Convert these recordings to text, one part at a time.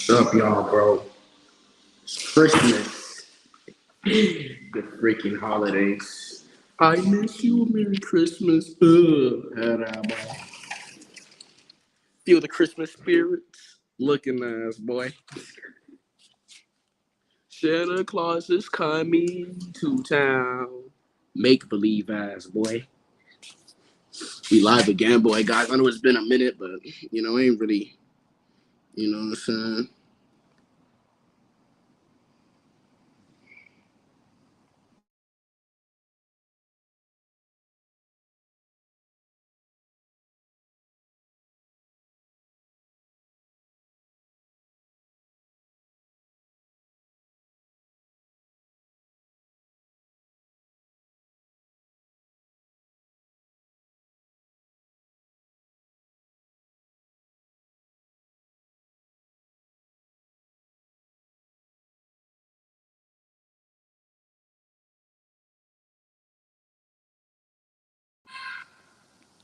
What's up, y'all, bro? It's Christmas. The freaking holidays. I miss you. Merry Christmas. Feel the Christmas spirits. Looking nice, boy. Santa Claus is coming to town. Make believe ass, boy. We live again, boy, guys. I know it's been a minute, but ain't really, what I'm saying.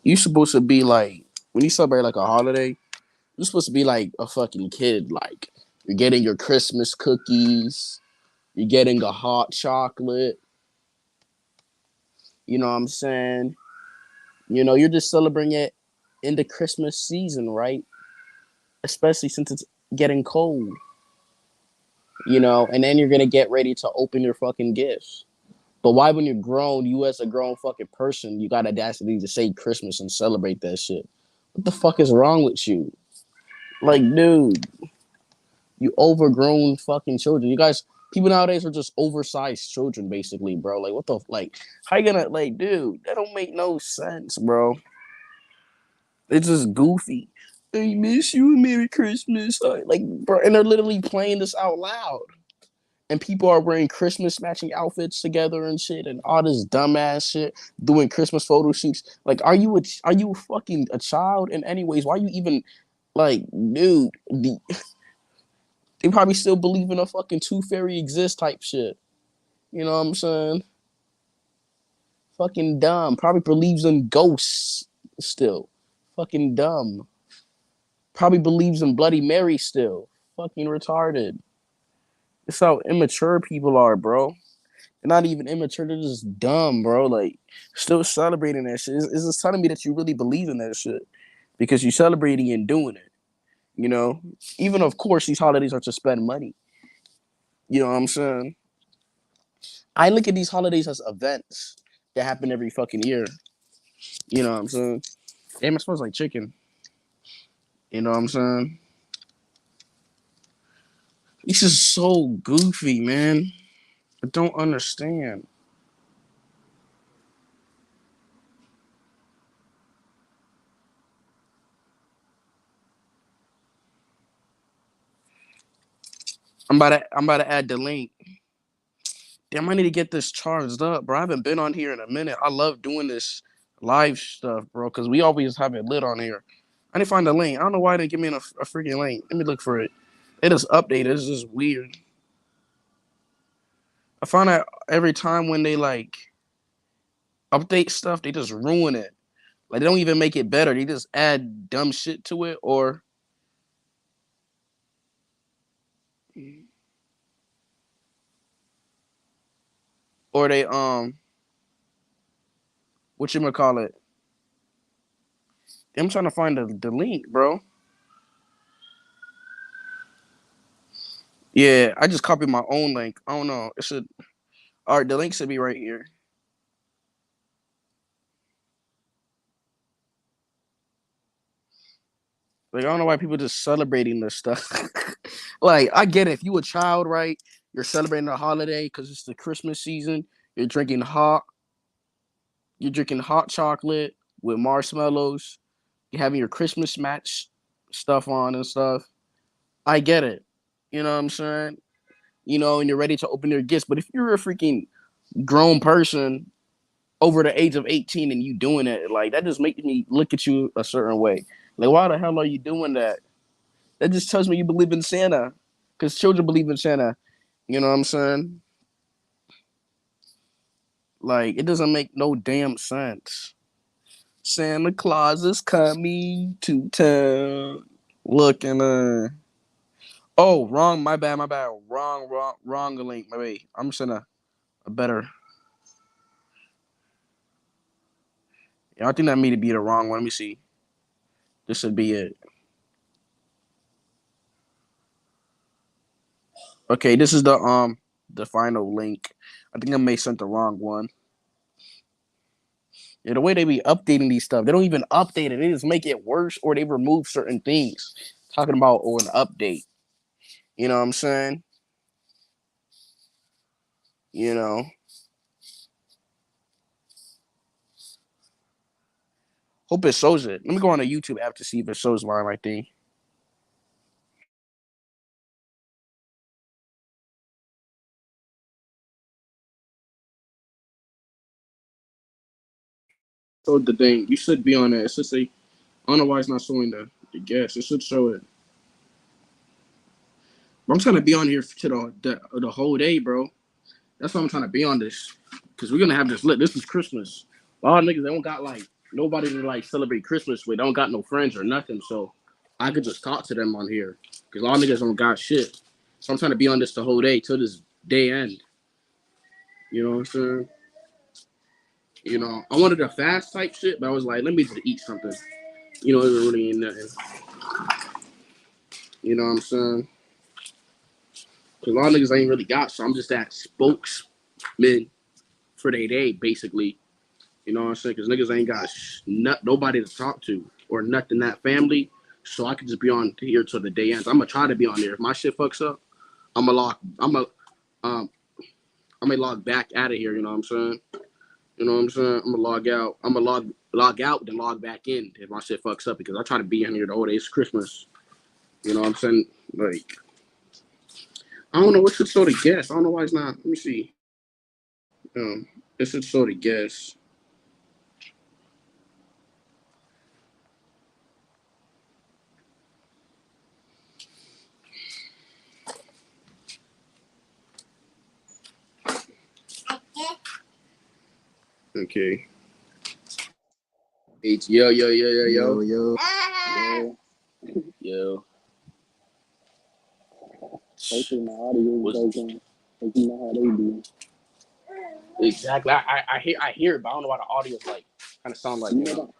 You supposed to be like when you celebrate like a holiday. You're supposed to be like a fucking kid. Like you're getting your Christmas cookies, you're getting a hot chocolate. You know what I'm saying? You're just celebrating it in the Christmas season, right? Especially since it's getting cold. And then you're gonna get ready to open your fucking gifts. But why, when you're grown, you as a grown fucking person, you got audacity to say Christmas and celebrate that shit? What the fuck is wrong with you? Like, dude, you overgrown fucking children. You guys, people nowadays are just oversized children, basically, bro. Like, what the like? How you gonna like, dude? That don't make no sense, bro. It's just goofy. I miss you and Merry Christmas. Like, bro, and they're literally playing this out loud. And people are wearing Christmas matching outfits together and shit, and all this dumbass shit, doing Christmas photo shoots. Like, are you fucking a child in any ways? Why are you even like, dude? They probably still believe in a fucking tooth fairy exist type shit. You know what I'm saying? Fucking dumb. Probably believes in ghosts still. Fucking dumb. Probably believes in Bloody Mary still. Fucking retarded. It's how immature people are, bro. They're not even immature. They're just dumb, bro. Like, still celebrating that shit. It's just telling me that you really believe in that shit because you're celebrating and doing it. You know, even of course, these holidays are to spend money. You know what I'm saying? I look at these holidays as events that happen every fucking year. You know what I'm saying? Damn, it smells like chicken. You know what I'm saying? This is so goofy, man. I don't understand. I'm about to add the link. Damn, I need to get this charged up, bro. I haven't been on here in a minute. I love doing this live stuff, bro, because we always have it lit on here. I need to find the link. I don't know why they give me a freaking link. Let me look for it. It is updated. It's just weird. I find out every time when they like update stuff, they just ruin it. Like they don't even make it better. They just add dumb shit to it, or they what you gonna call it? I'm trying to find the link, bro. Yeah, I just copied my own link. I don't know. It should. All right, the link should be right here. Like I don't know why people just celebrating this stuff. Like I get it. If you a child, right? You're celebrating a holiday because it's the Christmas season. You're drinking hot. You're drinking hot chocolate with marshmallows. You're having your Christmas match stuff on and stuff. I get it. You know what I'm saying? And you're ready to open your gifts. But if you're a freaking grown person over the age of 18 and you doing it, like that just makes me look at you a certain way. Like, why the hell are you doing that? That just tells me you believe in Santa. Because children believe in Santa. You know what I'm saying? Like, it doesn't make no damn sense. Santa Claus is coming to town. Looking Oh, wrong. My bad. Wrong link. Wait. I'm sending a better. Yeah, I think that may be the wrong one. Let me see. This should be it. Okay, this is the final link. I think I may sent the wrong one. Yeah, the way they be updating these stuff, they don't even update it. They just make it worse, or they remove certain things. Talking about or an update. You know what I'm saying? You know. Hope it shows it. Let me go on the YouTube app to see if it shows my right thing. So the thing, you should be on that. It should say, I don't know why it's not showing the guess. It should show it. But I'm trying to be on here to the whole day, bro. That's why I'm trying to be on this. Because we're gonna have this lit. This is Christmas. A lot of niggas, they don't got like nobody to like celebrate Christmas with. They don't got no friends or nothing. So I could just talk to them on here. Because a lot of niggas don't got shit. So I'm trying to be on this the whole day till this day end. You know what I'm saying? You know, I wanted a fast type shit, but I was like, let me just eat something. You know, it really ain't nothing. You know what I'm saying? Because a lot of niggas ain't really got, so I'm just that spokesman for their day, basically. You know what I'm saying? Because niggas ain't got nobody to talk to or nothing that family. So I could just be on here till the day ends. I'm gonna try to be on there. If my shit fucks up, I'm gonna log. Um, I'm gonna log back out of here. You know what I'm saying? You know what I'm saying? I'm gonna log out. I'm gonna log out, then log back in if my shit fucks up because I try to be on here the whole day. It's Christmas. You know what I'm saying? Like, I don't know what should show the guess. I don't know why it's not. Let me see. It should show the guess. Okay. Yo, yo, yo, yo, yo. Yo. Yo. Hopefully my audio is broken. Like you know how they do. Exactly. I hear it, but I don't know why the audio is like kind of sound like. You know?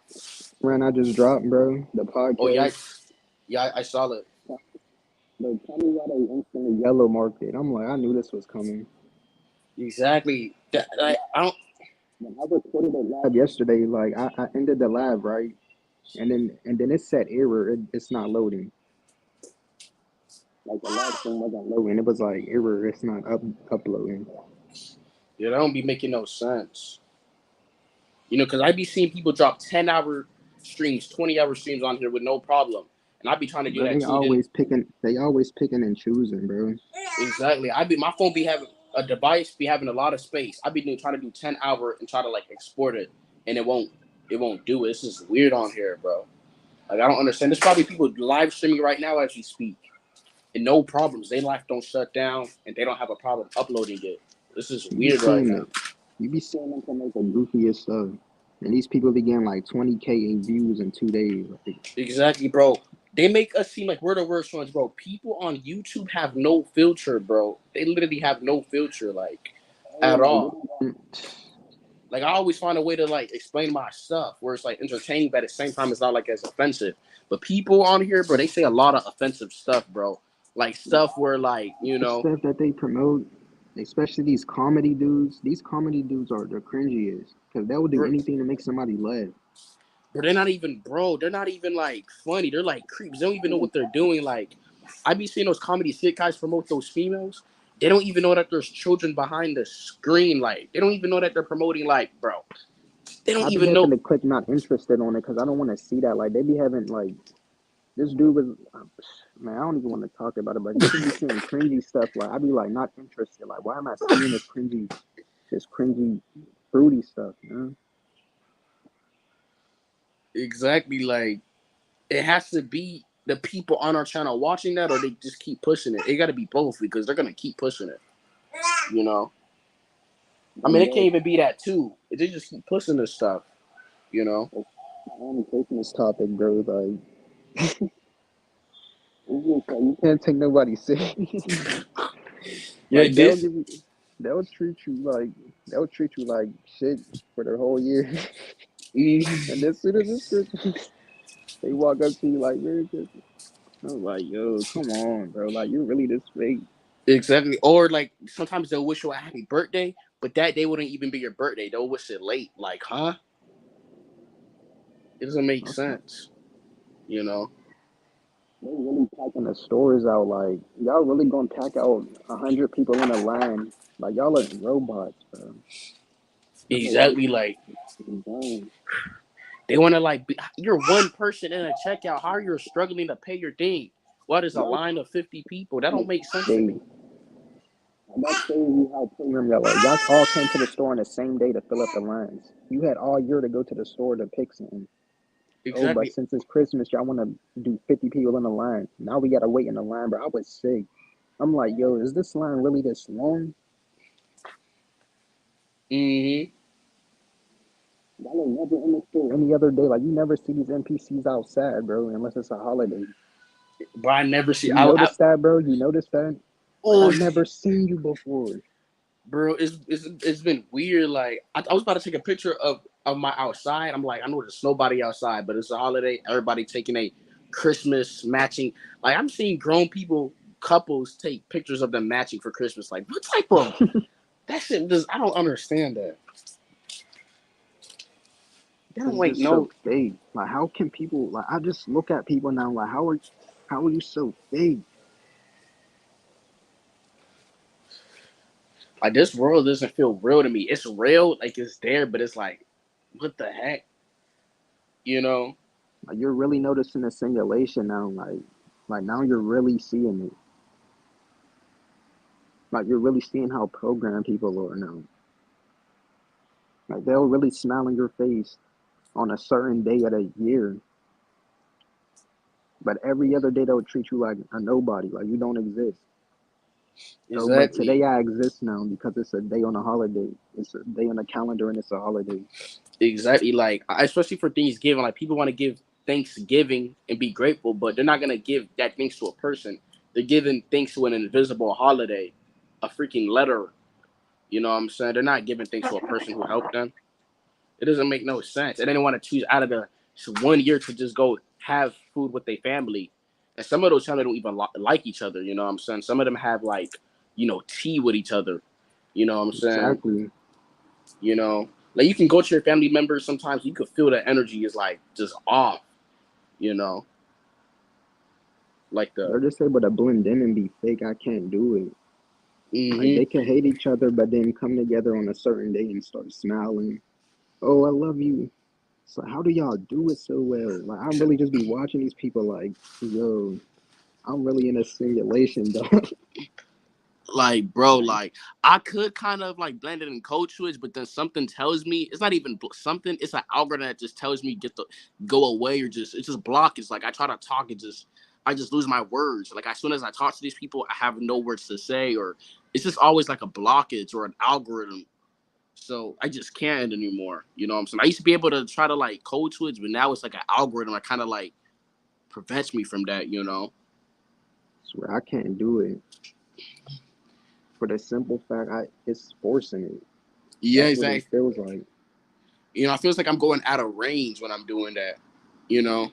Man, I just dropped, bro. The Oh yeah, podcast. I saw it. Bro, tell me why they instantly yellow marked it. I'm like, I knew this was coming. Exactly. I don't. When I recorded the lab yesterday, like I ended the lab, right? And then it said error. It's not loading. Like the lab thing wasn't loading. It was like error. It's not uploading. Yeah, that don't be making no sense. You know, because I be seeing people drop 10-hour streams, 20-hour streams on here with no problem, and I be trying to do Bro, that too. Then they always picking and choosing, bro. exactly, my phone be having a device be having a lot of space. I be trying to do 10-hour and try to like export it, and it won't do it. It's just weird on here, bro. Like I don't understand. There's probably people live streaming right now as we speak, and no problems. Their life don't shut down, and they don't have a problem uploading it. This is You be weird right seeing now. it. You be seeing them come make the goofiest stuff. And these people be getting like 20K in views in 2 days. Like, Exactly, bro. They make us seem like we're the worst ones, bro. People on YouTube have no filter, bro. They literally have no filter, like, at all. Like, I always find a way to, like, explain my stuff where it's, like, entertaining, but at the same time, it's not, like, as offensive. But people on here, bro, they say a lot of offensive stuff, bro. Like, stuff where, like, you the know, stuff that they promote, especially these comedy dudes are the cringiest. Because they'll do bro, anything to make somebody laugh. they're not even, bro, they're not even, like, funny. They're, like, creeps. They don't even know what they're doing. Like, I be seeing those comedy skit guys promote those females. They don't even know that there's children behind the screen. Like, they don't even know that they're promoting, like, bro. They don't I be even having know. to click not interested on it because I don't want to see that. Like, they be having, like, this dude was, man, I don't even want to talk about it, but you should be seeing cringy stuff. Like, I be like, not interested. Like, why am I seeing this cringy, fruity stuff, man? Exactly, like, it has to be the people on our channel watching that, or they just keep pushing it. It got to be both because they're going to keep pushing it, you know? I mean, it can't even be that, too. They just keep pushing this stuff, you know? I'm only taking this topic, bro. Like, You can't take nobody serious. Yeah, Like this. they'll treat you like they'll treat you like shit for the whole year. Mm, And as soon as it's Christmas, they walk up to you like Merry Christmas. I'm like, yo, come on, bro. Like you're really this fake. exactly. Or like sometimes they'll wish you a happy birthday, but that day wouldn't even be your birthday. They'll wish it late. Like, huh? It doesn't make That's sense. You know. They really packing the stores out. Like y'all really gonna pack out 100 people in a line? Like y'all are robots, bro. This whole Exactly. Christmas Like is done. they want to like be, you're one person in a checkout. How are you struggling to pay your thing? What is a Y'all line of 50 people? That don't crazy. make sense to me. That's crazy how program y'all are. Y'all all came to the store on the same day to fill up the lines. You had all year to go to the store to pick something. Oh, but Exactly. since it's Christmas, y'all want to do 50 people in the line. Now we gotta wait in the line, bro. I was sick. I'm like, yo, is this line really this long? Hmm. Y'all are never in the store any other day. Like you never see these NPCs outside, bro, unless it's a holiday. But I never see. You notice that, bro? You notice that? Like I Oh, never seen you before. bro, it's been weird. Like I was about to take a picture of my outside. I'm like, I know there's nobody outside, but it's a holiday. Everybody taking a Christmas matching. Like I'm seeing grown people, couples take pictures of them matching for Christmas. Like what type of that shit? Does I don't understand that. That don't It's make just so no. fake. Like how can people like I just look at people now like how are you so fake? Like this world doesn't feel real to me. It's real, like it's there, but it's like, what the heck, you know? Like you're really noticing the simulation now, like now you're really seeing it. Like you're really seeing how programmed people are now. Like they'll really smile in your face on a certain day of the year, but every other day they'll treat you like a nobody, like you don't exist. Oh, but Exactly, today I exist now because it's a day on a holiday. It's a day on the calendar and it's a holiday. exactly. Like especially for Thanksgiving, like people want to give Thanksgiving and be grateful, but they're not gonna give that thanks to a person. They're giving thanks to an invisible holiday, a freaking letter. You know what I'm saying? They're not giving thanks to a person who helped them. It doesn't make no sense. And then they want to choose out of the 1 year to just go have food with their family. And some of those family don't even like each other. You know what I'm saying? Some of them have like, tea with each other. You know what I'm saying? Exactly. You know, like you can go to your family members sometimes. You could feel the energy is like just off. You know, like the. They're just able to blend in and be fake. I can't do it. Like Hmm. they can hate each other, but then come together on a certain day and start smiling. Oh, I love you. So how do y'all do it so well? Like I'm really just be watching these people like, yo, I'm really in a simulation, dog. Like, bro, Like like I could kind of like blend it in code switch, but then something tells me it's not even something. It's an algorithm that just tells me get the go away or just it's just block. It's like I try to talk, I just lose my words. Like as soon as I talk to these people, I have no words to say, or it's just always like a blockage or an algorithm. So I just can't anymore. You know what I'm saying? I used to be able to try to like code switch, but now it's like an algorithm that kind of like prevents me from that. You know? swear I can't do it for the simple fact I it's forcing it. Yeah, That's what it exactly. feels like. It feels like I'm going out of range when I'm doing that. You know?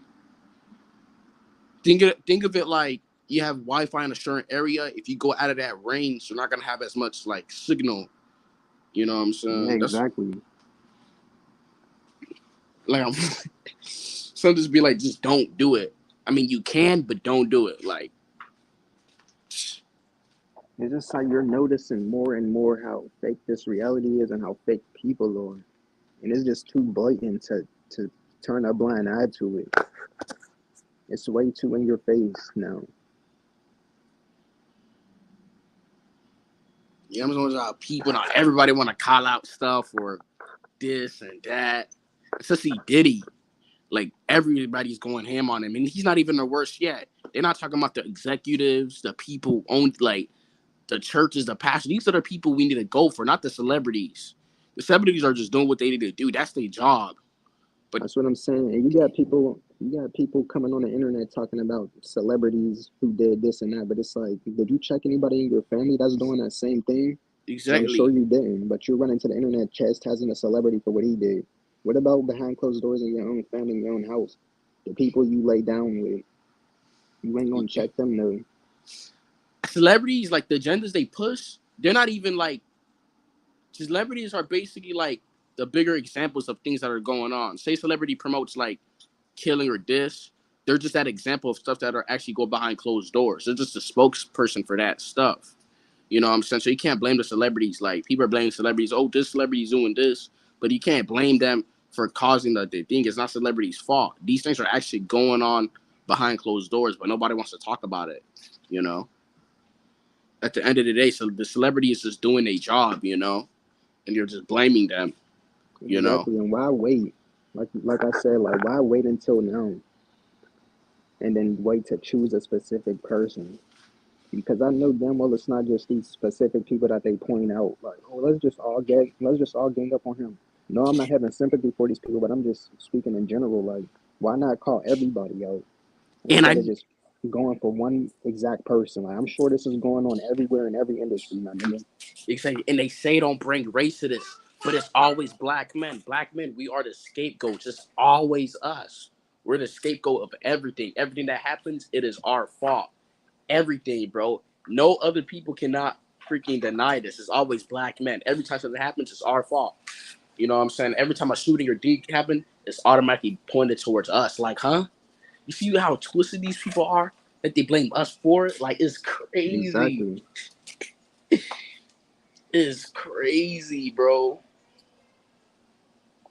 Think of it like you have Wi-Fi in a certain area. If you go out of that range, you're not gonna have as much like signal. You know what I'm Yeah, saying? That's exactly. like I'm. Some just be like, just don't do it. I mean, you can, but don't do it. Like, It's just like you're noticing more and more how fake this reality is and how fake people are. And it's just too blatant to turn a blind eye to it. It's way too in your face now. you know what I'm saying? People, not everybody want to call out stuff or this and that. Especially Diddy, like everybody's going ham on him, and he's not even the worst yet. They're not talking about the executives, the people owned like the churches, the pastors. These are the people we need to go for, not the celebrities. The celebrities are just doing what they need to do. That's their job. But That's what I'm saying. And you got people coming on the internet talking about celebrities who did this and that, but it's like, did you check anybody in your family that's doing that same thing? Because I'm sure exactly, you didn't. But you're running to the internet chastising a celebrity for what he did. What about behind closed doors in your own family, in your own house? The people you lay down with, you ain't gonna check them, no. celebrities like the agendas they push, they're not even like celebrities are basically like the bigger examples of things that are going on. Say celebrity promotes like killing or this, they're just that example of stuff that are actually go behind closed doors. They're just a spokesperson for that stuff. You know what I'm saying? So you can't blame the celebrities. Like people are blaming celebrities. Oh, this celebrity's doing this, but you can't blame them for causing the thing. It's not celebrities' fault. These things are actually going on behind closed doors, but nobody wants to talk about it. You know, at the end of the day, so the celebrity is just doing a job. You know, and you're just blaming them. You know, Exactly. And why wait? Like I said, like why wait until now and then wait to choose a specific person? Because I know damn well it's not just these specific people that they point out. Like, oh, let's just all gang up on him. No, I'm not having sympathy for these people, but I'm just speaking in general. Like, why not call everybody out and instead I of just going for one exact person? Like, I'm sure this is going on everywhere in every industry, my nigga. exactly, and they say don't bring race to this, but it's always black men. Black men, we are the scapegoats. It's always us. We're the scapegoat of everything. Everything that happens, it is our fault. Everything, bro. No other people cannot freaking deny this. It's always black men. Every time something happens, it's our fault. You know what I'm saying? Every time a shooting or deed happen, it's automatically pointed towards us. Like, huh? You see how twisted these people are? That they blame us for it? Like, it's crazy. Exactly. It's crazy, bro.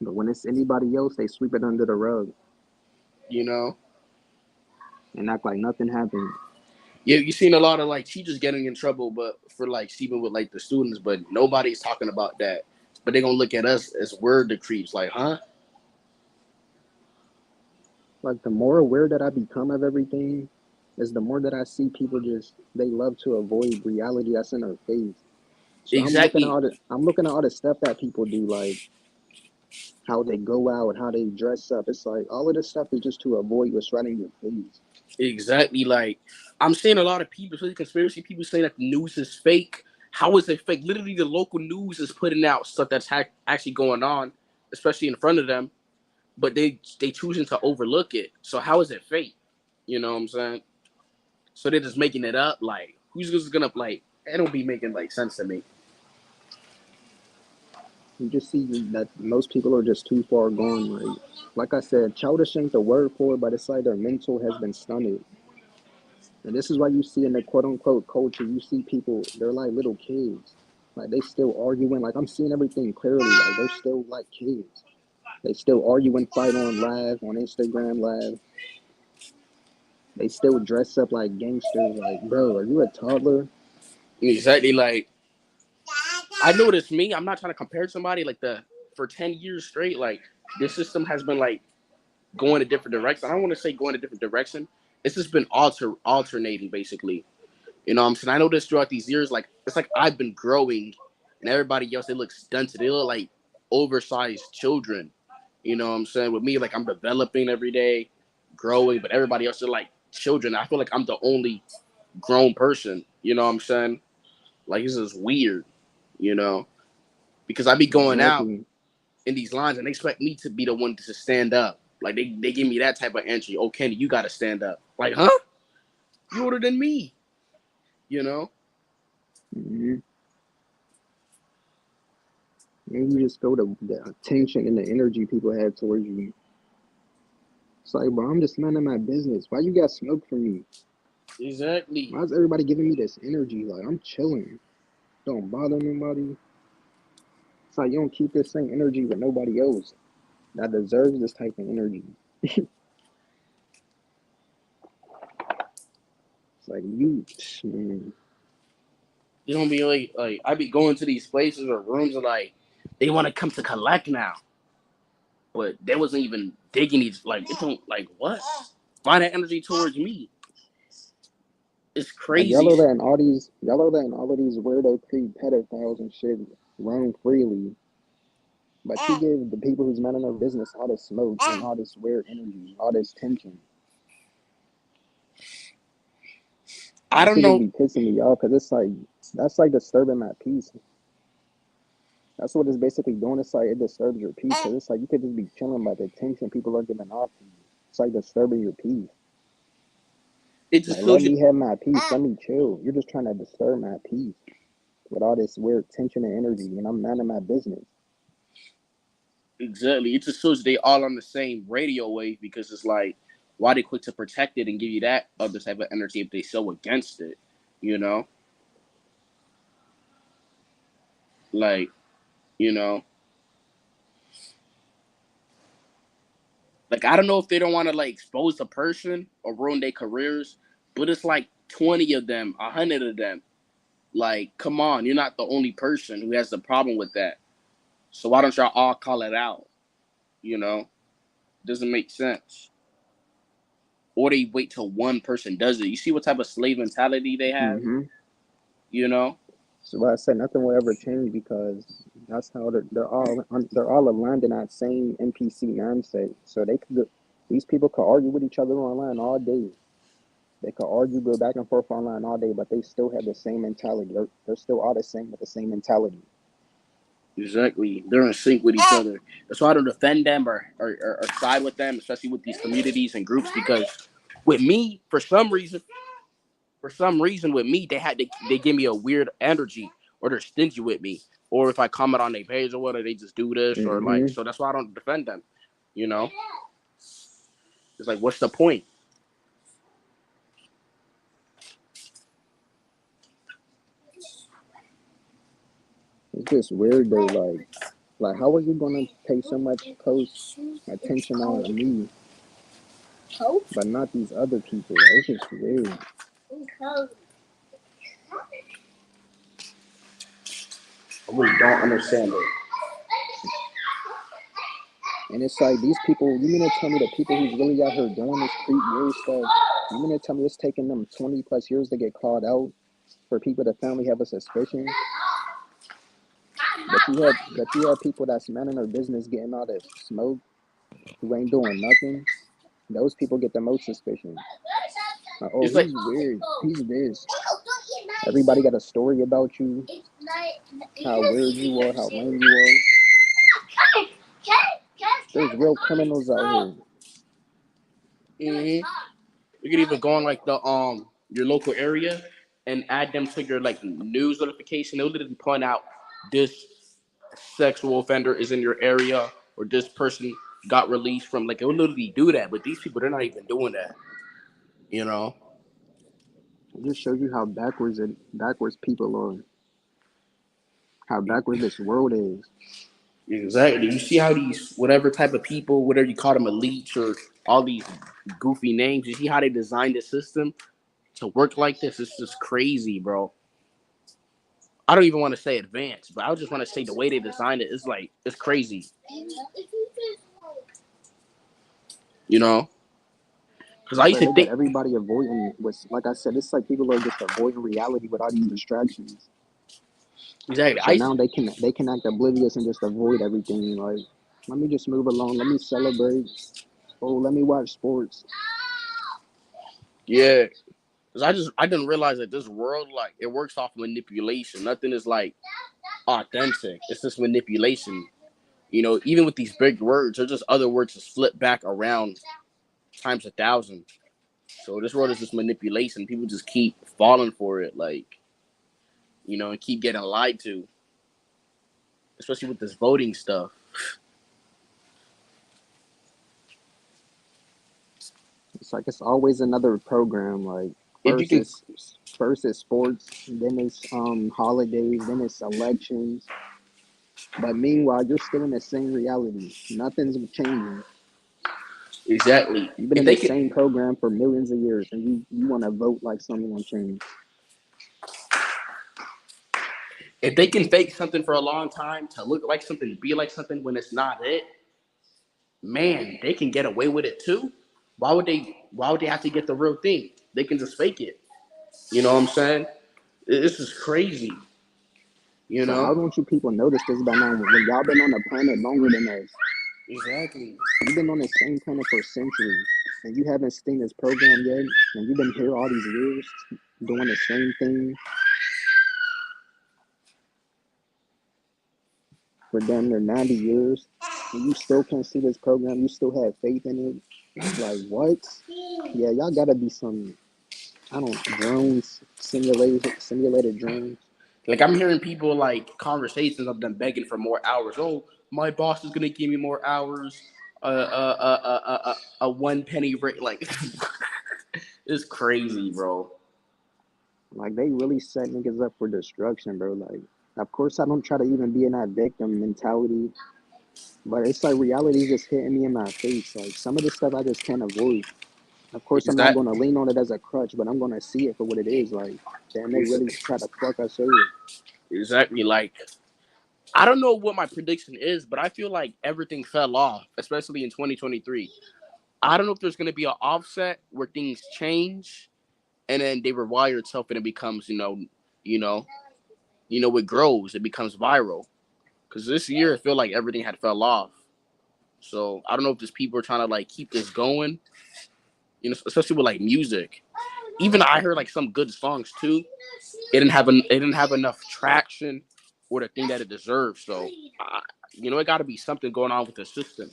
But when it's anybody else, they sweep it under the rug You know? and act like nothing happened. Yeah, you seen a lot of like teachers getting in trouble, but for like sleeping with like the students, but nobody's talking about that. But they gonna look at us as we're the creeps, like, huh? Like the more aware that I become of everything, is the more that I see people just they love to avoid reality that's in their face. So Exactly, I'm looking at all the stuff that people do, like how they go out, how they dress up. It's like all of this stuff is just to avoid what's right in your face. exactly. Like I'm seeing a lot of people, especially conspiracy people, saying that the news is fake. How is it fake? Literally, the local news is putting out stuff that's actually going on, especially in front of them, but they choosing to overlook it. So how is it fake? You know what I'm saying? So they're just making it up. Like who's just gonna like? It don't be making like sense to me. You just see that most people are just too far gone. Like I said, childish ain't the word for it, but it's like their mental has been stunted. And this is why you see in the quote unquote culture, you see people, they're like little kids. Like they still arguing. Like I'm seeing everything clearly. Like they're still like kids. They still argue and fight on live, on Instagram live. They still dress up like gangsters. Like, bro, are you a toddler? Exactly. Like I noticed me. I'm not trying to compare to somebody like the for 10 years straight. Like this system has been like going a different direction. I don't want to say going a different direction. It's just been alternating basically. You know what I'm saying? I noticed throughout these years, like it's like I've been growing, and everybody else they look stunted. They look like oversized children. You know what I'm saying? With me, like I'm developing every day, growing, but everybody else are like children. I feel like I'm the only grown person. You know what I'm saying? Like this is weird. You know, because I be going out Exactly. in these lines and they expect me to be the one to stand up. Like they give me that type of entry. Oh, Kenny, you got to stand up. Like, huh? You older than me. You know? Mm-hmm. And you just feel the attention and the energy people have towards you. It's like, bro, I'm just minding my business. Why you got smoke from me? Exactly. Why is everybody giving me this energy? Like, I'm chilling. Don't bother nobody. It's like you don't keep this same energy with nobody else that deserves this type of energy. It's like you, man. You don't be like I be going to these places or rooms and like they want to come to collect now, but they wasn't even digging these. Like it don't like what? Find that energy towards me. It's Like crazy. y'all are letting all of these weirdo creep pedophiles and shit roam freely. But you give the people who's minding their business all this smoke and all this weird energy, all this tension. I That don't shit just know. be pissing me off because it's like that's like disturbing my peace. That's what it's basically doing. It's like it disturbs your peace because it's like you could just be chilling, but the tension people are giving off to you. It's like disturbing your peace. It just Like let feels you me have my peace. Let me chill. You're just trying to disturb my peace with all this weird tension and energy, and I'm minding my business. exactly. It just feels they all on the same radio wave because it's like why they quick to protect it and give you that other type of energy if they so against it, you know? Like, you know, like I don't know if they don't want to like expose the person or ruin their careers, but it's like 20 of them, 100 of them. Like, come on, you're not the only person who has the problem with that. So why don't y'all all call it out? You know, doesn't make sense. Or they wait till one person does it. You see what type of slave mentality they have? Mm-hmm. You know, So I said nothing will ever change because that's how they're all aligned in that same NPC mindset. So they could these people could argue with each other online all day. They could argue, go back and forth online all day, but they still have the same mentality. They're still all the same with the same mentality. exactly. They're in sync with each other. That's why I don't defend them or side with them, especially with these communities and groups. Because with me, for some reason with me they give me a weird energy or they're stingy with me or if I comment on their page or whatever they just do this or like Mm-hmm. so that's why I don't defend them. You know, it's like what's the point? It's just weird though. Like how are you gonna pay so much close attention on me, but not these other people? Like, it's just weird. I really don't understand it. And it's like these people. You mean to tell me the people who's really out here doing this creep weird stuff? You mean to tell me it's taking them 20+ years to get called out for people to finally have a suspicion? But you have people that's minding their business, getting all the smoke, who ain't doing nothing. Those people get the most suspicion. Like, oh, It's like he's weird. He's this. Everybody got a story about you, how weird you are, how lame you are. There's real criminals out here. mm-hmm. You could even go on like the your local area and add them to your like news notification. They'll literally point out this sexual offender is in your area or this person got released from like it'll literally do that. But these people they're not even doing that. You know. It just shows you how backwards people are, how backwards this world is. Exactly. You see how these whatever type of people, whatever you call them, elites or all these goofy names. You see how they designed the system to work like this. It's just crazy, bro. I don't even want to say advanced, but I just want to say the way they designed it is like it's crazy. You know, because I It's used like to they got think everybody avoiding what's, like I said, it's like people are just avoiding reality with all these distractions. exactly. So now they can act oblivious and just avoid everything. Like, let me just move along. Let me celebrate. Oh, let me watch sports. yeah, because I didn't realize that this world like it works off manipulation. Nothing is like authentic. It's just manipulation. You know, even with these big words, there's just other words just flip back around times 1,000. So this world is just manipulation. People just keep falling for it, like and keep getting lied to, especially with this voting stuff. It's like it's always another program. Like If you first can, it's first it's sports, then it's holidays, then it's elections. But meanwhile, you're still in the same reality. Nothing's changing. exactly. You've been If in they the can, same program for millions of years, and you want to vote like something will change. if they can fake something for a long time to look like something, be like something when it's not it, man, they can get away with it too. Why would they? Why would they have to get the real thing? They can just fake it. You know what I'm saying? This is crazy. You So how know? don't you people notice this by now? When y'all been on the planet longer than us, Exactly. you've been on the same planet for centuries, and you haven't seen this program yet, and you've been here all these years doing the same thing for damn near 90 years, and you still can't see this program. You still have faith in it. Like what? Yeah, y'all gotta be some, I don't, drones, simulated drones. Like I'm hearing people like conversations of them begging for more hours. Oh, my boss is gonna give me more hours. A 1 penny rate. Like it's crazy, bro. Like they really set niggas up for destruction, bro. Like, of course I don't try to even be in that victim mentality, but it's like reality just hitting me in my face. Like some of this stuff I just can't avoid. Of course Is I'm not that gonna lean on it as a crutch, but I'm gonna see it for what it is. Like, damn, they is really try to fuck us over. exactly like I don't know what my prediction is, but I feel like everything fell off, especially in 2023. I don't know if there's gonna be an offset where things change and then they rewire itself and it becomes, you know, it grows, it becomes viral. Because this year, I feel like everything had fell off. So I don't know if just people are trying to like keep this going, especially with like music. Even I heard like some good songs too. It didn't have enough traction or the thing that it deserves. So, it got to be something going on with the system.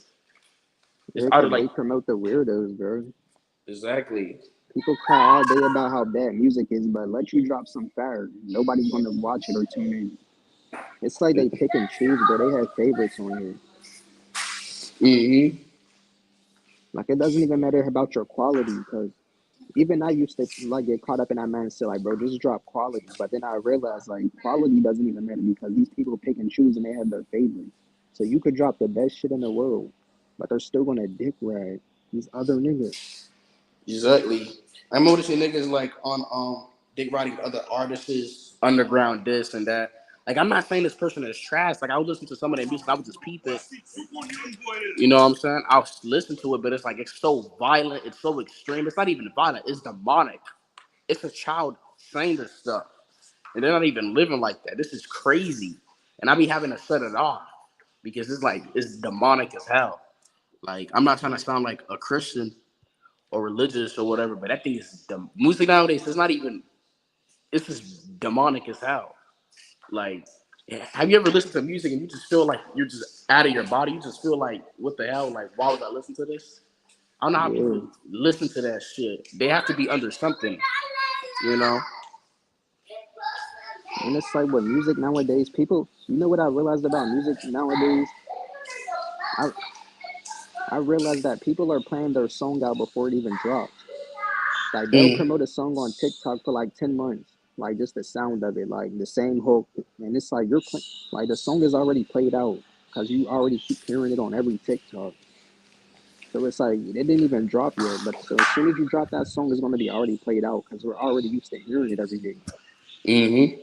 It's Yeah, either cause like they promote the weirdos, bro. exactly, People cry all day about how bad music is, but let you drop some fire, nobody's gonna watch it or tune in. It's like they pick and choose, bro. They have favorites on here. hmm Like it doesn't even matter about your quality, cause even I used to like get caught up in that mindset, like, bro, just drop quality. But then I realized like quality doesn't even matter because these people pick and choose and they have their favorites. So you could drop the best shit in the world, but they're still gonna dick ride these other niggas. exactly. I'm noticing niggas like on dick riding other artists, underground this and that. Like I'm not saying this person is trash. Like I would listen to some of their music, I would just peep it. You know what I'm saying? I'll listen to it, but it's like it's so violent, it's so extreme. It's not even violent, it's demonic. It's a child saying this stuff. And they're not even living like that. This is crazy. And I be having to shut it off because it's demonic as hell. Like I'm not trying to sound like a Christian or religious or whatever, but that thing is music nowadays. It's not even. It's just demonic as hell. Like, have you ever listened to music and you just feel like you're just out of your body? You just feel like, what the hell? Like, why would I listen to this? I don't know how Yeah. people listen to that shit. They have to be under something, you know. And it's like with music nowadays, people, you know what I realized about music nowadays? I I realized that people are playing their song out before it even drops. Like they'll Mm. promote a song on TikTok for like 10 months. Like just the sound of it, like the same hook. And it's like like the song is already played out because you already keep hearing it on every TikTok. So it's like it didn't even drop yet. But so as soon as you drop that song, it's gonna be already played out because we're already used to hearing it every day. Mm-hmm.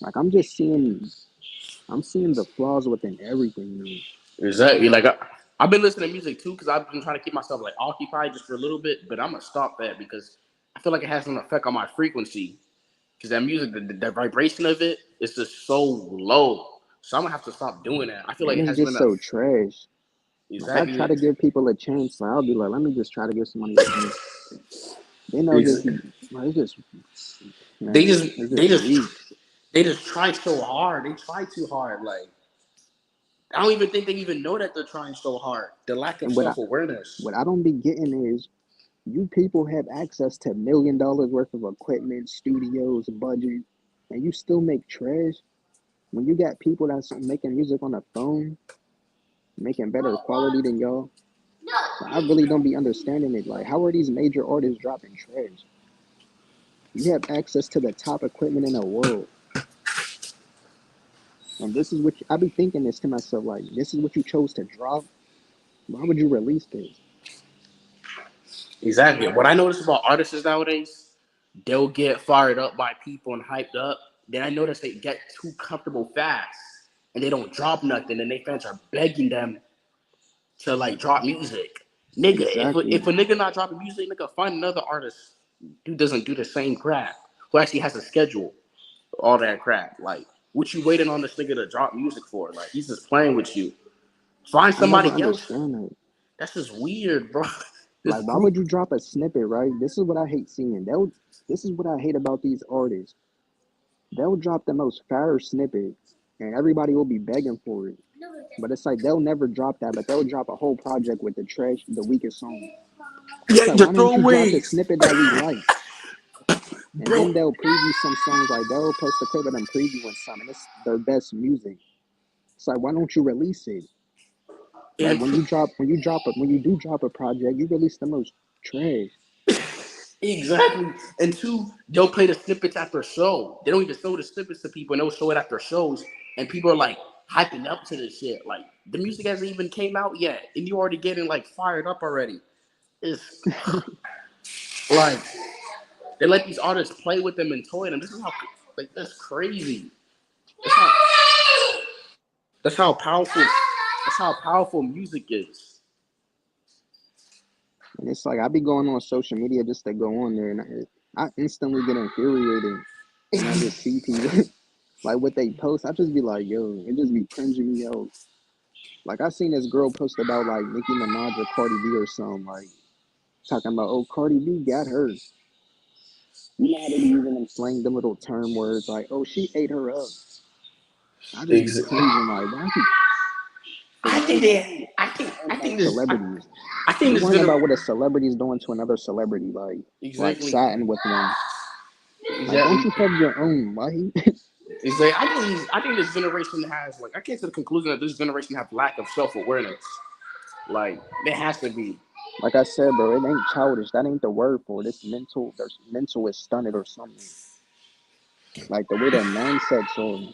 Like I'm seeing the flaws within everything now. Exactly. Like I've been listening to music too because I've been trying to keep myself like occupied just for a little bit, but I'm gonna stop that because I feel like it has an effect on my frequency. Because that music, the vibration of it is just so low. So I'm gonna have to stop doing that. I feel like And it it's hasn't just enough. so trash. Like I try Exactly. to give people a chance. Like I'll be like, let me just try to give somebody a chance. Then they'll just be like, it's just They man, just it's they just just weak. they just try so hard. They try too hard. Like I don't even think they even know that they're trying so hard. The lack of And self awareness. what I don't be getting is you people have access to $1 million worth of equipment, studios, budget, and you still make trash. When you got people that's making music on a phone, making better quality than y'all, like, I really don't be understanding it. Like, how are these major artists dropping trash? You have access to the top equipment in the world, and this is what I be thinking this to myself. Like, this is what you chose to drop. Why would you release this? Exactly. What I notice about artists nowadays, they'll get fired up by people and hyped up. Then I notice they get too comfortable fast and they don't drop nothing, and their fans are begging them to like drop music. Nigga, if Exactly. a nigga not dropping music, nigga, find another artist who doesn't do the same crap, who actually has a schedule. all that crap. Like, what you waiting on this nigga to drop music for? Like, he's just playing with you. Find I never somebody else. understand that. That's just weird, bro. This Like, why group. would you drop a snippet, right? This is what I hate seeing. This is what I hate about these artists. They'll drop the most fire snippet, and everybody will be begging for it. But it's like they'll never drop that, but they'll drop a whole project with the trash, the weakest song. It's Yeah, like, the why didn't you drop the throwaways, snippet that we like? And bro. then they'll preview some songs, like they'll post a clip of them previewing some, and it's their best music. It's like, why don't you release it? Like And when you do drop a project, you release the most trash. exactly. And two, they'll play the snippets after a show. They don't even show the snippets to people, and they'll show it after shows. And people are like hyping up to this shit. Like the music hasn't even came out yet, and you already getting like fired up already. It's like they let these artists play with them and toy them. This is how like that's crazy. That's how that's how powerful that's how powerful music is. And it's like I be going on social media just to go on there, and I instantly get infuriated when I just see people like what they post. I just be like, yo, it just be cringing me out. Like I seen this girl post about like Nicki Minaj or Cardi B or something, like talking about, oh, Cardi B got her. You know how they be using them slang, them little term words like, oh, she ate her up. I just be cringing like, why you I think worrying that about I think this celebrities? I think You're this worrying gonna about what a celebrity is doing to another celebrity, like exactly chatting with them. Like, don't exactly you have your own life? exactly. I think this generation has like I came to the conclusion that this generation have lack of self awareness. Like there has to be. Like I said, bro, it ain't childish. That ain't the word for it. It's mental. Their mental is stunted or something. Like the way their mindsets are.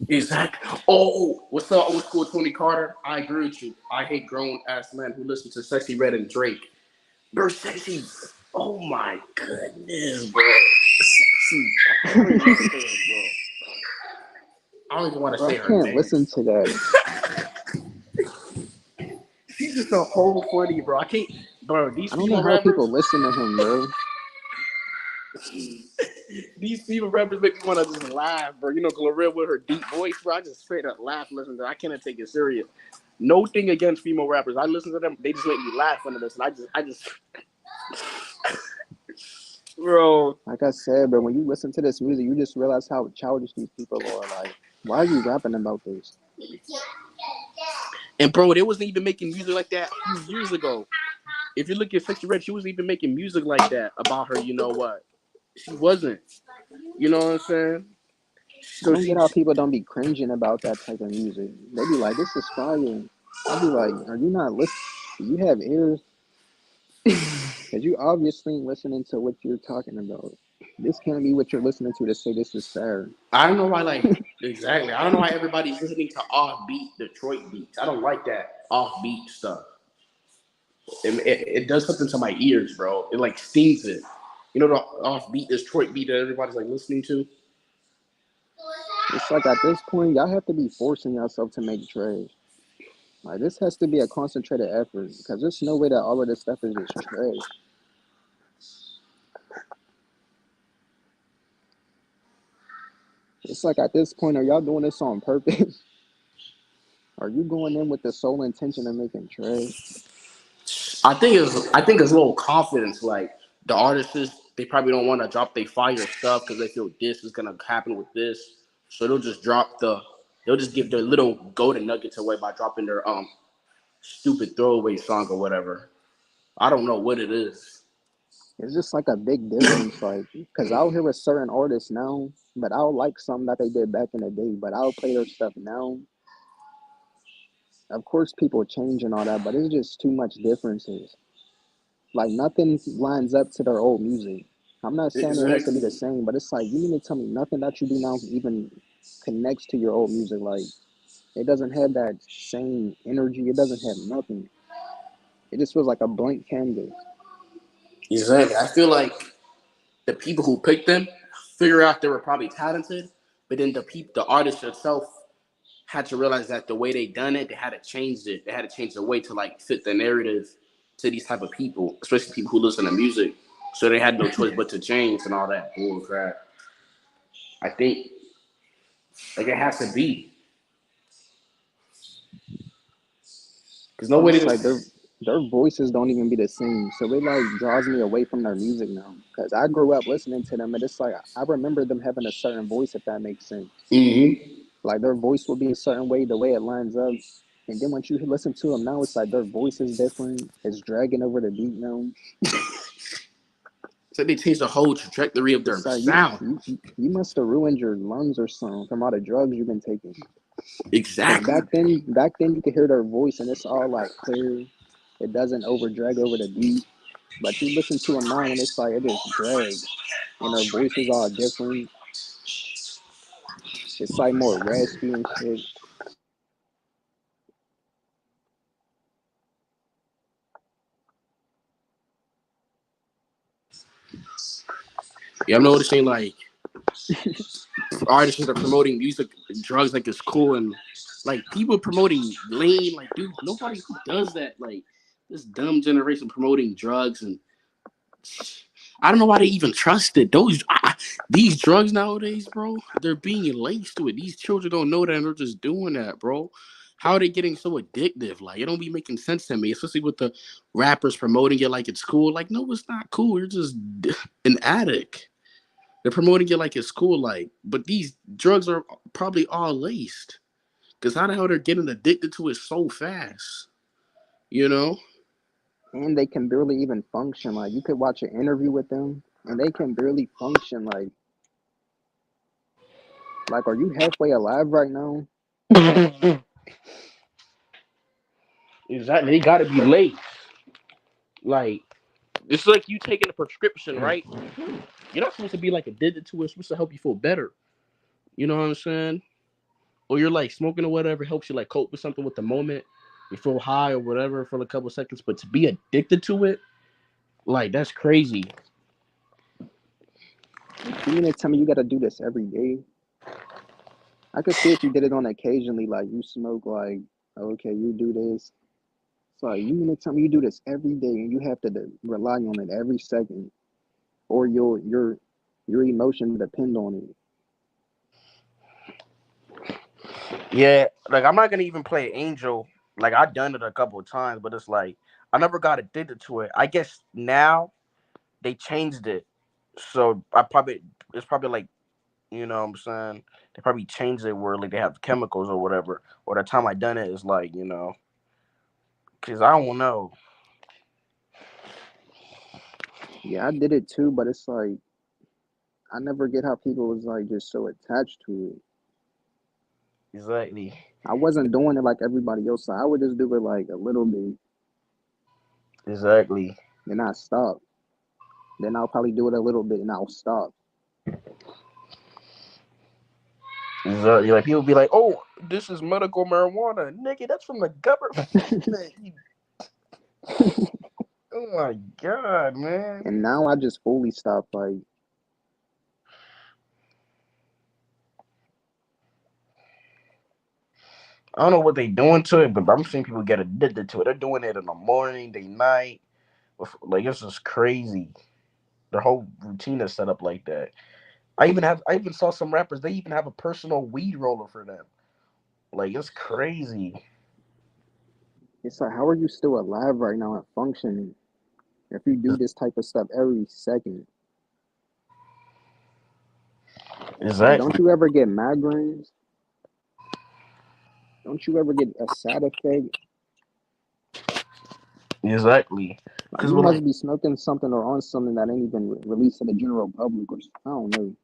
Exactly. Oh, what's up, old school Tony Carter? I agree with you. I hate grown ass men who listen to Sexy Red and Drake. Bro, sexy. Oh my goodness, bro. Sexy. I don't even want to say it, bro. I don't even want to Bro, I say her can't name. listen to that. She's just a whole funny, bro. I can't, bro. These I don't know female how rappers, people listen to him, bro. these female rappers make me want to just laugh, bro. You know, Gloria with her deep voice, bro. I just straight up laugh listening to her. I cannot take it serious. No thing against female rappers. I listen to them. They just make me laugh under this. And bro. Like I said, bro, when you listen to this music, you just realize how childish these people are. Like, why are you rapping about this? And bro, they wasn't even making music like that a few years ago. If you look at Sexy Red, she wasn't even making music like that about her. You know what? She wasn't. You know what I'm saying? I So don't get she. how people don't be cringing about that type of music. They be like, this is fire. I be like, are you not listening? Do you have ears? Because you obviously ain't listening to what you're talking about. This can't be what you're listening to say this is fair. I don't know why, like, exactly. I don't know why everybody's listening to offbeat Detroit beats. I don't like that offbeat stuff. It does something to my ears, bro. It like stings it. You know the offbeat Detroit beat that everybody's like listening to. It's like at this point, y'all have to be forcing yourself to make trash. Like this has to be a concentrated effort because there's no way that all of this stuff is just trash. It's like at this point, are y'all doing this on purpose? Are you going in with the sole intention of making trash? I think it's a little confidence. Like the artists, they probably don't want to drop their fire stuff because they feel this is gonna happen with this. So they'll just give their little golden nuggets away by dropping their stupid throwaway song or whatever. I don't know what it is. It's just like a big difference, like because I'll hear a certain artist now, but I'll like something that they did back in the day, but I'll play their stuff now. Of course, people change and all that, but it's just too much differences. Like nothing lines up to their old music. I'm not saying it has to be the Exactly. same, but it's like you need to tell me nothing that you do now even connects to your old music. Like it doesn't have that same energy. It doesn't have nothing. It just feels like a blank canvas. Exactly. I feel like the people who picked them figure out they were probably talented, but then the artist itself had to realize that the way they done it, they had to change it. They had to change the way to like fit the narrative to these type of people, especially people who listen to music. So they had no choice but to change and all that bull crap. I think like it has to be because And nobody it's like was. their voices don't even be the same, so it like draws me away from their music now. Because I grew up listening to them, and it's like I remember them having a certain voice, if that makes sense. Mm-hmm. Like their voice will be a certain way, the way it lines up. And then once you listen to them now, it's like their voice is different. It's dragging over the beat now. So they changed the whole trajectory of their It's like sound. you must have ruined your lungs or something from all the drugs you've been taking. Because Exactly. back then you could hear their voice and it's all like clear. It doesn't over drag over the beat. But you listen to them now and it's like it just drags, and their voice is all different. It's like more raspy and shit. Yeah, I'm noticing like artists are promoting music, drugs like it's cool, and like people promoting lean. Like, dude, nobody who does that. Like this dumb generation promoting drugs, and I don't know why they even trust it. These drugs nowadays, bro, they're being laced with. These children don't know that, and they're just doing that, bro. How are they getting so addictive? Like, it don't be making sense to me, especially with the rappers promoting it like it's cool. Like, no, it's not cool. You're just an addict. They're promoting it like it's cool, like, but these drugs are probably all laced. Cause how the hell they're getting addicted to it so fast? You know? And they can barely even function. Like you could watch an interview with them and they can barely function. Like are you halfway alive right now? Exactly. They gotta be laced. Like it's like you taking a prescription, right? You're not supposed to be like addicted to it. It's supposed to help you feel better. You know what I'm saying? Or you're like smoking or whatever helps you like cope with something with the moment. You feel high or whatever for a couple of seconds, but to be addicted to it, like that's crazy. Like you mean to tell me you gotta do this every day? I could see if you did it on occasionally, like you smoke like okay, you do this. So like, you mean to tell me you do this every day and you have to rely on it every second, or your emotions depend on it. Yeah, like I'm not gonna even play Angel. Like I've done it a couple of times, but it's like I never got addicted to it. I guess now they changed it, so I probably it's probably like you know what I'm saying they probably changed it where like they have chemicals or whatever. Or the time I done it is like because I don't know Yeah, I did it too, but it's like I never get how people was like just so attached to it. exactly, I wasn't doing it like everybody else. So I would just do it like a little bit, exactly, then I stop. Then I'll probably do it a little bit and I'll stop. exactly. Like people be like, "Oh, this is medical marijuana, nigga. That's from the government." Oh my god, man. And now I just fully stop. Like I don't know what they doing to it, but I'm seeing people get addicted to it. They're doing it in the morning, they night. Like it's just crazy. Their whole routine is set up like that. I even saw some rappers. They even have a personal weed roller for them. Like it's crazy. it's like how are you still alive right now and functioning if you do this type of stuff every second? Like don't Exactly. you ever get migraines? Don't you ever get a side effect? Exactly. Like Because you we're must like be smoking something or on something that ain't even released to the general public, or I don't know.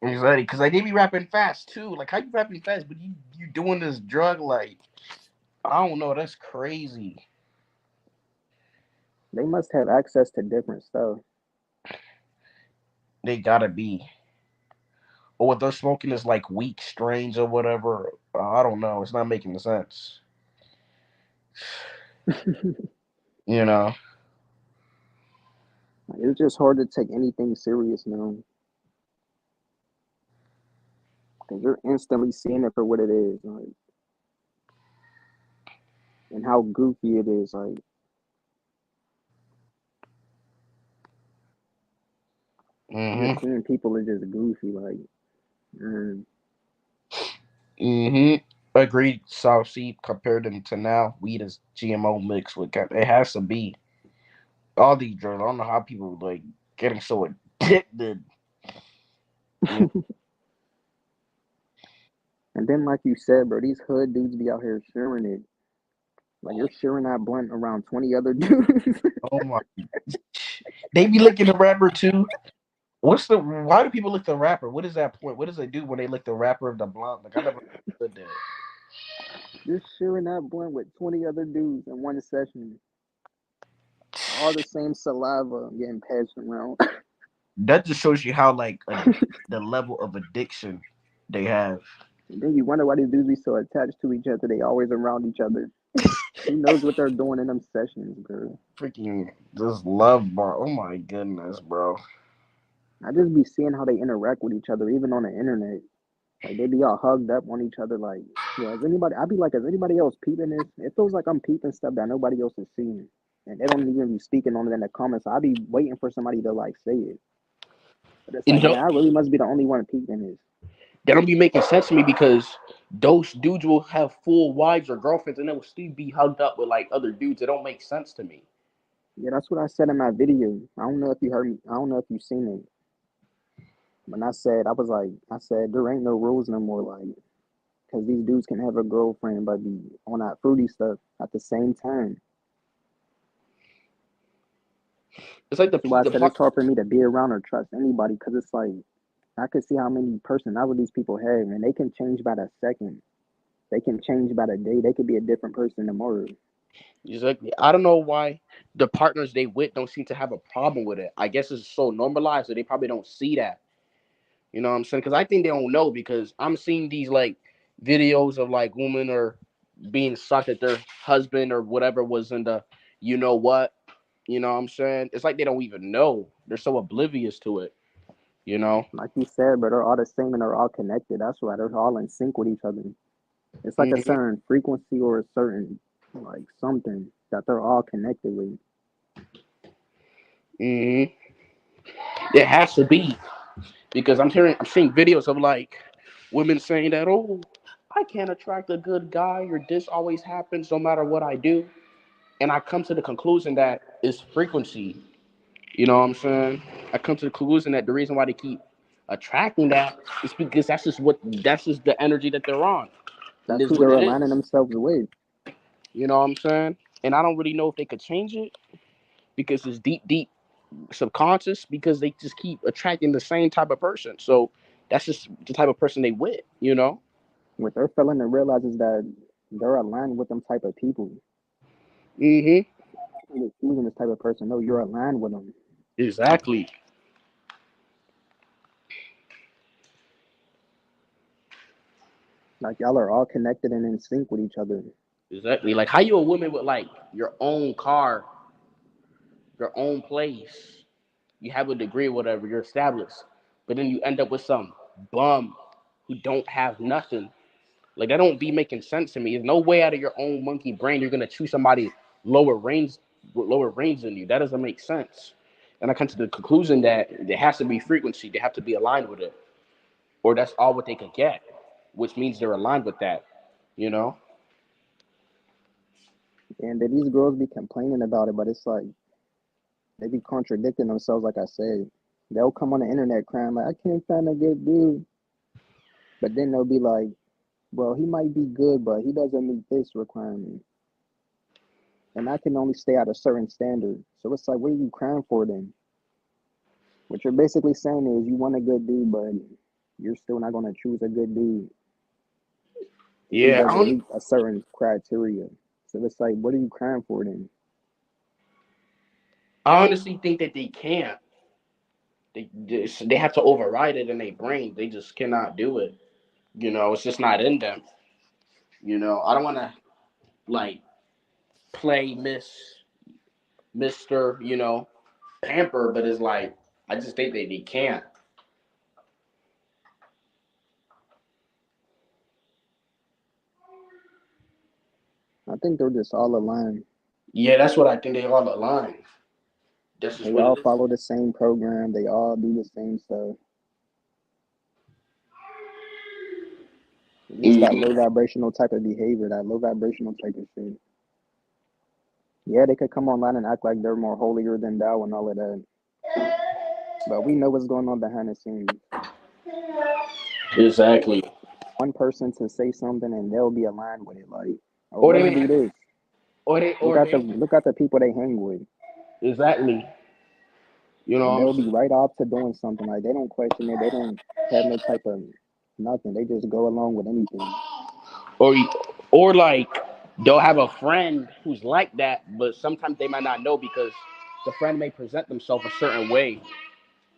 exactly because like they be rapping fast too. Like how you rapping fast, but you doing this drug like I don't know. That's crazy. They must have access to different stuff. They gotta be. Or what they're smoking is like weak strains or whatever. I don't know. It's not making sense. You know. Like, it's just hard to take anything serious now because you're instantly seeing it for what it is, like, and how goofy it is. Like you're Hmm. seeing people are just goofy. Like Mm. Agreed. South Sea compared them to now, weed is GMO mixed with it has to be all these drugs. I don't know how people like getting so addicted. You And then, like you said, bro, these hood dudes be out here sharing it. Like you're sharing that blunt around 20 other dudes. oh my, they be licking the rapper too. What's the? Why do people lick the rapper? What is that point? What does they do when they lick the rapper of the blunt? Like I never understood that. You're sharing that blunt with 20 other dudes in one session. All the same saliva getting passed around. That just shows you how like the level of addiction they have. And then you wonder why these dudes be so attached to each other. They always around each other. Who knows what they're doing in them sessions, bro? Freaking just love bar. Oh my goodness, bro. I just be seeing how they interact with each other, even on the internet. Like they be all hugged up on each other. Like, yo, is anybody? I be like, is anybody else peeping this? It feels like I'm peeping stuff that nobody else is seeing, and they don't even be speaking on it in the comments. I be waiting for somebody to like say it, but it's And like, don't man, I really must be the only one peeping this. that don't be making sense to me because those dudes will have full wives or girlfriends and they will still be hugged up with like other dudes. It don't make sense to me. Yeah, that's what I said in my video. I don't know if you heard me. I don't know if you seen it. When I said, I was like, I said there ain't no rules no more. Like, because these dudes can have a girlfriend but be on that fruity stuff at the same time. It's like This is why I the said it's hard for me to be around or trust anybody because it's like I can see how many personalities people have, and they can change by the second. They can change by the day. They could be a different person tomorrow. exactly. I don't know why the partners they with don't seem to have a problem with it. I guess it's so normalized that they probably don't see that. You know what I'm saying? Because I think they don't know because I'm seeing these like videos of like women or being shocked that their husband or whatever was in the you know what. You know what I'm saying? It's like they don't even know. They're so oblivious to it. You know. Like you said, but they're all the same and they're all connected. That's why they're all in sync with each other. It's like a Hmm. certain frequency or a certain like something that they're all connected with. Hmm. It has to be because I'm seeing videos of like women saying that, oh, I can't attract a good guy or this always happens no matter what I do. And I come to the conclusion that it's frequency. You know what I'm saying? I come to the conclusion that the reason why they keep attracting that is because that's just the energy that they're on. And That's this is who what they're it aligning is. themselves with. You know what I'm saying? And I don't really know if they could change it because it's deep subconscious because they just keep attracting the same type of person. So that's just the type of person they with, you know? What they're failing to realize is that they're aligned with them type of people. Mm-hmm. You're choosing this type of person. No, you're aligned with them. Exactly. Like y'all are all connected and in sync with each other. Exactly. Like how you a woman with like your own car, your own place, you have a degree or whatever, you're established. But then you end up with some bum who don't have nothing. Like that don't be making sense to me. There's no way out of your own monkey brain you're gonna choose somebody lower range than you. That doesn't make sense. And I come to the conclusion that there has to be frequency. They have to be aligned with it, or that's all what they could get, which means they're aligned with that. You know? And then these girls be complaining about it, but it's like they be contradicting themselves. Like I said, they'll come on the internet crying like, "I can't find a good dude," but then they'll be like, "Well, he might be good, but he doesn't meet this requirement, and I can only stay at a certain standard." So it's like, what are you crying for then? What you're basically saying is you want a good dude, but you're still not going to choose a good dude who Yeah, doesn't meet a certain criteria. So it's like, what are you crying for then? I honestly think that they can't. They have to override it in their brain. They just cannot do it. You know, it's just not in them. You know, I don't want to like play Mister, you know, pamper, but it's like I just think that they can't. I think they're just all aligned. Yeah, that's what I think they all align. That's just They what it all is. follow the same program. They all do the same stuff. Just that low vibrational type of behavior, that low vibrational type of shit. Yeah, they could come online and act like they're more holier than thou and all of that. But we know what's going on behind the scenes. Exactly. One person to say something and they'll be aligned with it. Like, oh, Or they let's may, do this. or they, Look at the people they hang with, exactly. You know and what I'm they'll be saying? right off to doing something. Like they don't question it. They don't have no type of nothing. They just go along with anything. Or, or like they'll have a friend who's like that, but sometimes they might not know because the friend may present themselves a certain way.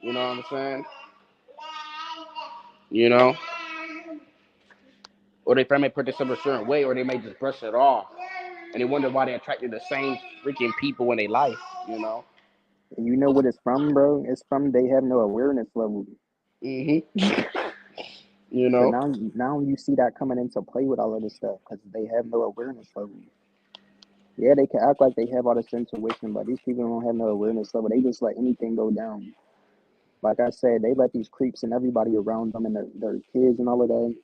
You know what I'm saying? You know, or their friend may present themselves a certain way, or they may just brush it off, and they wonder why they attracted the same freaking people in their life. You know. And you know what it's from, bro? It's from they have no awareness level. You So know. now you see that coming into play with all of this stuff because they have no awareness level. Yeah, they can act like they have all this intuition, but these people don't have no awareness level. They just let anything go down. Like I said, they let these creeps and everybody around them and their kids and all of that.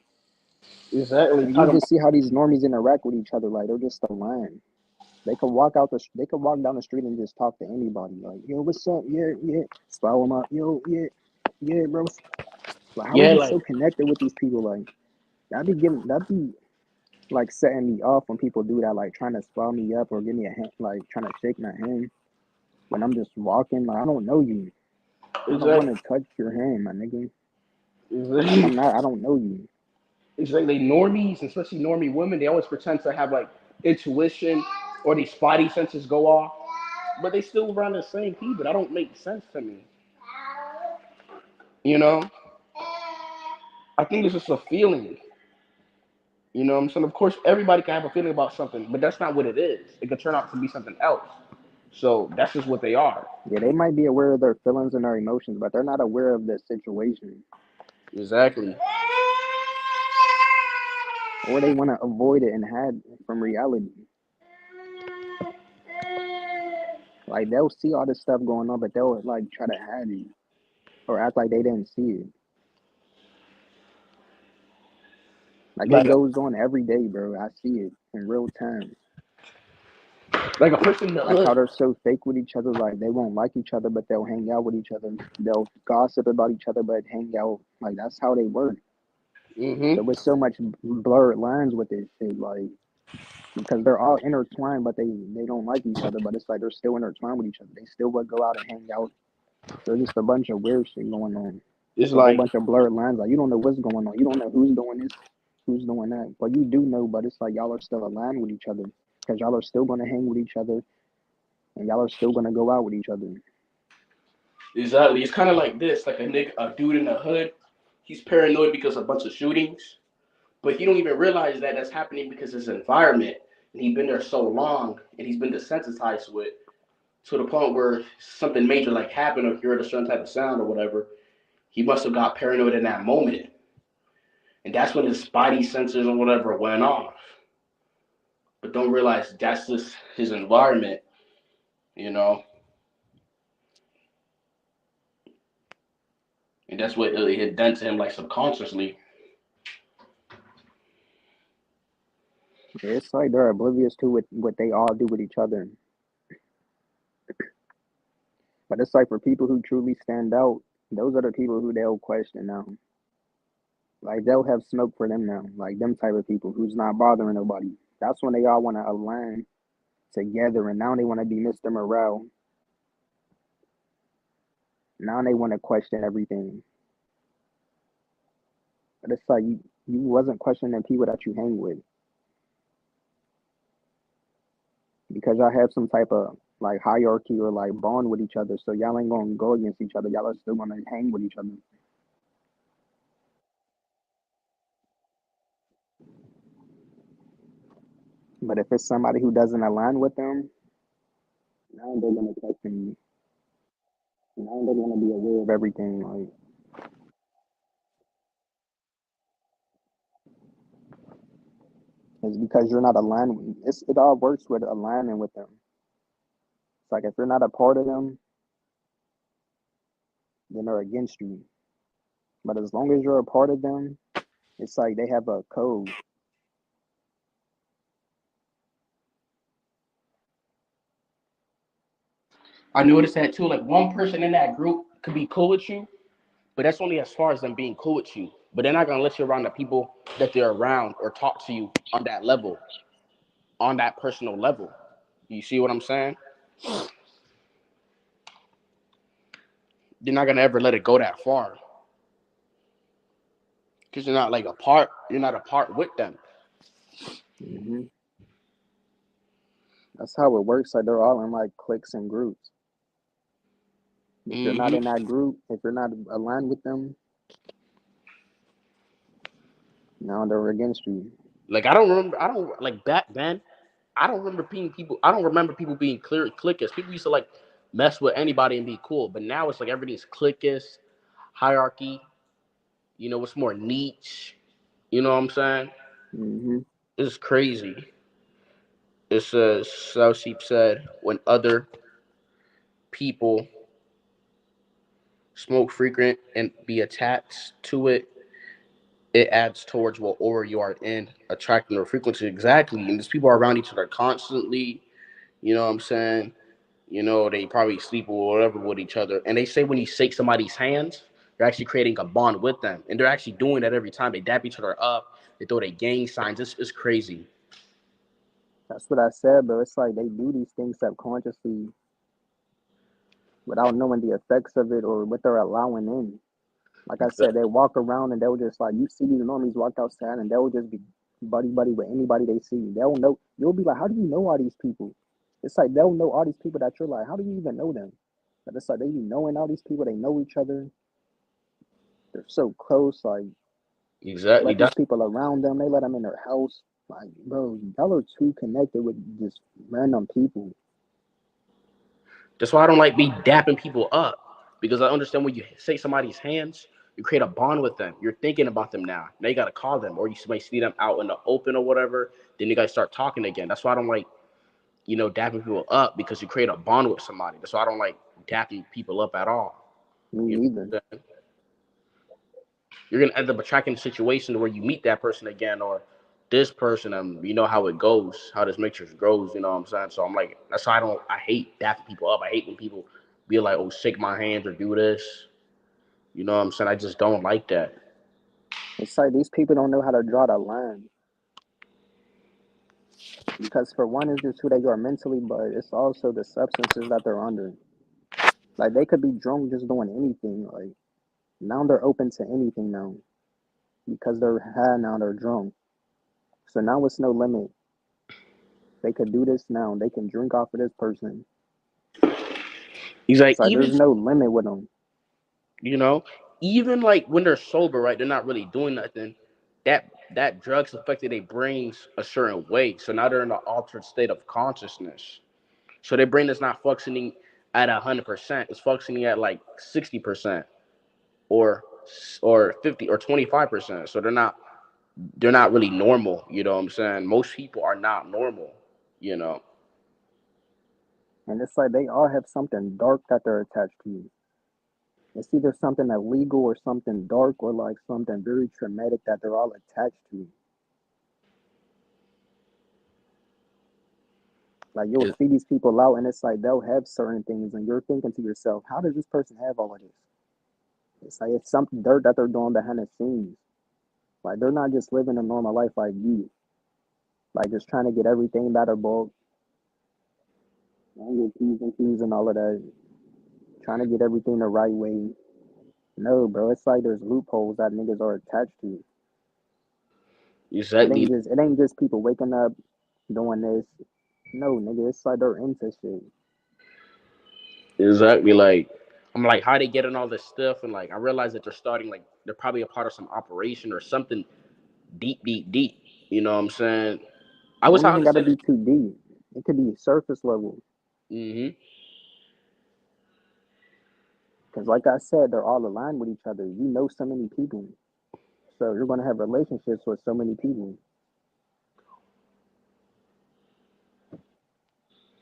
Exactly. And you Talking just see how these normies interact with each other. Like they're just a line. They could walk down the street and just talk to anybody. Like, yo, what's up? Yeah, yeah. Swallow them up. Yo, yeah, yeah, bro. Like, how are yeah, you like so connected with these people? Like, that be like setting me off when people do that, like trying to swallow me up or give me a hand, like trying to shake my hand when I'm just walking. Like, I don't know you. I don't want exactly. to touch your hand, my nigga. Like, Exactly. I don't know you. It's like they normies, especially normie women, they always pretend to have like intuition or these spidey senses go off, but they still around the same people. That don't make sense to me. You know, I think it's just a feeling. You know what I'm saying? Of course, everybody can have a feeling about something, but that's not what it is. It could turn out to be something else. So that's just what they are. Yeah, they might be aware of their feelings and their emotions, but they're not aware of the situation, Exactly. or they want to avoid it and hide from reality. Like they'll see all this stuff going on, but they'll like try to hide it or act like they didn't see it. Like it Like a, goes on every day, bro. I see it in real time. like a person in the Like how hood. they're so fake with each other, like they won't like each other, but they'll hang out with each other. They'll gossip about each other, but hang out. Like that's how they work. Mm-hmm. So with so much blurred lines with this shit, like because they're all intertwined, but they don't like each other. But it's like they're still intertwined with each other. They still would go out and hang out. So just a bunch of weird shit going on. It's It's a whole like bunch of blurred lines. Like you don't know what's going on. You don't know who's doing this, who's doing that. But you do know. But it's like y'all are still aligned with each other because y'all are still gonna hang with each other and y'all are still gonna go out with each other. exactly. It's kind of like this, like a dude in the hood. He's paranoid because of a bunch of shootings, but he don't even realize that that's happening because his environment, and he's been there so long, and he's been desensitized to it to the point where something major like happened or he heard a certain type of sound or whatever. He must have got paranoid in that moment, and that's when his spidey sensors or whatever went off. But don't realize that's just his environment, you know, and that's what it had done to him, like subconsciously. It's like they're oblivious to what they all do with each other. But it's like for people who truly stand out, those are the people who they'll question now. Like they'll have smoke for them now. Like them type of people who's not bothering nobody. That's when they all want to align together, and now they want to be Mr. Morale. Now they want to question everything. But it's like you wasn't questioning people that you hang with because y'all have some type of like hierarchy or like bond with each other. So y'all ain't gonna go against each other. Y'all are still gonna hang with each other. But if it's somebody who doesn't align with them, now they're gonna question you. Now they're gonna be aware of everything. Like it's because you're not aligned. It all works with aligning with them. It's like if you're not a part of them, then they're against you. But as long as you're a part of them, It's like they have a code. I noticed that too. Like one person in that group could be cool with you, but that's only as far as them being cool with you. But they're not gonna let you around the people that they're around or talk to you on that level, on that personal level. You see what I'm saying? You're not gonna ever let it go that far because you're not like a part. You're not a part with them. Hmm. That's how it works. Like they're all in like cliques and groups. If you're not Hmm. in that group, if you're not aligned with them, now they're against you. Like I don't remember. I don't like back then. I don't remember being people. I don't remember people being clear cliquish. People used to like mess with anybody and be cool, but now it's like everything's cliquish, hierarchy. You know, what's more niche. You know what I'm saying? Hmm. It's crazy. It says South Sheep said when other people smoke frequent and be attached to it, it adds towards what aura you are in, attracting the frequency exactly. And these people are around each other constantly. You know what I'm saying? You know, they probably sleep or whatever with each other. And they say when you shake somebody's hands, you're actually creating a bond with them. And they're actually doing that every time. They dap each other up. They throw their gang signs. It's crazy. That's what I said, bro. It's like they do these things subconsciously without knowing the effects of it or what they're allowing in. Like I said, they walk around and they'll just like you see these normies walk outside and they'll just be buddy buddy with anybody they see. They'll know you'll be like, how do you know all these people? It's like they'll know all these people that you're like, how do you even know them? But it's like they be knowing all these people, they know each other, they're so close, like Exactly. let these people around them, they let them in their house. Like, bro, y'all are too connected with just random people. That's why I don't like be dapping people up because I understand when you shake somebody's hands, you create a bond with them. You're thinking about them now. Now you got to call them, or you might see them out in the open or whatever. Then you guys start talking again. That's why I don't like dapping people up because you create a bond with somebody. That's why I don't like dapping people up at all. Me You neither. know, you're gonna end up attracting a situation where you meet that person again or this person, and you know how it goes, how this mixture grows. You know what I'm saying? So I'm like, that's why I hate dapping people up. I hate when people be like, oh, shake my hands or do this. You know what I'm saying? I just don't like that. It's like these people don't know how to draw the line. Because for one, it's just who they are mentally, but it's also the substances that they're under. Like they could be drunk just doing anything. Like now they're open to anything now because they're high now they're drunk. So now it's no limit. They could do this now. They can drink off of this person. He's like, It's like there's no limit with them. you know, even like when they're sober, right? They're not really doing nothing. That drugs affected their brains a certain way. So now they're in an altered state of consciousness. So their brain is not functioning at 100%. It's functioning at like 60% or 50 or 25%. So they're not really normal. You know what I'm saying? Most people are not normal. You know. And it's like they all have something dark that they're attached to. It's either something illegal or something dark or like something very traumatic that they're all attached to. Like you'll It, see these people out and it's like they'll have certain things and you're thinking to yourself, how does this person have all of this? It's like it's something dirt that they're doing behind the scenes. Like they're not just living a normal life like you, like just trying to get everything by the bulk, and your P's and Q's and all of that, trying to get everything the right way. No, bro, it's like there's loopholes that niggas are attached to. exactly. It ain't just people waking up doing this. No, nigga, it's like they're into shit. Exactly. Like I'm like, how they getting all this stuff, and like I realize that they're starting like they're probably a part of some operation or something deep, deep, deep. You know what I'm saying? I It wish don't I even gotta understood be it. too deep. It could be surface level. Hmm. Cause like I said, they're all aligned with each other. You know so many people. So you're gonna have relationships with so many people,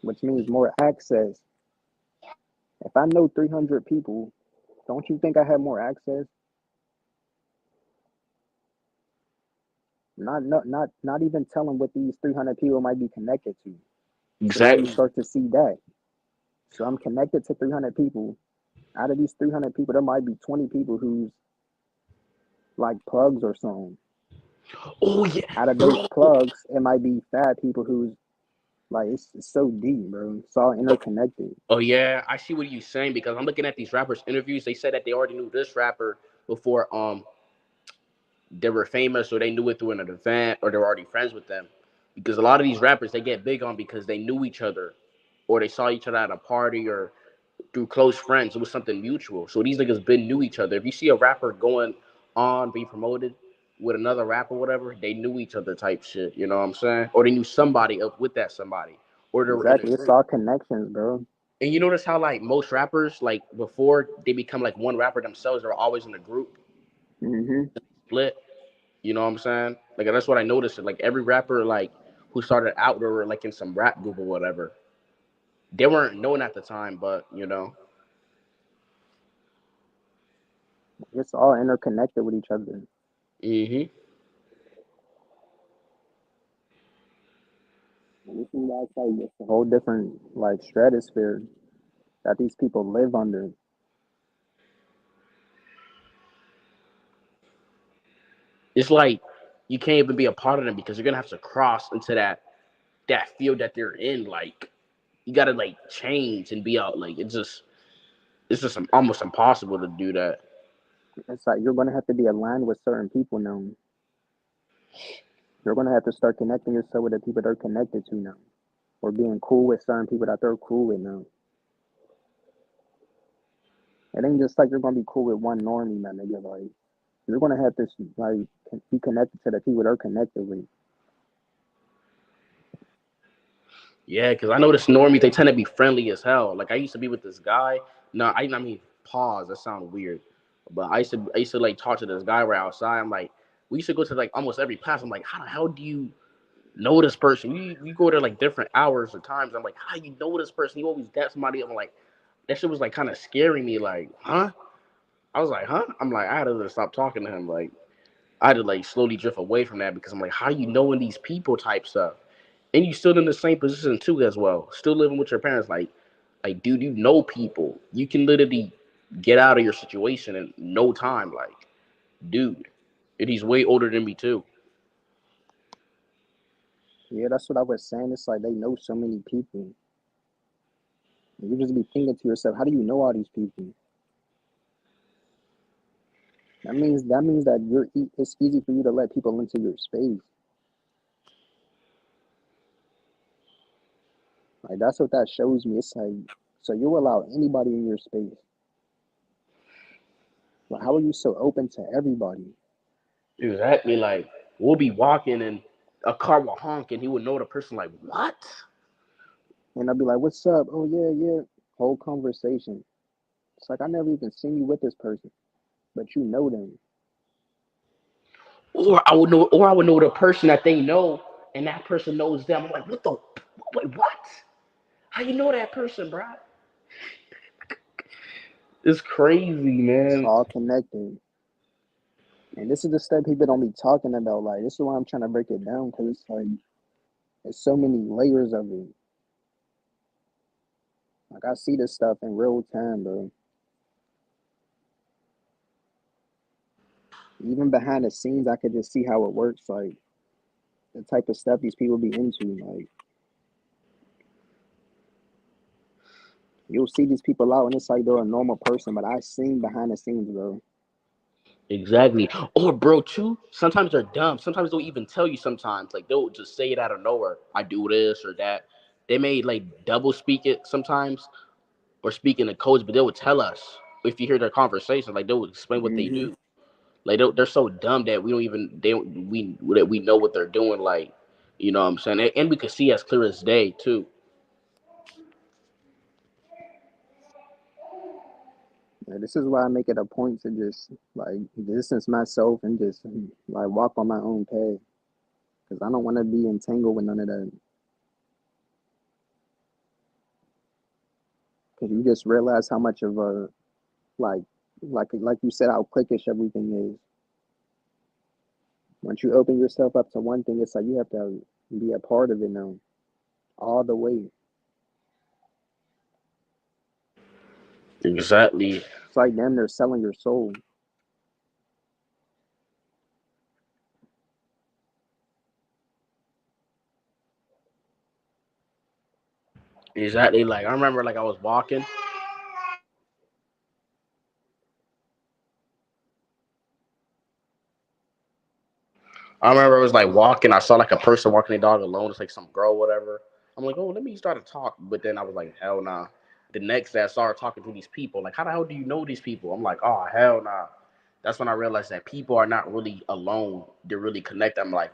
which means more access. If I know 300 people, don't you think I have more access? Not even telling what these 300 people might be connected to. So now you Exactly. start to see that. So I'm connected to 300 people. Out of these 300 people, there might be 20 people who's like plugs or something. Oh yeah, Out of those bro. plugs, it might be five people who's like it's so deep, bro. It's all interconnected. Oh yeah, I see what you're saying because I'm looking at these rappers' interviews. They said that they already knew this rapper before they were famous or they knew it through an event or they were already friends with them. Because a lot of these rappers they get big on because they knew each other or they saw each other at a party or through close friends. It was something mutual. So these niggas been knew each other. If you see a rapper going on being promoted with another rapper, whatever, they knew each other type shit. You know what I'm saying? Or they knew somebody up with that somebody, or they were in a Exactly. It's group. all connections, bro. And you notice how like most rappers, like before they become like one rapper themselves, they're always in a group Hmm. split. You know what I'm saying? Like that's what I noticed. Like every rapper like who started out, they were like in some rap group or whatever. They weren't known at the time, but you know. It's all interconnected with each other. Hmm. And this is why it's like it's a whole different like stratosphere that these people live under. It's like you can't even be a part of them because you're gonna have to cross into that field that they're in. Like you gotta like change and be out. Like it's just almost impossible to do that. It's like you're gonna have to be aligned with certain people now. You're gonna have to start connecting yourself with the people they're connected to now, or being cool with certain people that they're cool with now. It ain't just like you're gonna be cool with one normie, man. Nigga, like you're gonna have to like be connected to the people they're connected with. Yeah, because I noticed normies they tend to be friendly as hell. Like I used to be with this guy. No, I mean pause. That sounds weird, but I used to like talk to this guy right outside. I'm like, we used to go to like almost every class. I'm like, how the hell do you know this person? We go there like different hours or times. I'm like, how you know this person? You always get somebody. I'm like, that shit was like kind of scaring me. Like, huh? I was like, huh? I'm like, I had to just stop talking to him. Like, I had to like slowly drift away from that because I'm like, how you knowing these people type stuff? And you still in the same position too as well. Still living with your parents. Like, dude, you know people. You can literally get out of your situation in no time. Like, dude, and he's way older than me too. Yeah, that's what I was saying. It's like they know so many people. And you just be thinking to yourself, how do you know all these people? That means that it's easy for you to let people into your space. Like that's what that shows me. It's like so you allow anybody in your space. Like how are you so open to everybody? Exactly. Like, we'll be walking and a car will honk and he would know the person. Like, what? And I'll be like, "What's up? Oh yeah, yeah." Whole conversation. It's like I never even seen you with this person, but you know them. Or I would know the person that they know, and that person knows them. I'm like, what the? Wait, what? How you know that person, bro? It's crazy, It's man. all connected. And this is the stuff people don't be talking about. Like this is why I'm trying to break it down because it's like there's so many layers of it. Like I see this stuff in real time, bro. Even behind the scenes, I could just see how it works. Like the type of stuff these people be into. Like you'll see these people out, and it's like they're a normal person, but I seen behind the scenes, bro. Exactly. Or bro, too. Sometimes they're dumb. Sometimes they'll even tell you. Sometimes like they'll just say it out of nowhere. I do this or that. They may like double speak it sometimes or speak in the codes, but they will tell us if you hear their conversation. Like they'll explain what they Hmm. do. Like they're so dumb that we don't even they we know what they're doing. Like you know what I'm saying, and we can see as clear as day too. Yeah, this is why I make it a point to just like distance myself and just like walk on my own path because I don't want to be entangled with none of that. Because you just realize how much of a like like you said how cliquish everything is. Once you open yourself up to one thing, it's like you have to be a part of it now, all the way. Exactly. It's like them, they're selling your soul. Exactly. Like I remember, like I was walking. I remember I was like walking. I saw like a person walking their dog alone. It's like some girl, whatever. I'm like, oh, let me start to talk. But then I was like, hell nah. The next day I started talking to these people. Like, how the hell do you know these people? I'm like, oh, hell nah. That's when I realized that people are not really alone. They're really connected. I'm like,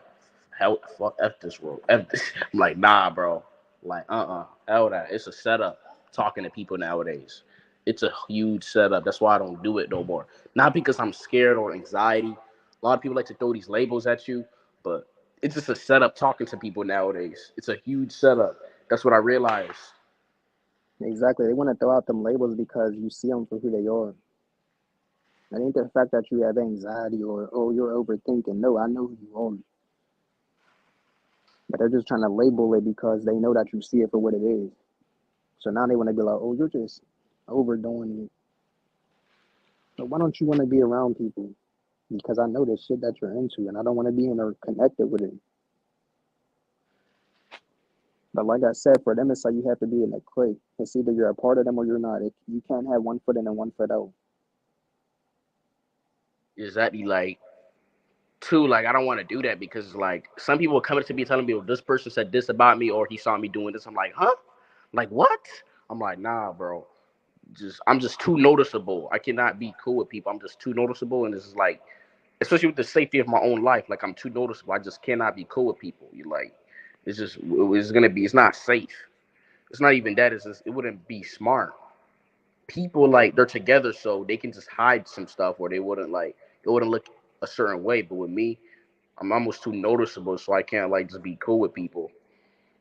hell, fuck, F this world. F this. I'm like, nah, bro. Like, hell that. It's a setup talking to people nowadays. It's a huge setup. That's why I don't do it no more. Not because I'm scared or anxiety. A lot of people like to throw these labels at you, but it's just a setup talking to people nowadays. It's a huge setup. That's what I realized. Exactly. They want to throw out them labels because you see them for who they are. It ain't the fact that you have anxiety or, oh, you're overthinking. No, I know who you are. But they're just trying to label it because they know that you see it for what it is. So now they want to be like, oh, you're just overdoing it. But why don't you want to be around people? Because I know the shit that you're into and I don't want to be in or connected with it. But like I said, for them, it's like you have to be in a clique. It's either you're a part of them or you're not. You can't have one foot in and one foot out. Exactly. Like, too, like I don't want to do that because like some people coming to me telling me, well, this person said this about me or he saw me doing this. I'm like, huh? Like what? I'm like, nah, bro. I'm just too noticeable. I cannot be cool with people. I'm just too noticeable, and this is like, especially with the safety of my own life. Like I'm too noticeable. I just cannot be cool with people. You like, it's gonna be. It's not safe. It's not even that. It's just it wouldn't be smart. People like they're together so they can just hide some stuff or they wouldn't like it wouldn't look a certain way. But with me, I'm almost too noticeable, so I can't like just be cool with people.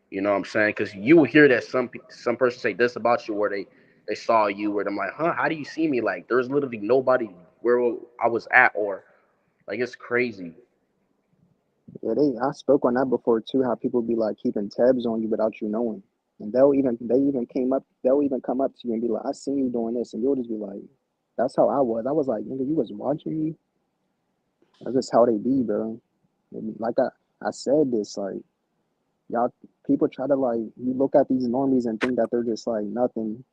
You know what I'm saying? Because you will hear that some person say this about you, where they saw you, where I'm like, huh? How do you see me? Like there's literally nobody where I was at, or like it's crazy. Yeah, I spoke on that before too. How people be like keeping tabs on you without you knowing, and they'll even come up to you and be like, "I seen you doing this," and you'll just be like, "That's how I was." I was like, "Nigga, you was watching me." That's just how they be, bro. And like I said this, like y'all people try to like you look at these normies and think that they're just like nothing,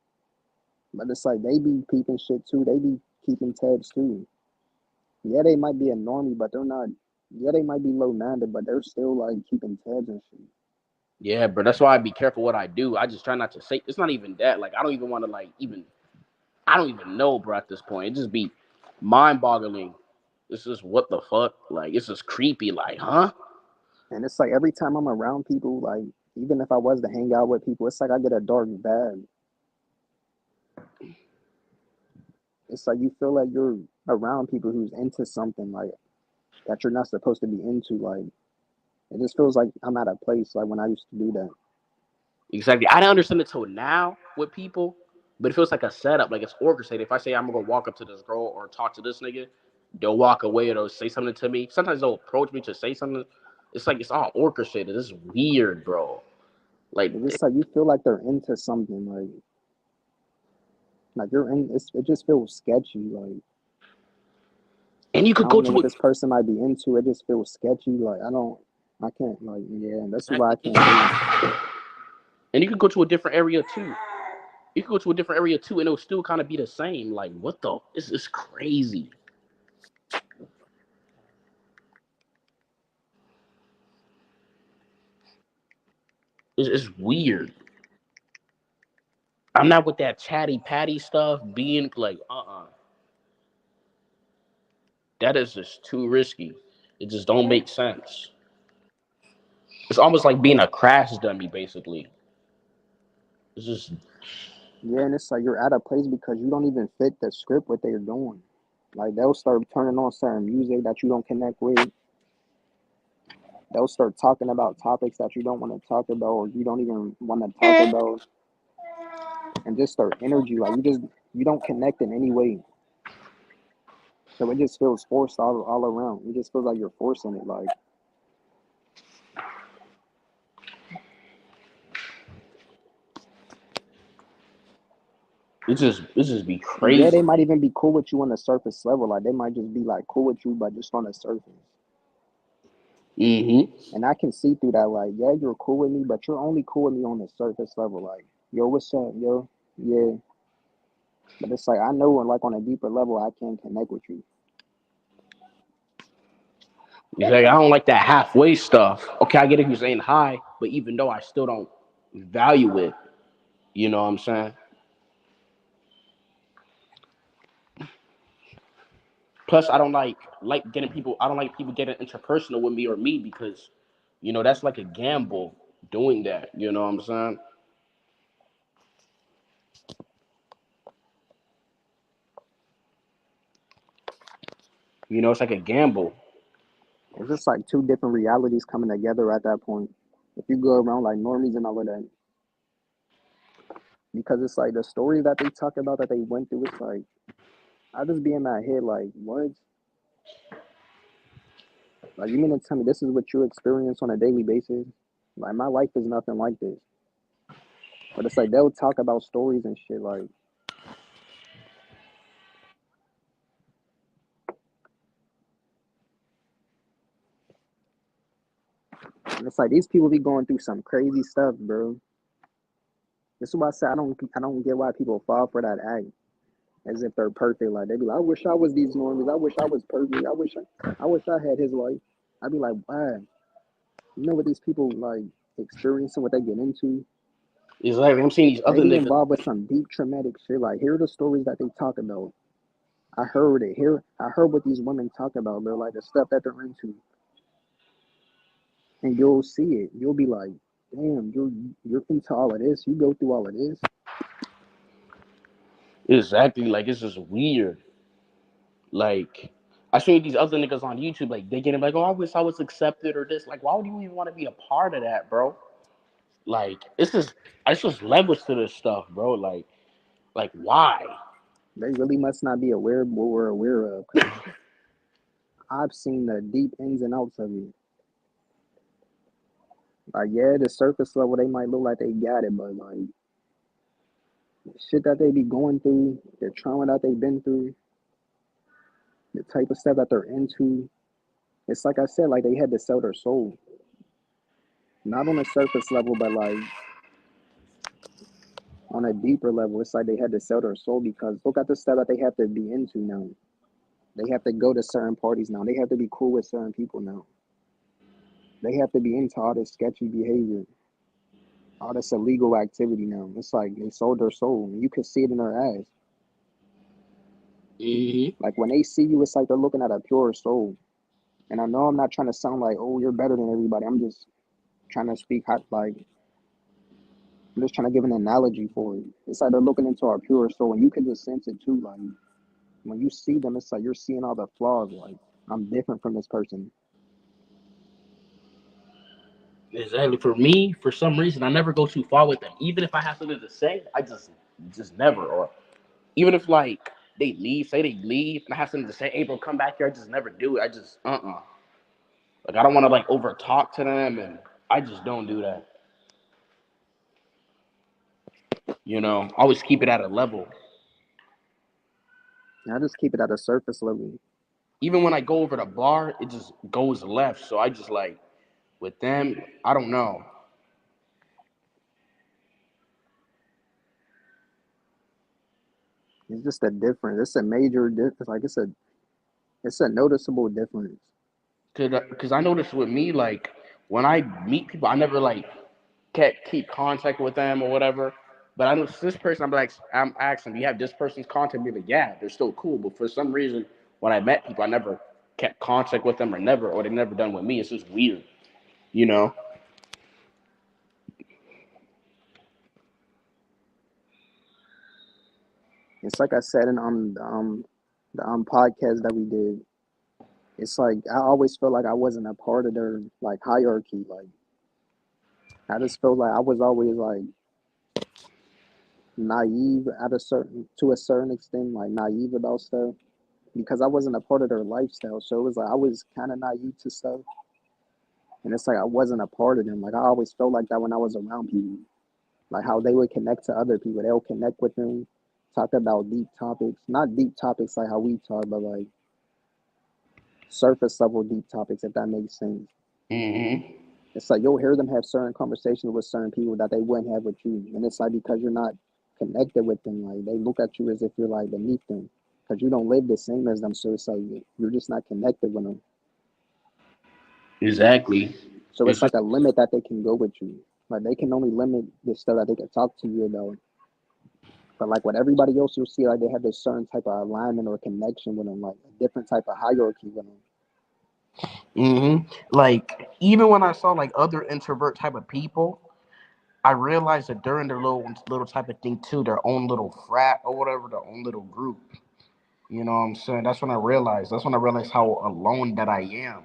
but it's like they be peeping shit too. They be keeping tabs too. Yeah, they might be a normie, but they're not. Yeah, they might be low minded, but they're still like keeping tabs and shit. Yeah, bro. That's why I be careful what I do. I just try not to say. It's not even that. Like I don't even want to like even. I don't even know, bro. At this point, it just be mind-boggling. It's just what the fuck. Like it's just creepy. Like, huh? And it's like every time I'm around people, like even if I was to hang out with people, it's like I get a dark vibe. It's like you feel like you're around people who's into something like that you're not supposed to be into. Like it just feels like I'm at a place like when I used to do that. Exactly. I didn't understand it till now with people, but it feels like a setup, like it's orchestrated. If I say I'm gonna walk up to this girl or talk to this nigga, they'll walk away or they'll say something to me. Sometimes they'll approach me to say something. It's like it's all orchestrated. This is weird, bro. Like, It's just like you feel like they're into something. Like you're in. It just feels sketchy. Like and you I could go don't know to what a this person might be into. It just feels sketchy. Like I don't. I can't. Like yeah. That's why I can't do it. and you could go to a different area too. You could go to a different area too, and it'll still kind of be the same. Like, what the? This is crazy. It's weird. I'm not with that chatty patty stuff. Being like, that is just too risky. It just don't make sense. It's almost like being a crash dummy, basically. It's just Yeah, and it's like you're at a place because you don't even fit the script what they're doing. Like they'll start turning on certain music that you don't connect with. They'll start talking about topics that you don't want to talk about or you don't even want to talk about, and just start energy like you don't connect in any way. So it just feels forced all around. It just feels like you're forcing it. Like, It just be yeah, they crazy. might even be cool with you on the surface level. Like, they might just be like cool with you, but just on the surface. Mm-hmm. And I can see through that. Like, yeah, you're cool with me, but you're only cool with me on the surface level. Like, yo, what's up, yo? Yeah. But it's like I know, like on a deeper level, I can connect with you. He's like, I don't like that halfway stuff. Okay, I get it. You're saying hi, but even though I still don't value it, you know what I'm saying? Plus, I don't like getting people. I don't like people getting interpersonal with me or me because, that's like a gamble doing that. You know what I'm saying? It's like a gamble. It's just like two different realities coming together at that point. If you go around like normies and all of that, because it's like the story that they talk about that they went through. It's like I just be in my head like, what? Like you mean to tell me this is what you experience on a daily basis? Like my life is nothing like this. But it's like they'll talk about stories and shit. Like and it's like these people be going through some crazy stuff, bro. This is why I say I don't get why people fall for that act as if they're perfect. Like they be like, I wish I was these normies. I wish I was perfect. I wish I had his life. I'd be like, why? You know what these people like experiencing, what they get into. It's like I'm seeing these They other be niggas. involved with some deep traumatic shit. Like here are the stories that they talk about. I heard it. Here I heard what these women talk about, bro. Like the stuff that they're into. And you'll see it. You'll be like, damn, you're into all of this. You go through all of this. Exactly, like it's just weird. Like I see these other niggas on YouTube, like they getting like, oh, I wish I was accepted or this. Like, why would you even want to be a part of that, bro? Like, it's just levels to this stuff, bro. Like why? They really must not be aware of what we're aware of, because I've seen the deep ins and outs of it. Like, yeah, the surface level, they might look like they got it, but like the shit that they be going through, the trauma that they've been through, the type of stuff that they're into, it's like I said, like they had to sell their soul. Not on a surface level, but like on a deeper level. It's like they had to sell their soul because look at the stuff that they have to be into now. They have to go to certain parties now. They have to be cool with certain people now. They have to be into all this sketchy behavior, all this illegal activity now. It's like they sold their soul. You can see it in their eyes. Hmm. Like when they see you, it's like they're looking at a pure soul. And I know I'm not trying to sound like, oh, you're better than everybody. I'm just trying to speak hot, like I'm just trying to give an analogy for it. It's like they're looking into our pure soul, and you can just sense it too. Like when you see them, it's like you're seeing all the flaws. Like I'm different from this person. Exactly. For me, for some reason, I never go too far with them. Even if I have something to say, I just never. Or even if like they leave, say they leave, and I have something to say, hey bro, come back here. I just never do it. I just like I don't want to like over talk to them, and I just don't do that. Always keep it at a level. And I just keep it at a surface level. Even when I go over the bar, it just goes left. So I just like with them, I don't know. It's just a difference. It's a major difference. Like it's a noticeable difference. Cause I noticed with me, like when I meet people, I never like keep contact with them or whatever. But I know this person, I'm asking, do you have this person's contact? Be like, yeah, they're still cool. But for some reason, when I met people, I never kept contact with them or they never done with me. It's just weird, you know. It's like I said in the podcast that we did. It's like I always felt like I wasn't a part of their like hierarchy. Like I just felt like I was always like naive at a certain to a certain extent, like naive about stuff. because I wasn't a part of their lifestyle. So it was like I was kind of naive to stuff, and it's like I wasn't a part of them. Like I always felt like that when I was around people, like how they would connect to other people. They'll connect with them, talk about deep topics, not deep topics like how we talk, but like surface level deep topics, if that makes sense. Mm-hmm. It's like you'll hear them have certain conversations with certain people that they wouldn't have with you, and it's like because you're not connected with them, like they look at you as if you're like beneath them because you don't live the same as them. So it's like you're just not connected with them. Exactly. So It's it's just like a limit that they can go with you. Like they can only limit the stuff that they can talk to you about. But like with everybody else, you'll see like they have this certain type of alignment or connection with them, like a different type of hierarchy with them. like even when I saw like other introvert type of people, I realized that they're in their little type of thing too, their own little frat or whatever, their own little group. You know what I'm saying? That's when I realized. That's when I realized how alone that I am.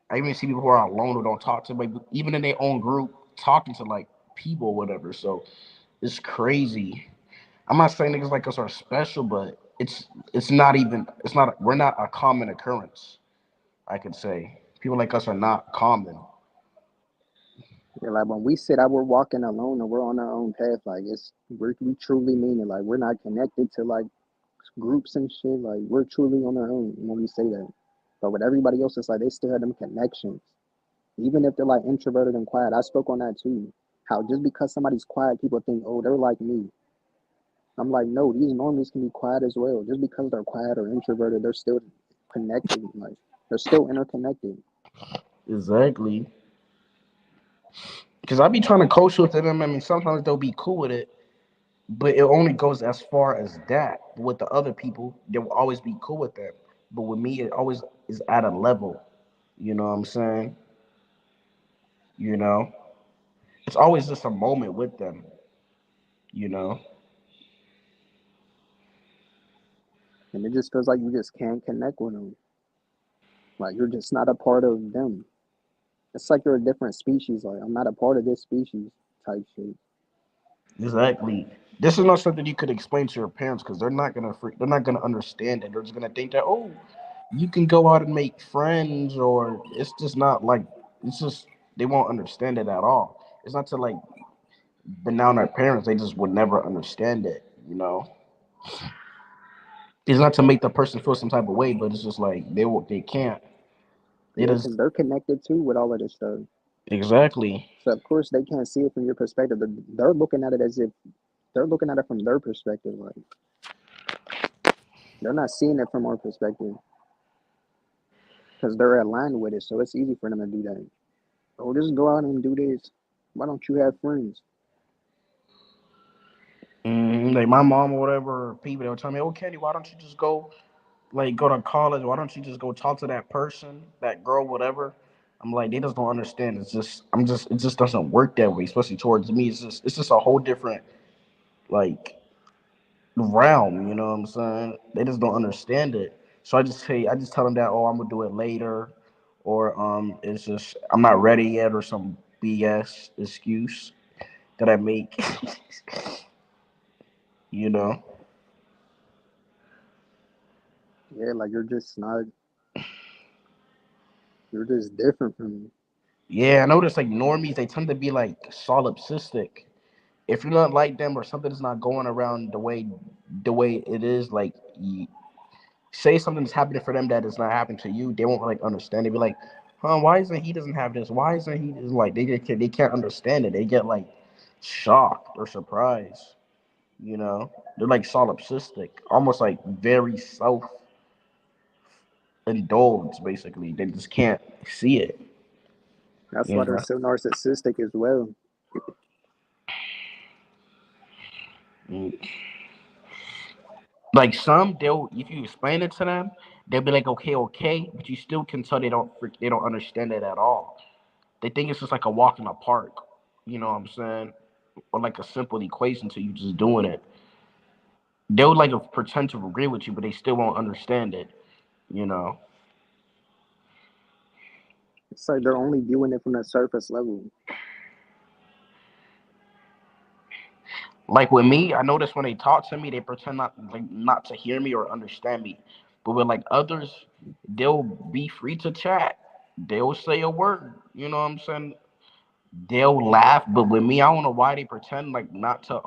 I even see people who are alone who don't talk to like even in their own group, talking to like people, or whatever. So it's crazy. I'm not saying niggas like us are special, but it's not even it's not we're not a common occurrence. I could say people like us are not common. Yeah, like when we sit out, we're walking alone and we're on our own path. Like we truly mean it. Like we're not connected to like groups and shit. Like we're truly on our own when we say that. But with everybody else, it's like they still have them connections, even if they're like introverted and quiet. I spoke on that too. How just because somebody's quiet, people think, oh, they're like me. I'm like, no, these normies can be quiet as well. Just because they're quiet or introverted, they're still connected. Like they're still interconnected. Exactly. Because I be trying to coach with them. I mean, sometimes they'll be cool with it, but it only goes as far as that. But with the other people, they will always be cool with them. But with me, it always is at a level. You know what I'm saying? You know, it's always just a moment with them. You know, And it just feels like you just can't connect with them. Like you're just not a part of them. It's like you're a different species. Like I'm not a part of this species type shit. exactly. This is not something you could explain to your parents because they're not gonna understand it. They're just gonna think that oh, you can go out and make friends, or it's just not like it's just they won't understand it at all. It's not to like, but now their parents they just would never understand it. You know, it's not to make the person feel some type of way, but it's just like they can't. They Yeah, just because they're connected too with all of this stuff. exactly, So of course they can't see it from your perspective. They're looking at it as if they're looking at it from their perspective. Like they're not seeing it from our perspective because they're aligned with it. So it's easy for them to do that. Oh, just go out and do this. Why don't you have friends? like my mom or whatever. People they'll tell me, "Oh, Kenny, why don't you just go to college? Why don't you just go talk to that person, that girl, whatever?" I'm like, they just don't understand. It just doesn't work that way, especially towards me. It's just a whole different like realm. You know what I'm saying? They just don't understand it. So I just tell them that, oh, I'm gonna do it later, or it's just I'm not ready yet, or some BS excuse that I make. you know? Yeah, like you're just not. You're just different from me. Yeah, I notice like normies, they tend to be like solipsistic. If you're not like them or something's not going around the way it is, like say something's happening for them that is not happening to you, they won't like understand. They be like, "Huh? Why isn't he doesn't have this? Why isn't he?" Is like they can't understand it. They get like shocked or surprised. You know, they're like solipsistic, almost like very self indulged. Basically, they just can't see it. That's You why they're know. so narcissistic as well. Mm. Like some, they'll if you explain it to them, they'll be like, okay, okay, but you still can tell they don't understand it at all. They think it's just like a walk in the park. You know what I'm saying? Or like a simple equation to you just doing it. They'll like pretend to agree with you, but they still won't understand it. You know, It's like they're only viewing it from the surface level. like with me, I notice when they talk to me, they pretend not to hear me or understand me. But with like others, they'll be free to chat. They'll say a word. You know what I'm saying? They'll laugh. But with me, I don't know why they pretend like not to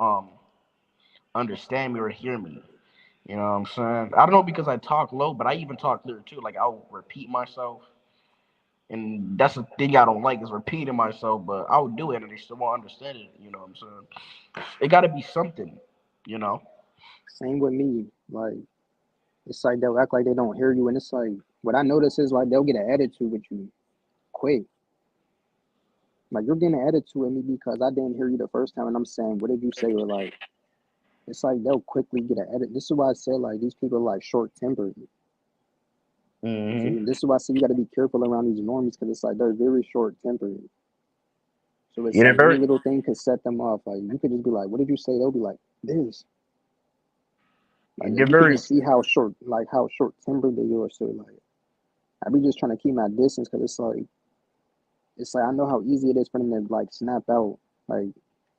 understand me or hear me. You know what I'm saying? I don't know because I talk low, but I even talk clear too. Like I'll repeat myself, and that's the thing I don't like is repeating myself. But I would do it, and they still won't understand it. You know what I'm saying? It got to be something. You know? Same with me. Like it's like they'll act like they don't hear you, and it's like what I notice is like they'll get an attitude with you quick. Like you're getting an attitude with me because I didn't hear you the first time, and I'm saying, "What did you say?" Or like it's like they'll quickly get an attitude. This is why I said like these people are like short tempered. Hmm. See, this is why I say you got to be careful around these normies because it's like they're very short tempered. So it's Yeah, they're like any very, little thing could set them off. Like you could just be like, "What did you say?" They'll be like, "This." Like they're you could very. just see how short tempered they are. So like I be just trying to keep my distance because it's like I know how easy it is for them to like snap out. Like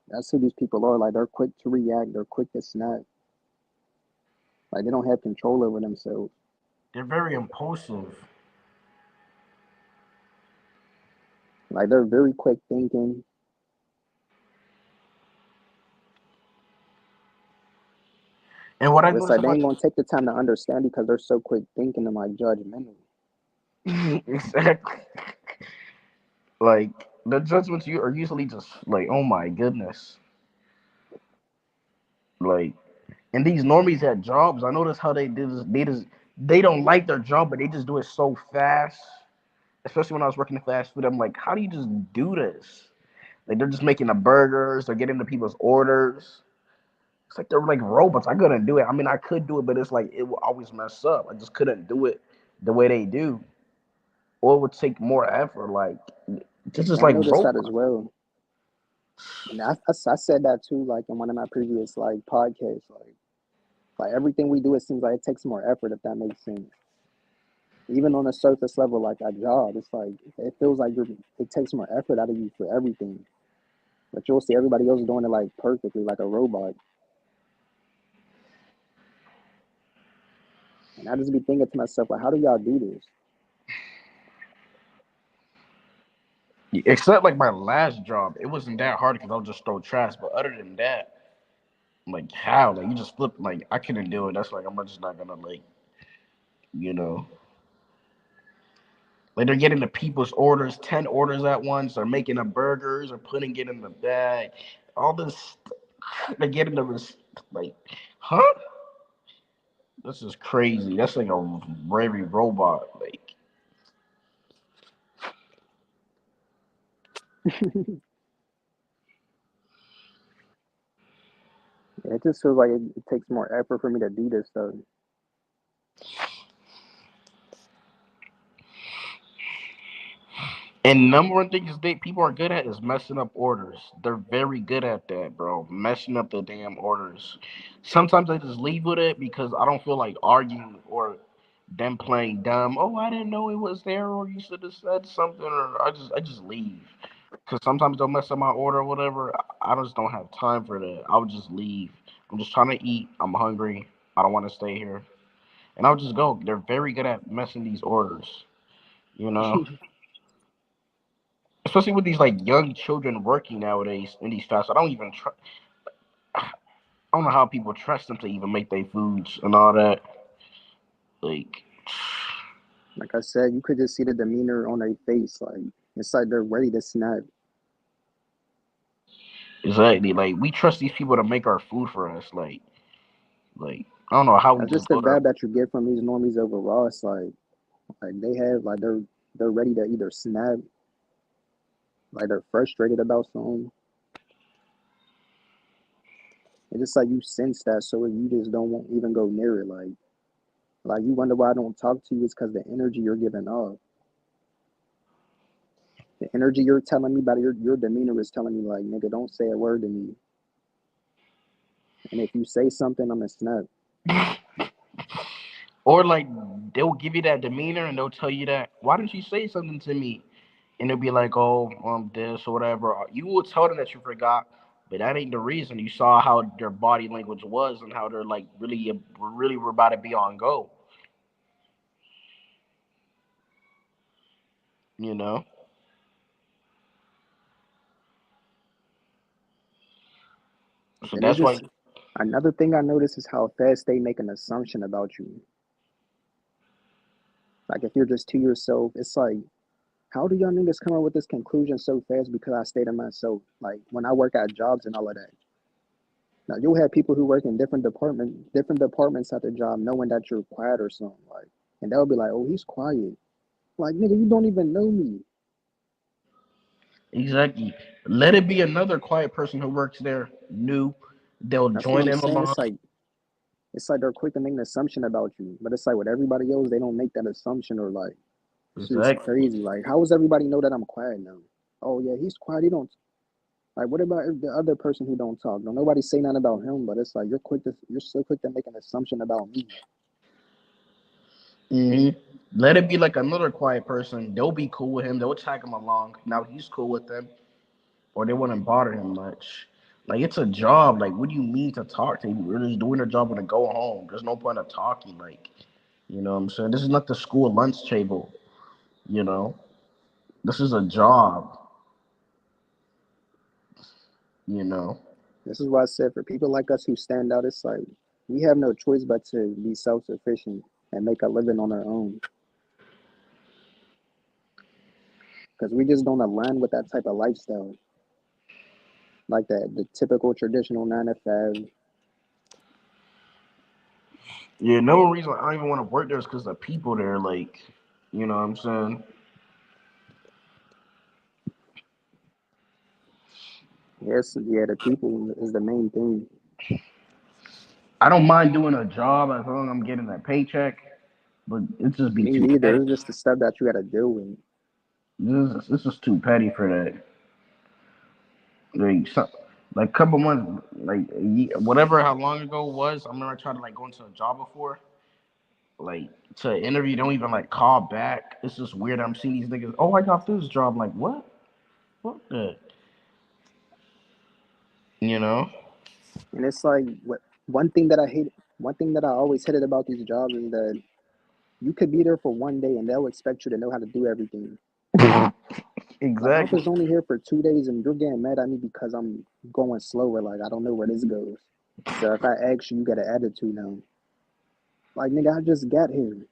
that's who these people are. Like they're quick to react. They're quick to snap. Like they don't have control over themselves. They're very impulsive. Like they're very quick thinking. And what I But it's noticed like they about ain't gonna take the time to understand because they're so quick thinking and like judgmental. exactly, like the judgments you are usually just like, oh my goodness, like, and these normies at jobs, I notice how they do this. They don't like their job, but they just do it so fast. Especially when I was working in fast food, I'm like, how do you just do this? Like they're just making the burgers, they're getting the people's orders. It's like they're like robots. I couldn't do it. I mean, I could do it, but it's like it will always mess up. I just couldn't do it the way they do, or it would take more effort. Like this is Yeah, I like noticed that as robot. well. And I said that too, like in one of my previous like podcasts. Like everything we do, it seems like it takes more effort. If that makes sense. Even on a surface level, like a job, it's like it feels like it takes more effort out of you for everything. But you'll see everybody else doing it like perfectly, like a robot. And I just be thinking to myself, like, how do y'all do this? Except like my last job, it wasn't that hard because I'll just throw trash. But other than that, like how? Like you just flip. Like I couldn't do it. That's like I'm just not gonna like you know. Like they're getting the people's orders, 10 orders at once. They're making the burgers or putting it in the bag. All this, they're getting the like, huh? This is crazy. That's like a very robot. Like Yeah, it just feels like it takes more effort for me to do this stuff. and number one thing is they people are good at is messing up orders. They're very good at that, bro. Messing up the damn orders. Sometimes I just leave with it because I don't feel like arguing or them playing dumb. Oh, I didn't know it was there, or you should have said something, or I just leave. Cause sometimes they'll mess up my order or whatever. I just don't have time for that. I would just leave. I'm just trying to eat. I'm hungry. I don't want to stay here, and I'll just go. They're very good at messing these orders. You know. Especially with these like young children working nowadays in these fast. I don't even I don't know how people trust them to even make their foods and all that. Like Like I said, you could just see the demeanor on their face. Like it's like they're ready to snap. exactly, like we trust these people to make our food for us. Like I don't know how we That's just just the go there. vibe that you get from these normies overall. It's like they have like they're ready to either snap, like they're frustrated about something. It's just like you sense that, so you just don't want even go near it. Like you wonder why I don't talk to you. It's because the energy you're giving off, the energy you're telling me about your demeanor is telling me like, nigga, don't say a word to me. And if you say something, I'm gonna snap. Or like they'll give you that demeanor and they'll tell you that why didn't you say something to me? And they'll be like, oh, this or whatever. You will tell them that you forgot, but that ain't the reason. You saw how their body language was and how they're like really, really were about to be on go. You know, so And it's that's why. just another thing I notice is how fast they make an assumption about you. Like if you're just to yourself, it's like, how do y'all niggas come up with this conclusion so fast because I stay to myself? Like when I work at jobs and all of that. Now you'll have people who work in different departments at their job, knowing that you're quiet or something like, and they'll be like, "Oh, he's quiet." Like nigga, you don't even know me. Exactly. Let it be another quiet person who works there, new. They'll That's what join I'm in saying. along. It's like they're quick to make an assumption about you, but it's like with everybody else, they don't make that assumption or like it's just Exactly. crazy. Like how does everybody know that I'm quiet now? Oh yeah, he's quiet. He don't like. What about the other person who don't talk? Don't nobody say nothing about him, but it's like you're so quick to make an assumption about me. hmm Let it be like another quiet person. They'll be cool with him. They'll tag him along. Now he's cool with them, or they wouldn't bother him much. Like it's a job. Like what do you mean to talk to him? We're just doing our job when to go home. There's no point of talking. Like you know what I'm saying? This is not the school lunch table. You know, this is a job. You know. This is why I said for people like us who stand out, it's like we have no choice but to be self sufficient and make a living on our own because we just don't align with that type of lifestyle, like that the typical traditional 9 to 5. Yeah, no reason I don't even want to work there is because the people there, like, you know what I'm saying? Yes, yeah, the people is the main thing. I don't mind doing a job as long as I'm getting a paycheck, but it just be Me too neither. petty. It's just the stuff that you got to deal with. This is too petty for that. Like, like a couple months, like whatever, how long ago it was. I remember I tried to like go into a job before, like to interview. Don't even like call back. It's just weird. I'm seeing these niggas. Oh, I got this job. Like what? What the? You know? And it's like what one thing that I hate, one thing that I always hated about these jobs is that you could be there for one day and they'll expect you to know how to do everything. Like I Exactly. was only here for 2 days and you're getting mad at me because I'm going slower. Like I don't know where this goes. So if I ask you, you got an attitude now. Like nigga, I just got here.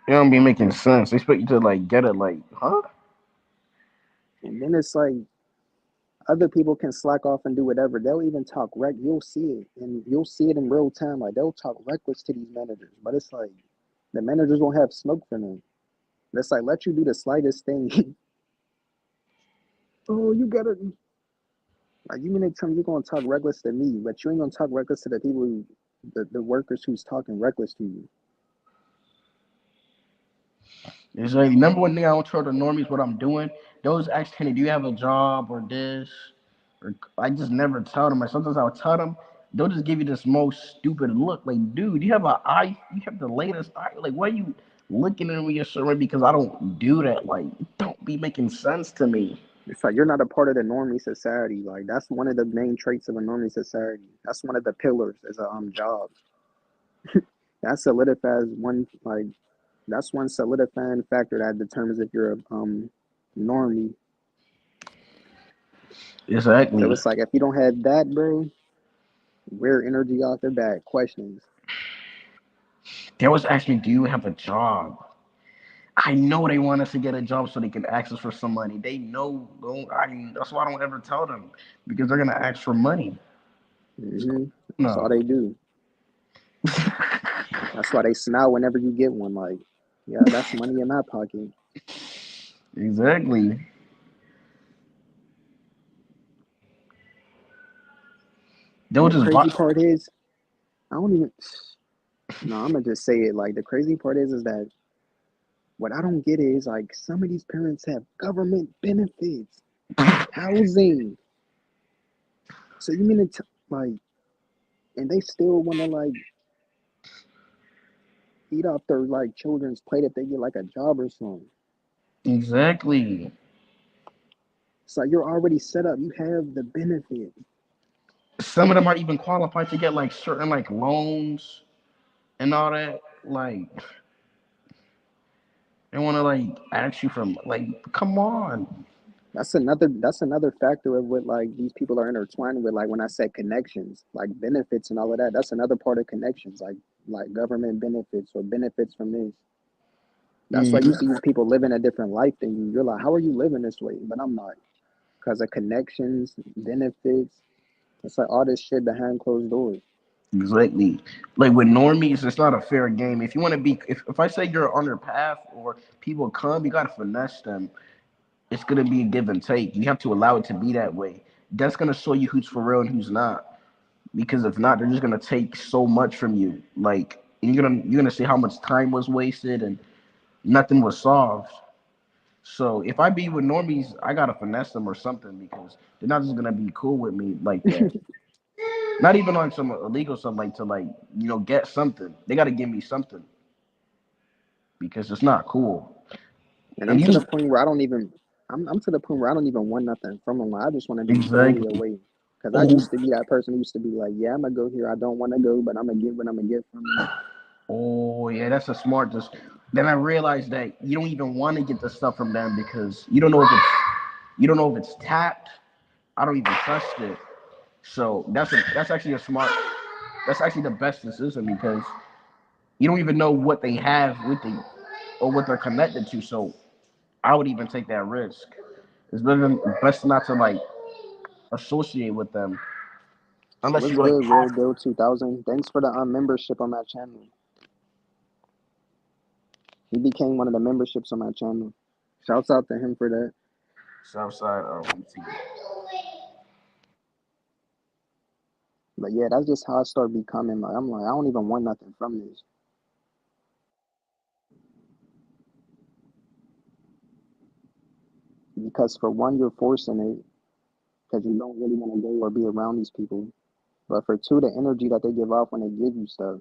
It don't be making sense. They expect you to like get it. Like, huh? And then it's like other people can slack off and do whatever. They'll even talk you'll see it and you'll see it in real time. Like they'll talk reckless to these managers. But it's like the managers won't have smoke for them. It's like let you do the slightest thing. Oh, you gotta like you mean to tell me you're gonna talk reckless to me, but you ain't gonna talk reckless to the people who the workers who's talking reckless to you. It's like number one thing I don't tell the normies what I'm doing. Those ask Kenny, do you have a job or this? Or I just never tell them. Or sometimes I'll tell them. They'll just give you this most stupid look. Like, dude, you have an eye. You have the latest eye. Like, why are you looking at me a certain way? Because I don't do that. Like, don't be making sense to me. It's like you're not a part of the normie society. Like that's one of the main traits of a normie society. That's one of the pillars as a job. That solidifies one like that's one solidifying factor that determines if you're a normie. So Exactly. it's like if you don't have that, bro, weird energy off the bat, questions. They always ask me, do you have a job? I know they want us to get a job so they can ask us for some money. They know. That's why I don't ever tell them because they're gonna ask for money. That's all No. they do. That's why they smile whenever you get one. Like, yeah, that's money in my pocket. Exactly. And They'll the just buy. crazy part is, I don't even. No, I'm gonna just say it. Like the crazy part is that what I don't get is like some of these parents have government benefits, housing. So you mean to like, and they still want to like eat off their like children's plate if they get like a job or something. Exactly. It's like you're already set up. You have the benefit. Some of them are even qualified to get like certain like loans and all that. Like They want to like ask you from like, come on. That's another factor of what like these people are intertwined with. Like when I said connections, like benefits and all of that, that's another part of connections, like government benefits or benefits from this. That's why you Mhm. see these people living a different life than you. You're like, how are you living this way? But I'm not, because of connections, benefits. It's like all this shit behind closed doors. Exactly. Like with normies, it's not a fair game. If you want to be, if I say you're on your path or people come, you gotta finesse them. It's gonna be a give and take. You have to allow it to be that way. That's gonna show you who's for real and who's not. Because if not, they're just gonna take so much from you. Like you're gonna see how much time was wasted and nothing was solved. So if I be with normies, I gotta finesse them or something because they're not just gonna be cool with me like that. Not even on some illegal stuff, like to like get something. They gotta give me something because it's not cool. And I'm And to the you point where I don't even I'm to the point where I don't even want nothing from them. Like, I just want to be fully exactly. away. Because I Oh, used to be that person who used to be like, yeah, I'm gonna go here. I don't want to go, but I'm gonna get what I'm gonna get from them. oh yeah, that's a smart. Just then I realized that you don't even want to get the stuff from them because you don't know if it's tapped. I don't even trust it. So that's actually a smart. That's actually the best decision because you don't even know what they have with you or what they're connected to. So I would even take that risk. It's better best not to like associate with them unless What's you like good, Real have to. Deal 2000? Thanks for the membership on my channel. He became one of the memberships on my channel. Shouts out to him for that. Southside team. But yeah, that's just how I start becoming. Like I'm like, I don't even want nothing from this. Because for one, you're forcing it because you don't really want to go or be around these people. But for two, the energy that they give off when they give you stuff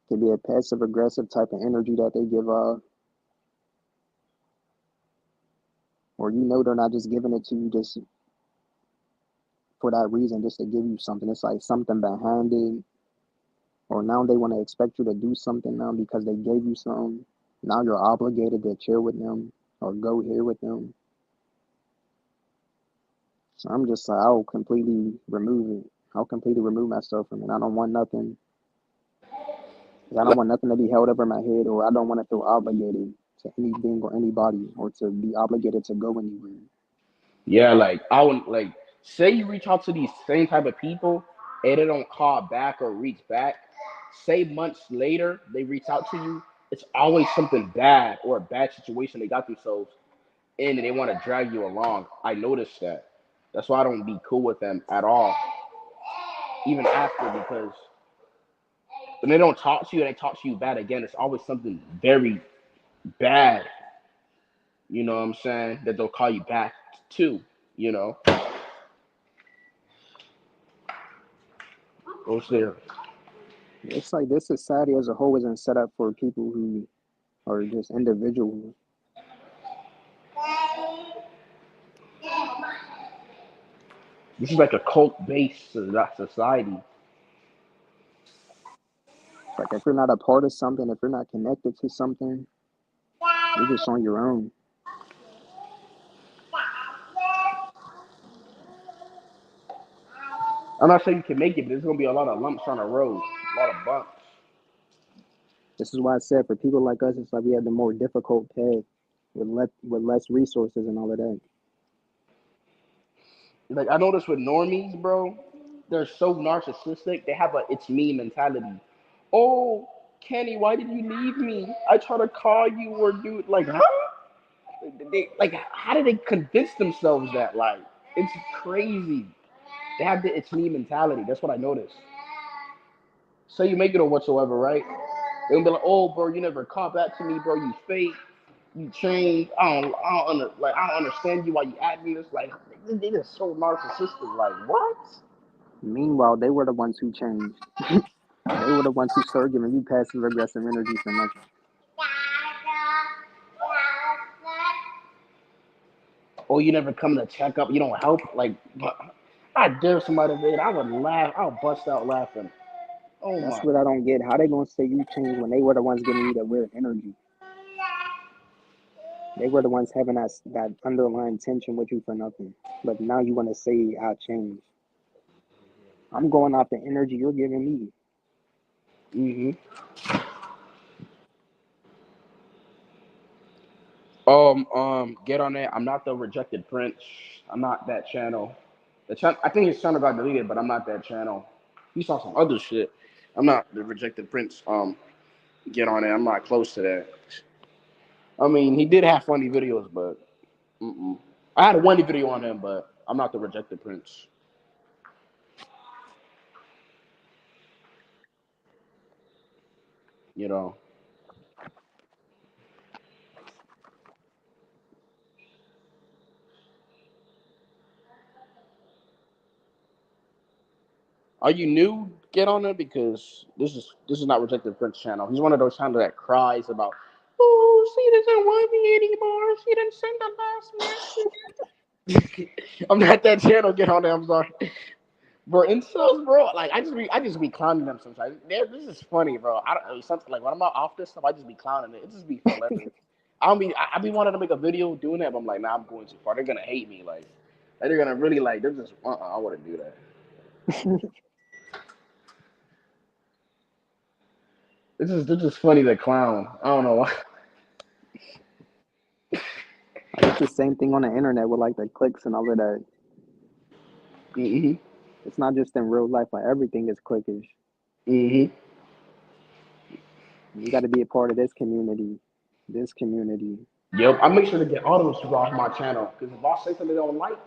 could be a passive aggressive type of energy that they give off, or they're not just giving it to you just for that reason, just to give you something. It's like something behind it, or now they want to expect you to do something now because they gave you something. Now you're obligated to chill with them or go here with them. So I'm just like, I'll completely remove it. I'll completely remove myself from it. I don't want nothing. I don't want nothing to be held over my head, or I don't want to feel obligated to anything or anybody, or to be obligated to go anywhere. Yeah, like I would like say you reach out to these same type of people and they don't call back or reach back. Say months later they reach out to you, it's always something bad or a bad situation they got themselves in and they want to drag you along. I noticed that. That's why I don't be cool with them at all, even after because when they don't talk to you and they talk to you bad again, it's always something very bad. You know what I'm saying? That they'll call you back to. You know, what's there? It's like this society as a whole isn't set up for people who are just individuals. This is like a cult based society. It's like if you're not a part of something, if you're not connected to something, you're just on your own. I'm not saying you can make it, but there's gonna be a lot of lumps on the road, a lot of bumps. This is why I said for people like us, it's like we have the more difficult path with less resources and all of that. Like I noticed with normies, bro, they're so narcissistic. They have a it's me mentality. Oh, Kenny, why did you leave me? I try to call you or do like, huh? Like, how did they convince themselves that? Like, it's crazy. They have the it's me mentality. That's what I noticed. Say you make it or whatsoever, right? They'll be like, oh, bro, you never call back to me, bro. You fake. You changed. I don't understand you. Why you acting this? Like, they just so narcissistic. Like, what? Meanwhile, they were the ones who changed. They were the ones who started giving you passive aggressive energy for nothing. Oh, you never come to check up. You don't help. Like, I dare somebody to do it. I would laugh. I would bust out laughing. Oh That's my. what I don't get. How they gonna say you changed when they were the ones giving you the weird energy? They were the ones having that underlying tension with you for nothing. But now you want to say I changed. I'm going off the energy you're giving me. Mm-hmm. Get on that. I'm not the rejected prince. I'm not that channel. I think his channel got deleted, but I'm not that channel. He saw some other shit. I'm not the rejected prince. Get on it. I'm not close to that. I mean, he did have funny videos, but mm-mm. I had a funny video on him, but I'm not the rejected prince. You know. Are you new? Get on it because this is not rejected prince channel. He's one of those channels that cries about, oh, she doesn't want me anymore. She didn't send the last message. I'm not that channel. Get on there. I'm sorry. Bro, incels, bro. Like I just be clowning them sometimes. This is funny, bro. I don't something like when I'm not off this stuff, I just be clowning it. It just be hilarious. I be wanting to make a video doing that, but I'm like, nah, I'm going too far. They're gonna hate me, like they're gonna really like. They're just, I wouldn't do that. This is funny to clown. I don't know why. Like it's the same thing on the internet with like the clicks and all of that. Mhm. It's not just in real life. Like everything is clickish. Mhm. You got to be a part of this community. This community. Yep. I make sure to get all those people off my channel because if I say something they don't like,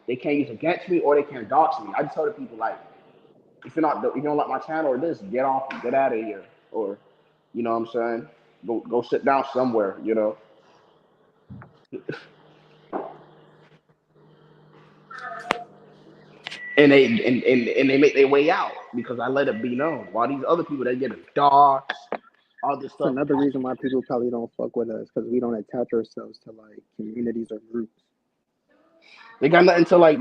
they can't use it against me or they can't dox me. I just tell the people like, if you don't like my channel or this, get off, get out of here, or you know what I'm saying, go sit down somewhere, you know. And they make their way out because I let it be known. While these other people they get dogs, all this It's stuff, another reason why people probably don't fuck with us because we don't attach ourselves to like communities or groups. they got nothing to like.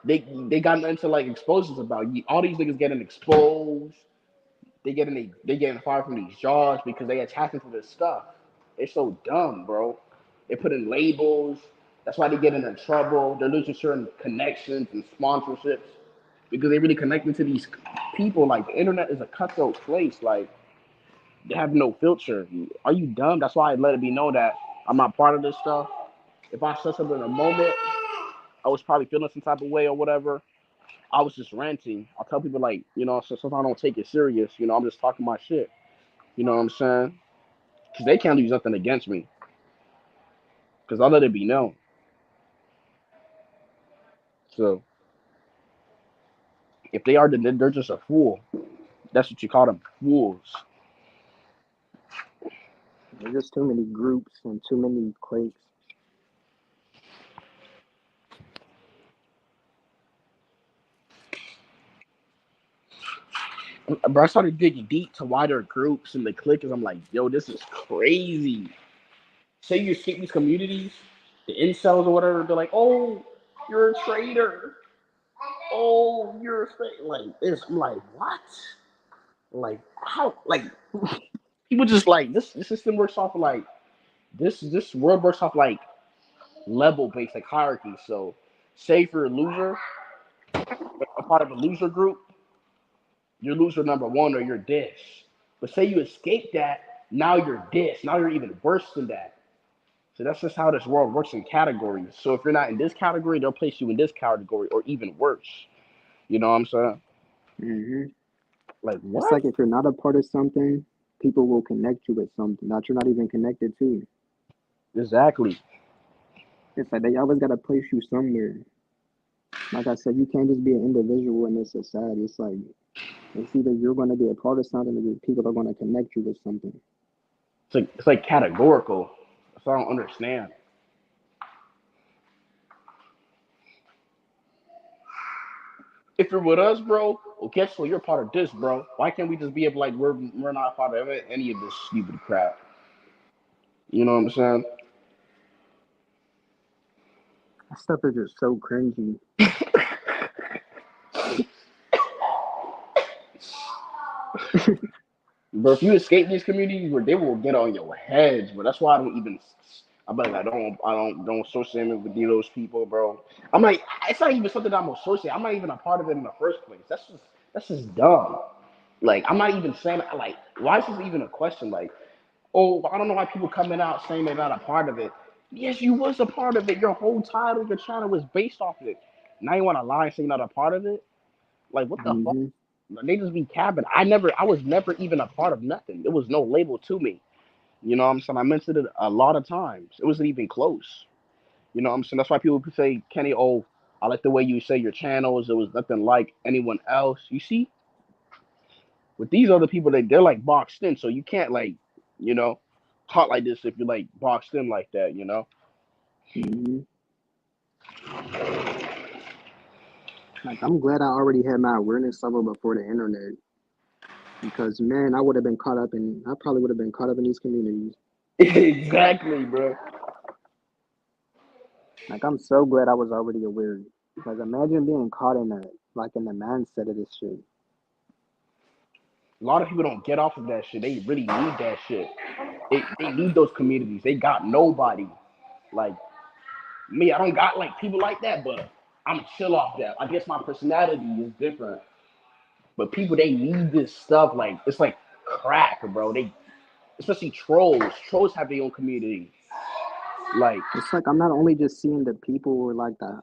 They got nothing to like expose us about. All these niggas getting exposed. They getting fired from these jobs because they attaching to this stuff. They're so dumb, bro. They put in labels. That's why they get in trouble. They're losing certain connections and sponsorships because they really connected to these people. Like the internet is a cutthroat place. Like they have no filter. Are you dumb? That's why I let it be known that I'm not part of this stuff. If I said something in a moment, I was probably feeling some type of way or whatever. I was just ranting. I tell people like, so sometimes I don't take it serious. I'm just talking my shit. You know what I'm saying? Because they can't use nothing against me. Because I let it be known. So if they are, then they're just a fool. That's what you call them, fools. There's just too many groups and too many cliques. But I started digging deep to wider groups and the clickers. I'm like, yo, this is crazy. Say you escape these communities, the incels or whatever, they're like, oh, you're a traitor. Oh, you're a fake. Like this. I'm like, what? Like how? Like people just like this system works off of like this world works off like level based like hierarchy. So say if you're a loser, a part of a loser group, you're loser number one or you're this. But say you escape that, now you're this. Now you're even worse than that. So that's just how this world works in categories. So if you're not in this category, they'll place you in this category or even worse. You know what I'm saying? Hmm. Like It's what? like if you're not a part of something, people will connect you with something that you're not even connected to. Exactly. It's like they always got to place you somewhere. Like I said, you can't just be an individual in this society. It's like it's either you're going to be a part of something or people are going to connect you with something. It's like categorical. So I don't understand. If you're with us, bro, well, guess what? You're part of this, bro. Why can't we just be able like we're not part of any of this stupid crap? You know what I'm saying? That stuff is just so cringy. But if you escape these communities, where they will get on your heads, but that's why I don't even. I'm like, I don't associate me with those people, bro. I'm like, it's not even something that I'm associated. I'm not even a part of it in the first place. That's just dumb. Like, I'm not even saying like, why is this even a question? Like, oh, I don't know why people coming out saying they're not a part of it. Yes, you was a part of it. Your whole title, your channel was based off of it. Now you want to lie and say you're not a part of it? Like, what the fuck? Hmm. They just be capping. I was never even a part of nothing. There was no label to me. You know what I'm saying? I mentioned it a lot of times. It wasn't even close. You know what I'm saying? That's why people say, Kenny, oh, I like the way you say your channels. It was nothing like anyone else. You see, with these other people, they're like boxed in, so you can't like, you know, talk like this if you're like boxed in like that. You know? Hmm. Like I'm glad I already had my awareness level before the internet because man, I would have been caught up in. I probably would have been caught up in these communities. Exactly, bro. Like I'm so glad I was already aware. Because imagine being caught in a like in the mindset of this shit. A lot of people don't get off of that shit. They really need that shit. They need those communities. They got nobody. Like me, I don't got like people like that, but I'm chill off that. I guess my personality is different. But people, they need this stuff. Like it's like crack, bro. They, especially trolls. Trolls have their own community. Like It's like I'm not only just seeing the people or like the.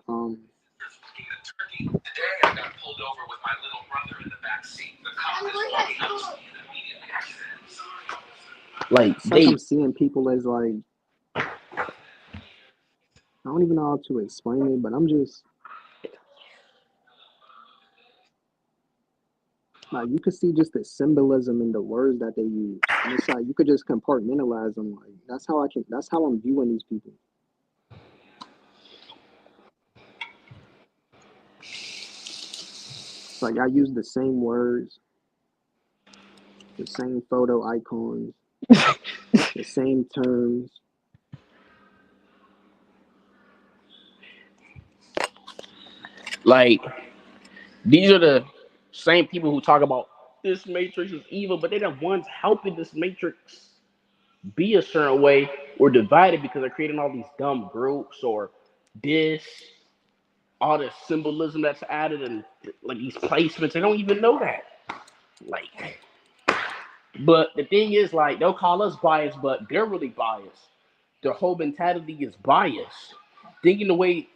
like It's like they I'm seeing people as like I don't even know how to explain it, but I'm just like you could see just the symbolism in the words that they use, and it's like you could just compartmentalize them. Like that's how I can. That's how I'm viewing these people. It's like I use the same words, the same photo icons, the same terms. like these are the same people who talk about this matrix is evil, but they're the ones helping this matrix be a certain way or divided because they're creating all these dumb groups or this all the symbolism that's added and like these placements. They don't even know that. Like, but the thing is, like, they'll call us biased, but they're really biased. Their whole mentality is biased. Thinking the way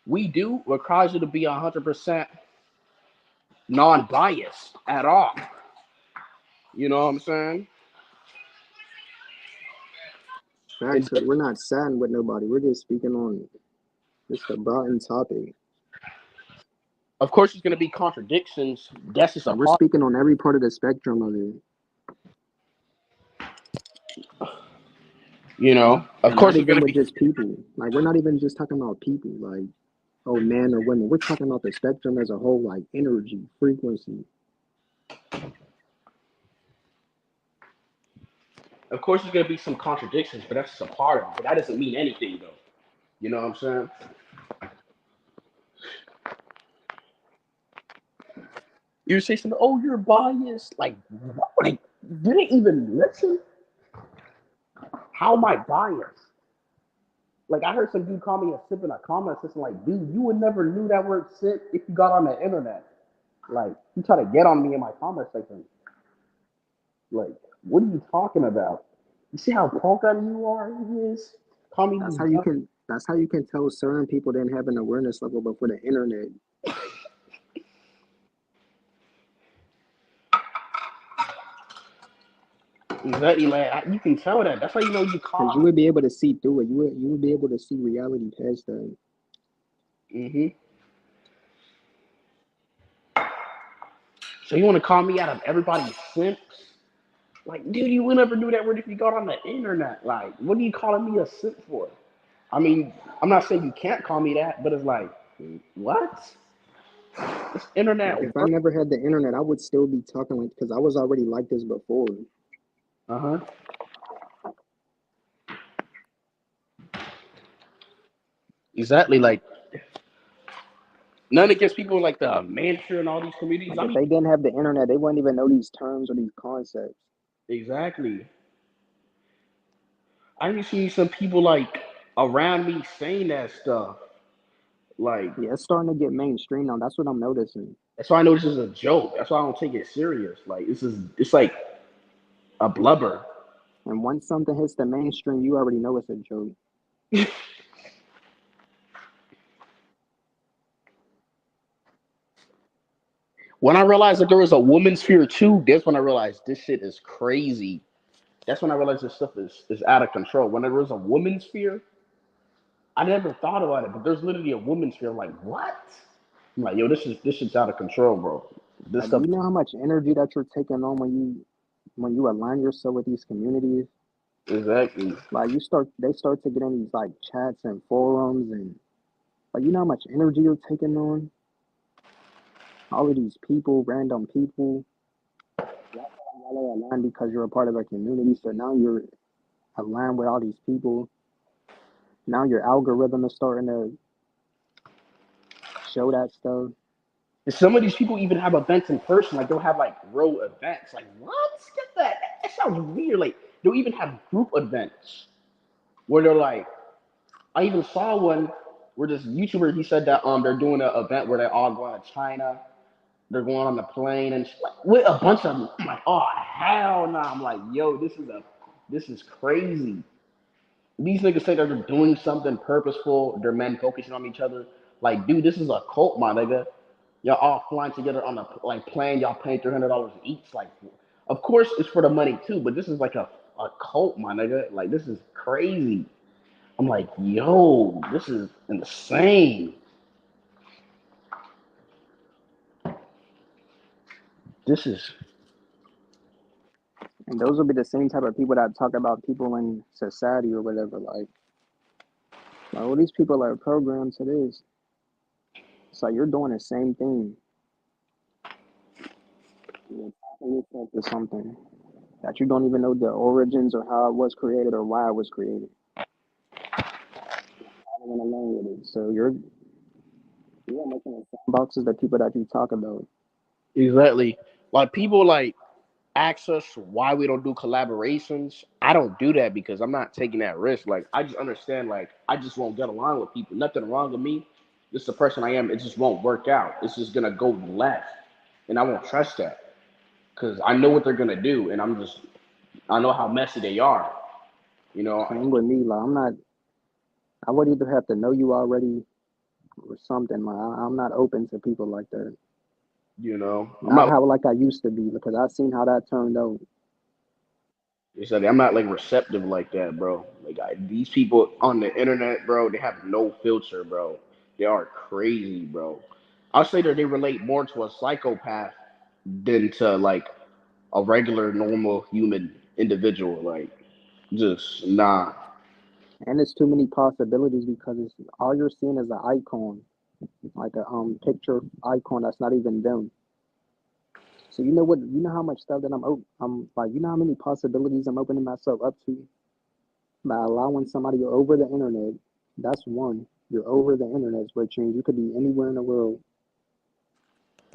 we do requires you to be 100% non-biased at all. You know what I'm saying? Facts. And We're not siding with nobody. We're just speaking on just a broad topic. of course, there's going to be contradictions. That's just a Like we're part. speaking on every part of the spectrum of it, You know, of and course, not there's going even to with be. just people. Like we're not even just talking about people. Like oh man or women. We're talking about the spectrum as a whole, like energy, frequency. Of course, there's going to be some contradictions, but that's just a part of it. But that doesn't mean anything, though. You know what I'm saying? You say something. Oh, you're biased. Like, what? Like, you didn't even listen. How am I biased? Like I heard some dude call me a simp in a comment section. Like, dude, you would never knew that word simp if you got on the internet. Like, you try to get on me in my comment section. Like, what are you talking about? You see how punk on you are? He is. Call me That's these how you dumb. can. That's how you can tell certain people didn't have an awareness level before the internet. Exactly, like you can tell that. That's how you know you Because you caught. would be able to see through it. You would be able to see reality past that. Hmm. So you want to call me out of everybody's simps? Like, dude, you would never do that word if you got on the internet. Like, what are you calling me a simp for? I mean, I'm not saying you can't call me that, but it's like, what? This Like internet if I work. never had the internet, I would still be talking like because I was already like this before. Uh huh. Exactly. Like, None against people like the Manchester and all these communities. Like I if mean, they didn't have the internet, they wouldn't even know these terms or these concepts. exactly. I even see some people like around me saying that stuff. Like Yeah, it's starting to get mainstream now. That's what I'm noticing. that's why I know this is a joke. That's why I don't take it serious. Like this is it's like a blubber. And once something hits the mainstream, you already know it's a joke. When I realized that there was a woman's sphere too, that's when I realized this shit is crazy. That's when I realized this stuff is out of control. When there was a woman's sphere, I never thought about it, but there's literally a woman's sphere. I'm like, what? I'm like, yo, this shit's out of control, bro. This Like, do stuff you know how much energy that you're taking on when you align yourself with these communities? exactly. Like they start to get in these like chats and forums and like you know how much energy you're taking on. All of these people, random people, y'all are aligned because you're a part of a community. So now you're aligned with all these people. Now your algorithm is starting to show that stuff. And some of these people even have events in person. Like they'll have like real events. Like what? Get that? That sounds weird. Like they'll even have group events where they're like, I even saw one where this YouTuber he said that they're doing an event where they're all going to China. They're going on the plane and like, with a bunch of them. I'm like, oh hell no! Nah. I'm like, yo, this is crazy. These niggas say they're doing something purposeful. They're men focusing on each other. Like, dude, this is a cult, my nigga. Y'all all flying together on a like plane. Y'all paying $300 each. Like, of course it's for the money too, but this is like a cult, my nigga. Like, this is crazy. I'm like, yo, this is insane. This is And those will be the same type of people that talk about people in society or whatever. Like all these people are programmed to this. It's like you're doing the same thing. You're attaching yourself to something that you don't even know the origins or how it was created or why it was created. I don't want to learn with it. So you're making the same boxes the people that you talk about. exactly like people like ask us why we don't do collaborations. I don't do that because I'm not taking that risk. Like I just understand like I just won't get along with people. Nothing wrong with me. This is the person I am. It just won't work out. It's just gonna go left. And I won't trust that. Because I know what they're gonna do and I know how messy they are. You know, Same with me. Like I would either have to know you already or something. Like I'm not open to people like that. I'm Not not how like I used to be because I seen how that turned out. it's like I'm not like receptive like that, bro. Like these people on the internet, bro, they have no filter, bro. They are crazy, bro. I'll say that they relate more to a psychopath than to like a regular normal human individual. Like just nah. And it's too many possibilities because it's all you're seeing is an icon, like a picture icon that's not even them. So you know how much stuff that I'm like you know how many possibilities I'm opening myself up to by allowing somebody over the internet. That's one. You're over the internet, which means you could be anywhere in the world.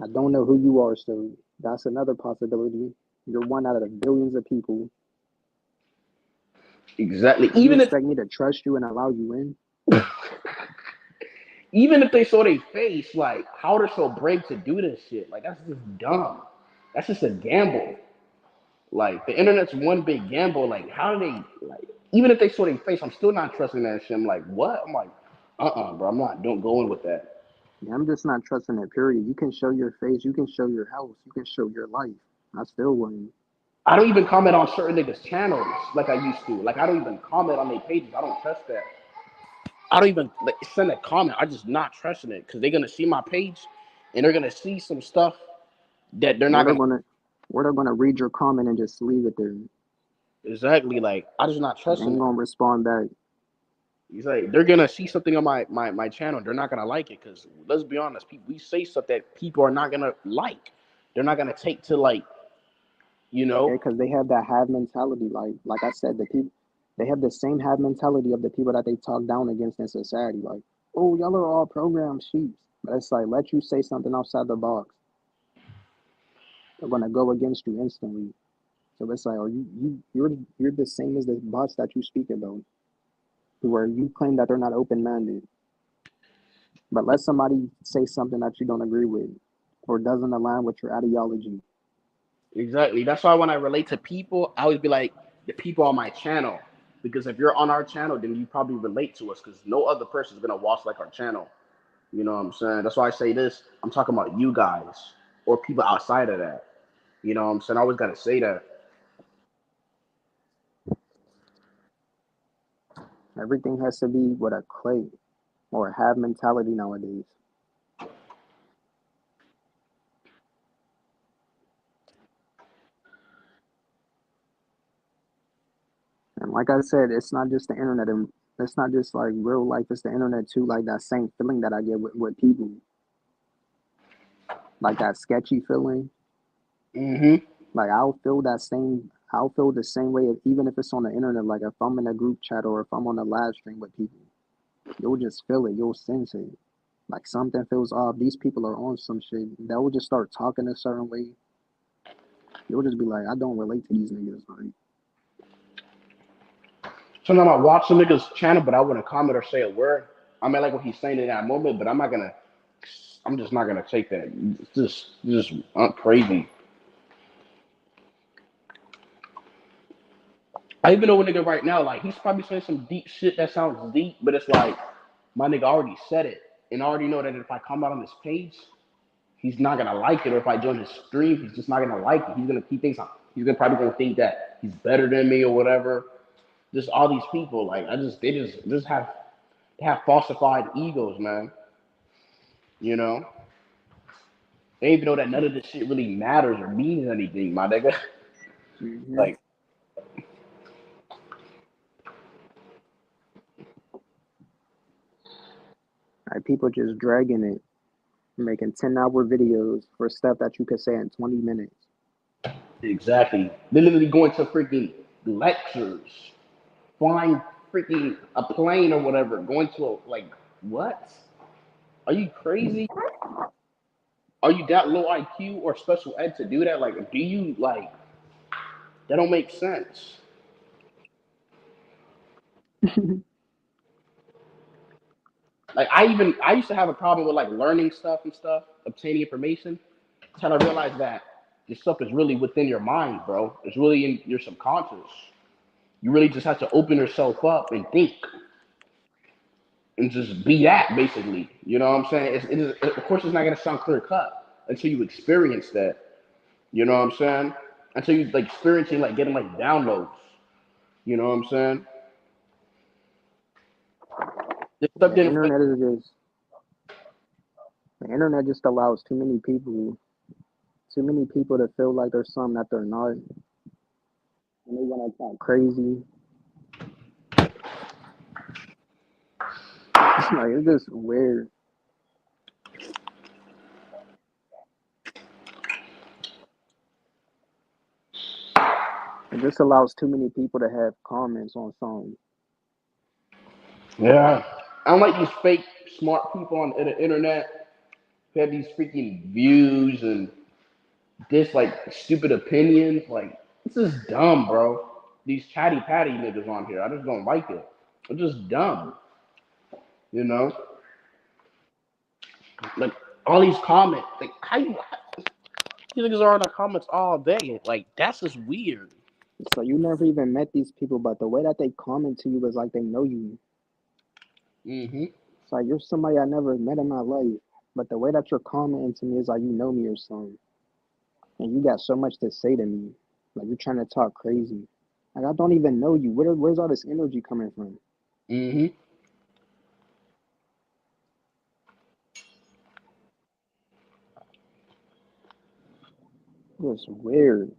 I don't know who you are, so that's another possibility. You're one out of the billions of people. Exactly. You expect me to trust you and allow you in? Even if they saw their face, like how they're so brave to do this shit. Like that's just dumb. That's just a gamble. Like the internet's one big gamble. Like how do they like even if they saw their face, I'm still not trusting that shit. I'm like, what? I'm like, bro, I'm not don't going with that. Yeah, I'm just not trusting it, period. You can show your face, you can show your house, you can show your life. I still wouldn't. I don't even comment on certain niggas' channels like I used to. Like I don't even comment on their pages. I don't trust that. I don't even like, send a comment. I just not trusting it because they're gonna see my page and they're gonna see some stuff that they're Or not they're gonna gonna or they're gonna read your comment and just leave it there. exactly like I just not They trusting ain't it. gonna respond back. He's like they're gonna see something on my channel. They're not gonna like it because let's be honest, we say stuff that people are not gonna like. They're not gonna take to like you Yeah, know because they have that have mentality. Like I said, the people they have the same have mentality of the people that they talk down against in society. Like, oh, y'all are all programmed sheep. But it's like let you say something outside the box, they're gonna go against you instantly. So it's like, oh, you're the same as the bots that you speak about, where you claim that they're not open minded. But let somebody say something that you don't agree with or doesn't align with your ideology. Exactly. That's why when I relate to people, I always be like the people on my channel. Because if you're on our channel, then you probably relate to us because no other person is gonna watch like our channel. You know what I'm saying? That's why I say this. I'm talking about you guys or people outside of that. You know what I'm saying? I always gotta say that. Everything has to be with a click or a have mentality nowadays. And like I said, it's not just the internet, and it's not just like real life. It's the internet too. Like that same feeling that I get with people, like that sketchy feeling. Mm-hmm. Like I'll feel that same. I'll feel the same way even if it's on the internet. Like if I'm in a group chat or if I'm on a live stream with people, you'll just feel it. You'll sense it. Like something feels off. These people are on some shit. They'll just start talking a certain way. You'll just be like, I don't relate to these niggas. Like, Sometimes I watch a nigga's channel, but I wouldn't comment or say a word. I mean, like what he's saying in that moment, but I'm not gonna. I'm just not gonna take that. Just crazy. I even know a nigga right now, like he's probably saying some deep shit that sounds deep, but it's like my nigga already said it, and I already know that if I come out on his page, he's not gonna like it, or if I join his stream, he's just not gonna like it. He's gonna keep things. He's gonna probably gonna think that he's better than me or whatever. Just all these people, like they just have falsified egos, man. You know, they even know that none of this shit really matters or means anything, my nigga. mm-hmm. Like, Like people just dragging it, making 10-hour videos for stuff that you could say in 20 minutes. exactly. They literally going to freaking lectures, flying freaking a plane or whatever, going to a like what? Are you crazy? Are you that low IQ or special ed to do that? Like, do you like that? Don't make sense. Like, I used to have a problem with like learning stuff and stuff, obtaining information, until I realized that this stuff is really within your mind, bro. It's really in your subconscious. You really just have to open yourself up and think and just be that, basically. You know what I'm saying? Of course, it's not gonna sound clear cut until you experience that. You know what I'm saying? Until you like experiencing like getting like downloads. You know what I'm saying? This stuff The didn't like internet is just the internet just allows too many people to feel like they're something that they're not, and they want to talk crazy. Like it's just weird. It just allows too many people to have comments on songs. yeah. I don't like these fake smart people on the internet who have these freaking views and this like stupid opinions. Like this is dumb, bro. These chatty patty niggas on here, I just don't like it. It's just dumb, you know. Like all these comments, like how you these niggas are in the comments all day. Like that's just weird. So you never even met these people, but the way that they comment to you is like they know you. Hmm. It's like you're somebody I never met in my life, but the way that you're commenting to me is like you know me or something, and you got so much to say to me, like you're trying to talk crazy. Like I don't even know you. Where's all this energy coming from? Hmm. It's weird.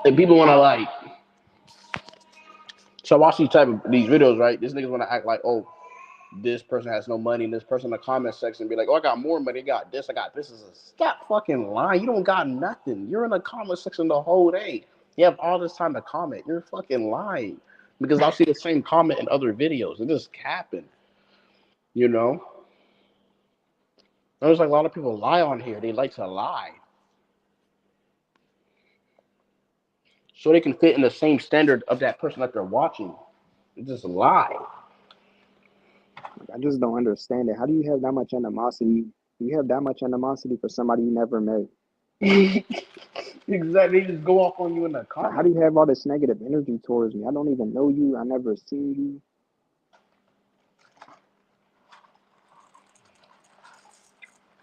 And people want to like. So I watch these type of these videos, right? These niggas want to act like, oh, this person has no money, and this person in the comment section be like, "Oh, I got more money. I got this. I got this." Is a stop fucking lying. You don't got nothing. You're in the comment section the whole day. You have all this time to comment. You're fucking lying because I'll see the same comment in other videos. It just capping. You know. There's like a lot of people lie on here. They like to lie. So they can fit in the same standard of that person that they're watching. They just lie. Like, I just don't understand it. How do you have that much animosity? You have that much animosity for somebody you never met. Exactly. They just go off on you in the Like, how comments. do you have all this negative energy towards me? I don't even know you. I never seen you.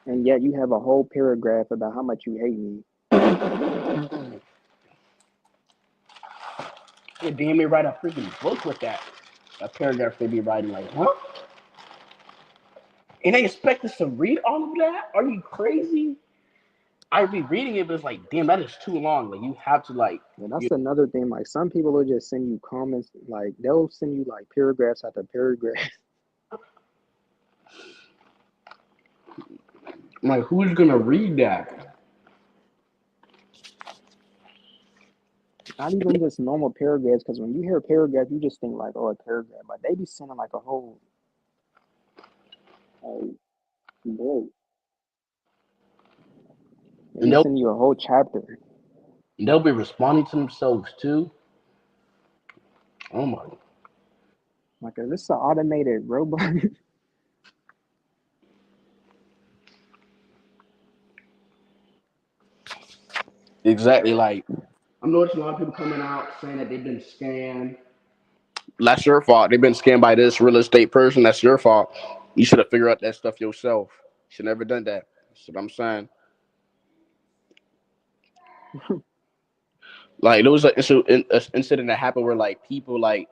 And yet you have a whole paragraph about how much you hate me. They damn near write a freaking book with that. A paragraph they be writing like, huh? And they expect us to read all of that? Are you crazy? I'd be reading it, but it's like, damn, that is too long. Like you have to like, And you that's another thing. Like, some people will just send you comments. Like, they'll send you like paragraphs after paragraph. I'm like, who's gonna read that? Not even just normal paragraphs. Because when you hear a paragraph, you just think like, oh, a paragraph. But they be sending like a whole like book. They And be they'll sending you a whole chapter. they'll be responding to themselves too. Oh my, Like, is this an automated robot? exactly. Like I'm noticing a lot of people coming out saying that they've been scammed. That's your fault. They've been scammed by this real estate person. That's your fault. You should have figured out that stuff yourself. You should never done that. That's what I'm saying. Like there was an incident that happened where like people like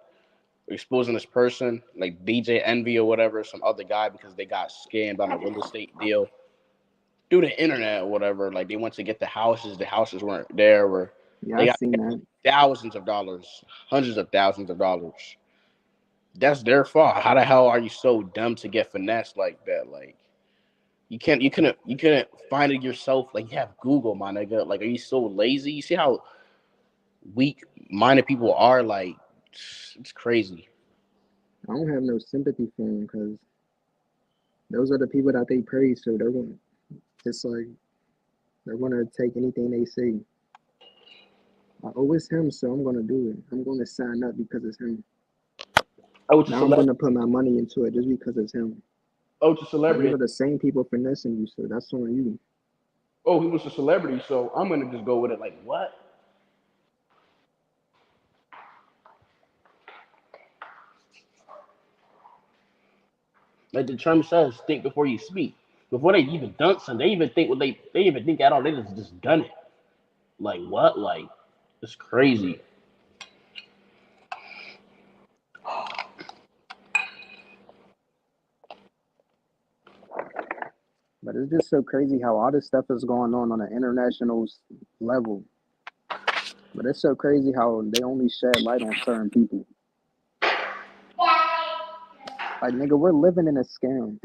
exposing this person, like DJ Envy or whatever, some other guy because they got scammed on a real estate deal through the internet or whatever. Like they went to get the houses weren't there, or Yeah, they I got seen that. thousands of dollars, hundreds of thousands of dollars. That's their fault. How the hell are you so dumb to get finessed like that? Like you couldn't find it yourself. Like you have Google, my nigga. Like are you so lazy? You see how weak minded people are? Like it's crazy. I don't have no sympathy for them because those are the people that they praise. So they're going. It's like they're gonna take anything they say. Oh, it's him, so I'm gonna do it. I'm gonna sign up because it's him. Oh, it's a Now I'm celebrity. gonna put my money into it just because it's him. Oh, it's a But those celebrity. are the same people finessing you, so that's on you. Oh, he was a celebrity, so I'm gonna just go with it. Like what? Like the term says, think before you speak. Before they even done something, they even think what they even think at all. They just done it. Like what? Like it's crazy. But it's just so crazy how all this stuff is going on an international level. But it's so crazy how they only shed light on certain people. Like, nigga, we're living in a scam.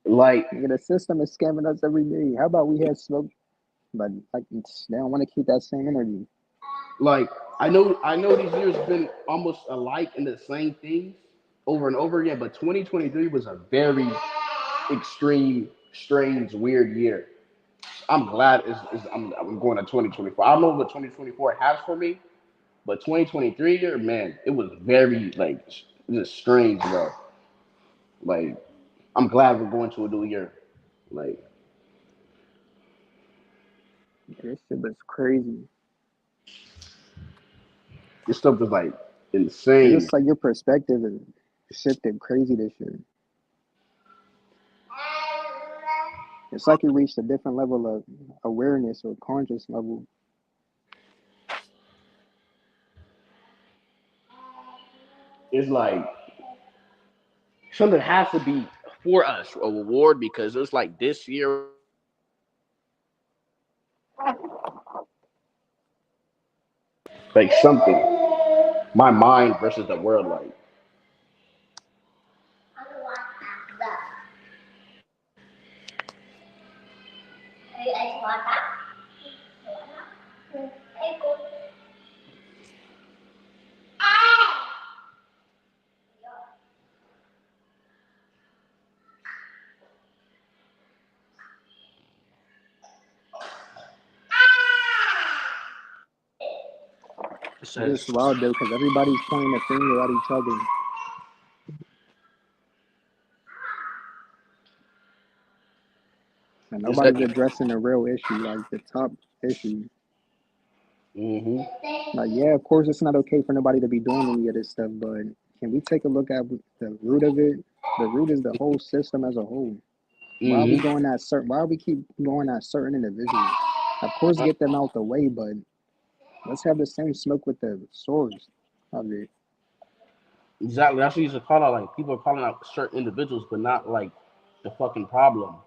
Like Nigga, the system is scamming us every day. How about we have smoke? But like, they don't want to keep that same energy. like I know these years have been almost alike in the same things over and over again, but 2023 was a very extreme, strange, weird year. I'm glad I'm going to 2024. I don't know what 2024 has for me, but 2023 year, man, it was very like just strange, bro. Like I'm glad we're going to a new year. Like Yeah, this shit is crazy. this stuff is like It's insane. just like your perspective is shifted crazy this year. It's like you reached a different level of awareness or conscious level. It's like something has to be for us a reward because it's like this year like something. My mind versus the world, like It's just wild though, because everybody's pointing a finger at each other, and nobody's Exactly. addressing the real issue, like the top issue. Mm-hmm. Like, yeah, of course, it's not okay for nobody to be doing any of this stuff, but can we take a look at the root of it? The root is the whole system as a whole. Why are we Mm-hmm. going at certain? Why are we keep going at certain individuals? Of course, get them out the way, but let's have the same smoke with the source of it. Exactly. That's what you used to call out. Like people are calling out certain individuals, but not like the fucking problem.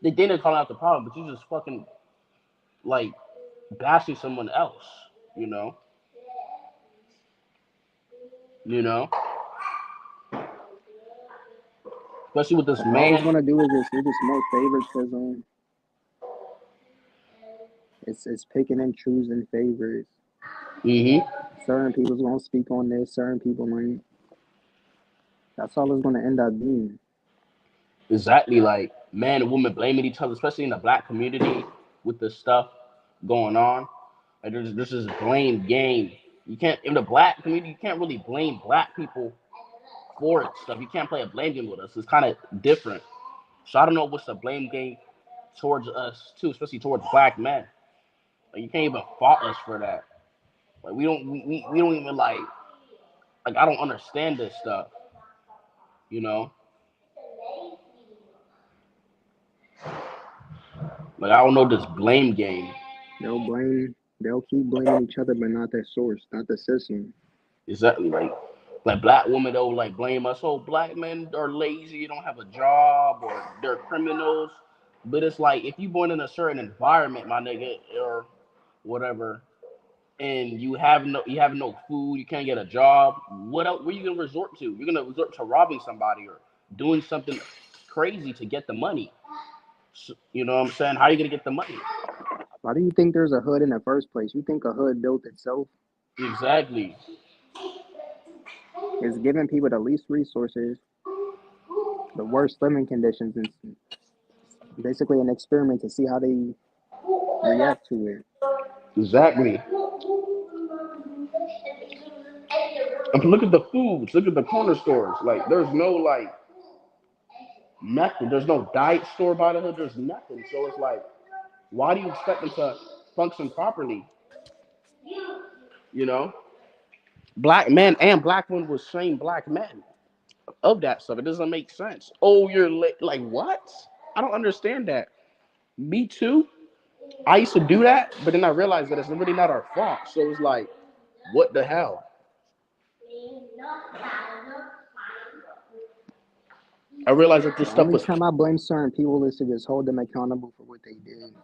They didn't call out the problem, but you just fucking like bashing someone else. You know. You know. Especially with this Like all it's man. gonna do is just it's just more favoritism. It's picking and choosing favorites. Mm-hmm. Certain people's gonna speak on this. Certain people ain't. That's all it's gonna end up being. Exactly. Like man and woman blaming each other, especially in the black community with this stuff going on. Like there's this is blame game. You can't in the black community. You can't really blame black people for it stuff. You can't play a blame game with us. It's kind of different. So I don't know what's the blame game towards us too, especially towards black men. Like you can't even fault us for that. Like we don't even like I don't understand this stuff. You know, like I don't know this blame game. They'll blame. They'll keep blaming each other, but not the source, not the system. Exactly like black women though like blame us. Oh, black men are lazy, don't have a job, or they're criminals. But it's like if you born in a certain environment, my nigga, or whatever, and you have no food, you can't get a job. What else? Where you gonna resort to? You're gonna resort to robbing somebody or doing something crazy to get the money. So, you know what I'm saying? How are you gonna get the money? Why do you think there's a hood in the first place? You think a hood built itself? Exactly. It's giving people the least resources, the worst living conditions, and basically an experiment to see how they react to it. Exactly. And look at the foods. Look at the corner stores. Like there's no like nothing. There's no diet store by the hood. There's nothing. So it's like, why do you expect them to function properly? You know, black men and black women will shame black men of that stuff. It doesn't make sense. Oh, you're like what? I don't understand that. Me too. I used to do that, but then I realized that it's really not our fault. So it's like, what the hell? I realized that this The stuff only was time I blame certain people is to just hold them accountable for what they did.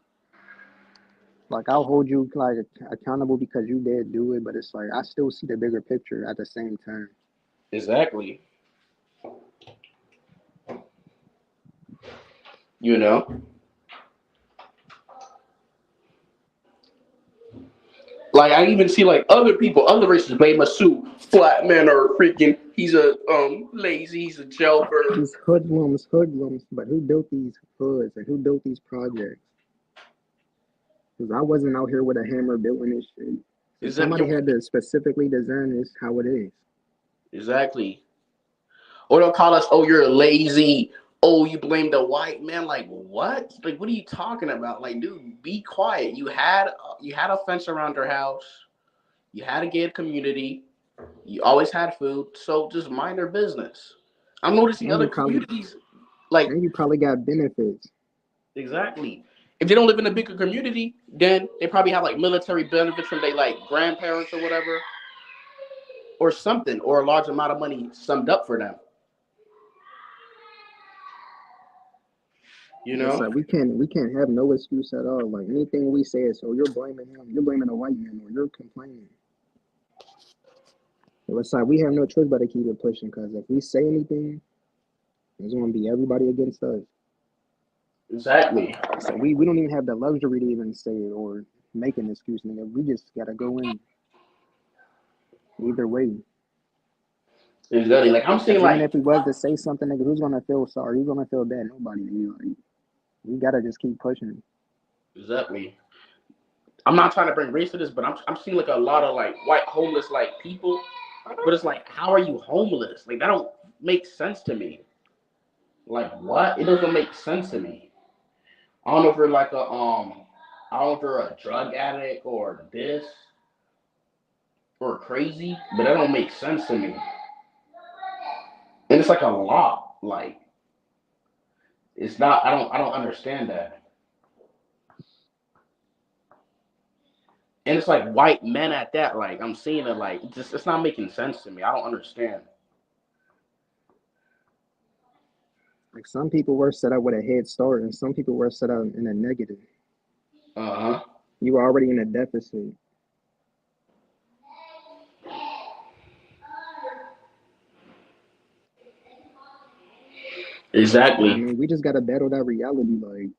Like I'll hold you like accountable because you did do it, but it's like I still see the bigger picture at the same time. exactly, you know, like I even see like other people, other races blame us too. Black men are freaking. He's a lazy. He's a jailbird. Hoodlums, but who built these hoods and who built these projects? Because I wasn't out here with a hammer building this shit. So Is that somebody your had to specifically design this how it is. exactly? Or they'll call us, oh, you're lazy. Oh, you blame the white man. Like what? Like what are you talking about? Like, dude, be quiet. You had a fence around your house. You had a gated community. You always had food. So just mind their business. I'm noticing And other you probably communities like and you probably got benefits. exactly. If they don't live in a bigger community, then they probably have like military benefits from their like grandparents or whatever, or something, or a large amount of money summed up for them. You It's know? like we can't have no excuse at all. Like anything we say is, oh, you're blaming him, you're blaming a white man, or you're complaining. So it's like we have no choice but to keep it pushing because if we say anything, it's gonna be everybody against us. Exactly. So we don't even have the luxury to even say it or make an excuse, nigga. We just gotta go in either way. Exactly. Like I'm saying, Because even like if we was to say something, nigga, who's gonna feel sorry? Who's gonna feel bad? Nobody. Nigga. Like, we gotta just keep pushing. exactly. I'm not trying to bring race to this, but I'm seeing like a lot of like white homeless like people. But it's like, how are you homeless? Like that don't make sense to me. Like what? It doesn't make sense to me. I don't know if you're like I don't know if you're a drug addict or this or crazy, but that don't make sense to me. And it's like a lot. Like it's not. I don't understand that. And it's like white men at that. Like I'm seeing it. Like it's not making sense to me. I don't understand. Like some people were set up with a head start, and some people were set up in a negative. Uh huh. You were already in a deficit. I Exactly. mean, we just gotta battle that reality. Like,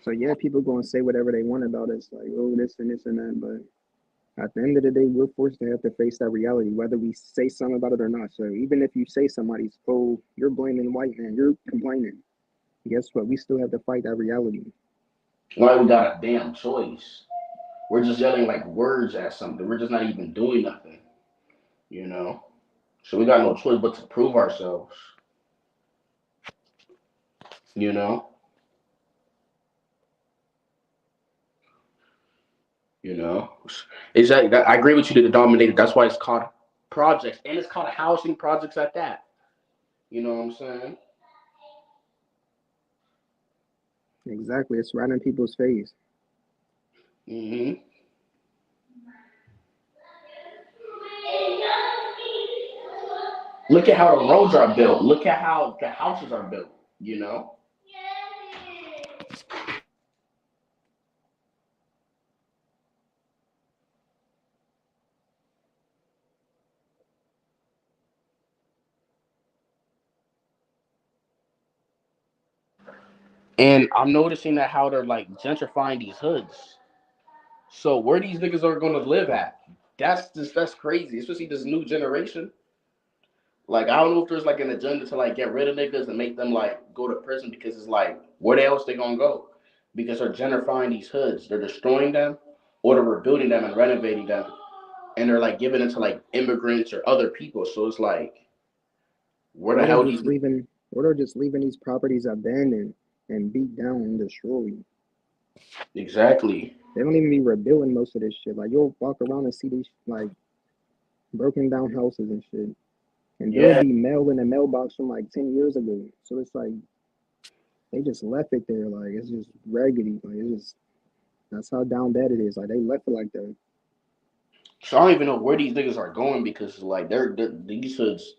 so yeah, people gonna say whatever they want about us, like, oh, this and that. But at the end of the day, we're forced to have to face that reality, whether we say something about it or not. So even if you say somebody's, oh, you're blaming white man, you're complaining. Guess what? We still have to fight that reality. Why we got a damn choice? We're just yelling like words at something. We're just not even doing nothing. You know. So we got no choice but to prove ourselves. You know. You know. Exactly. I agree with you to the dominator. That's why it's called projects, and it's called housing projects at that. You know what I'm saying? Exactly. It's right in people's face. Hmm. Look at how the roads are built. Look at how the houses are built. You know. And I'm noticing that how they're like gentrifying these hoods. So where these niggas are gonna live at? That's crazy. Especially this new generation. Like I don't know if there's like an agenda to like get rid of niggas and make them like go to prison because it's like where the else they gonna go? Because they're gentrifying these hoods. They're destroying them or they're rebuilding them and renovating them. And they're like giving it to like immigrants or other people. So it's like where the Or they're hell these just leaving, or they're just leaving these properties abandoned and beat down and destroyed. exactly. They don't even be rebuilding most of this shit. Like you'll walk around and see these like broken down houses and shit, and there'll Yeah. be mail in the mailbox from like 10 years ago. So it's like they just left it there. Like it's just raggedy. Like it's just that's how down bad it is. Like they left it like that. So I don't even know where these niggas are going because like they're these hoods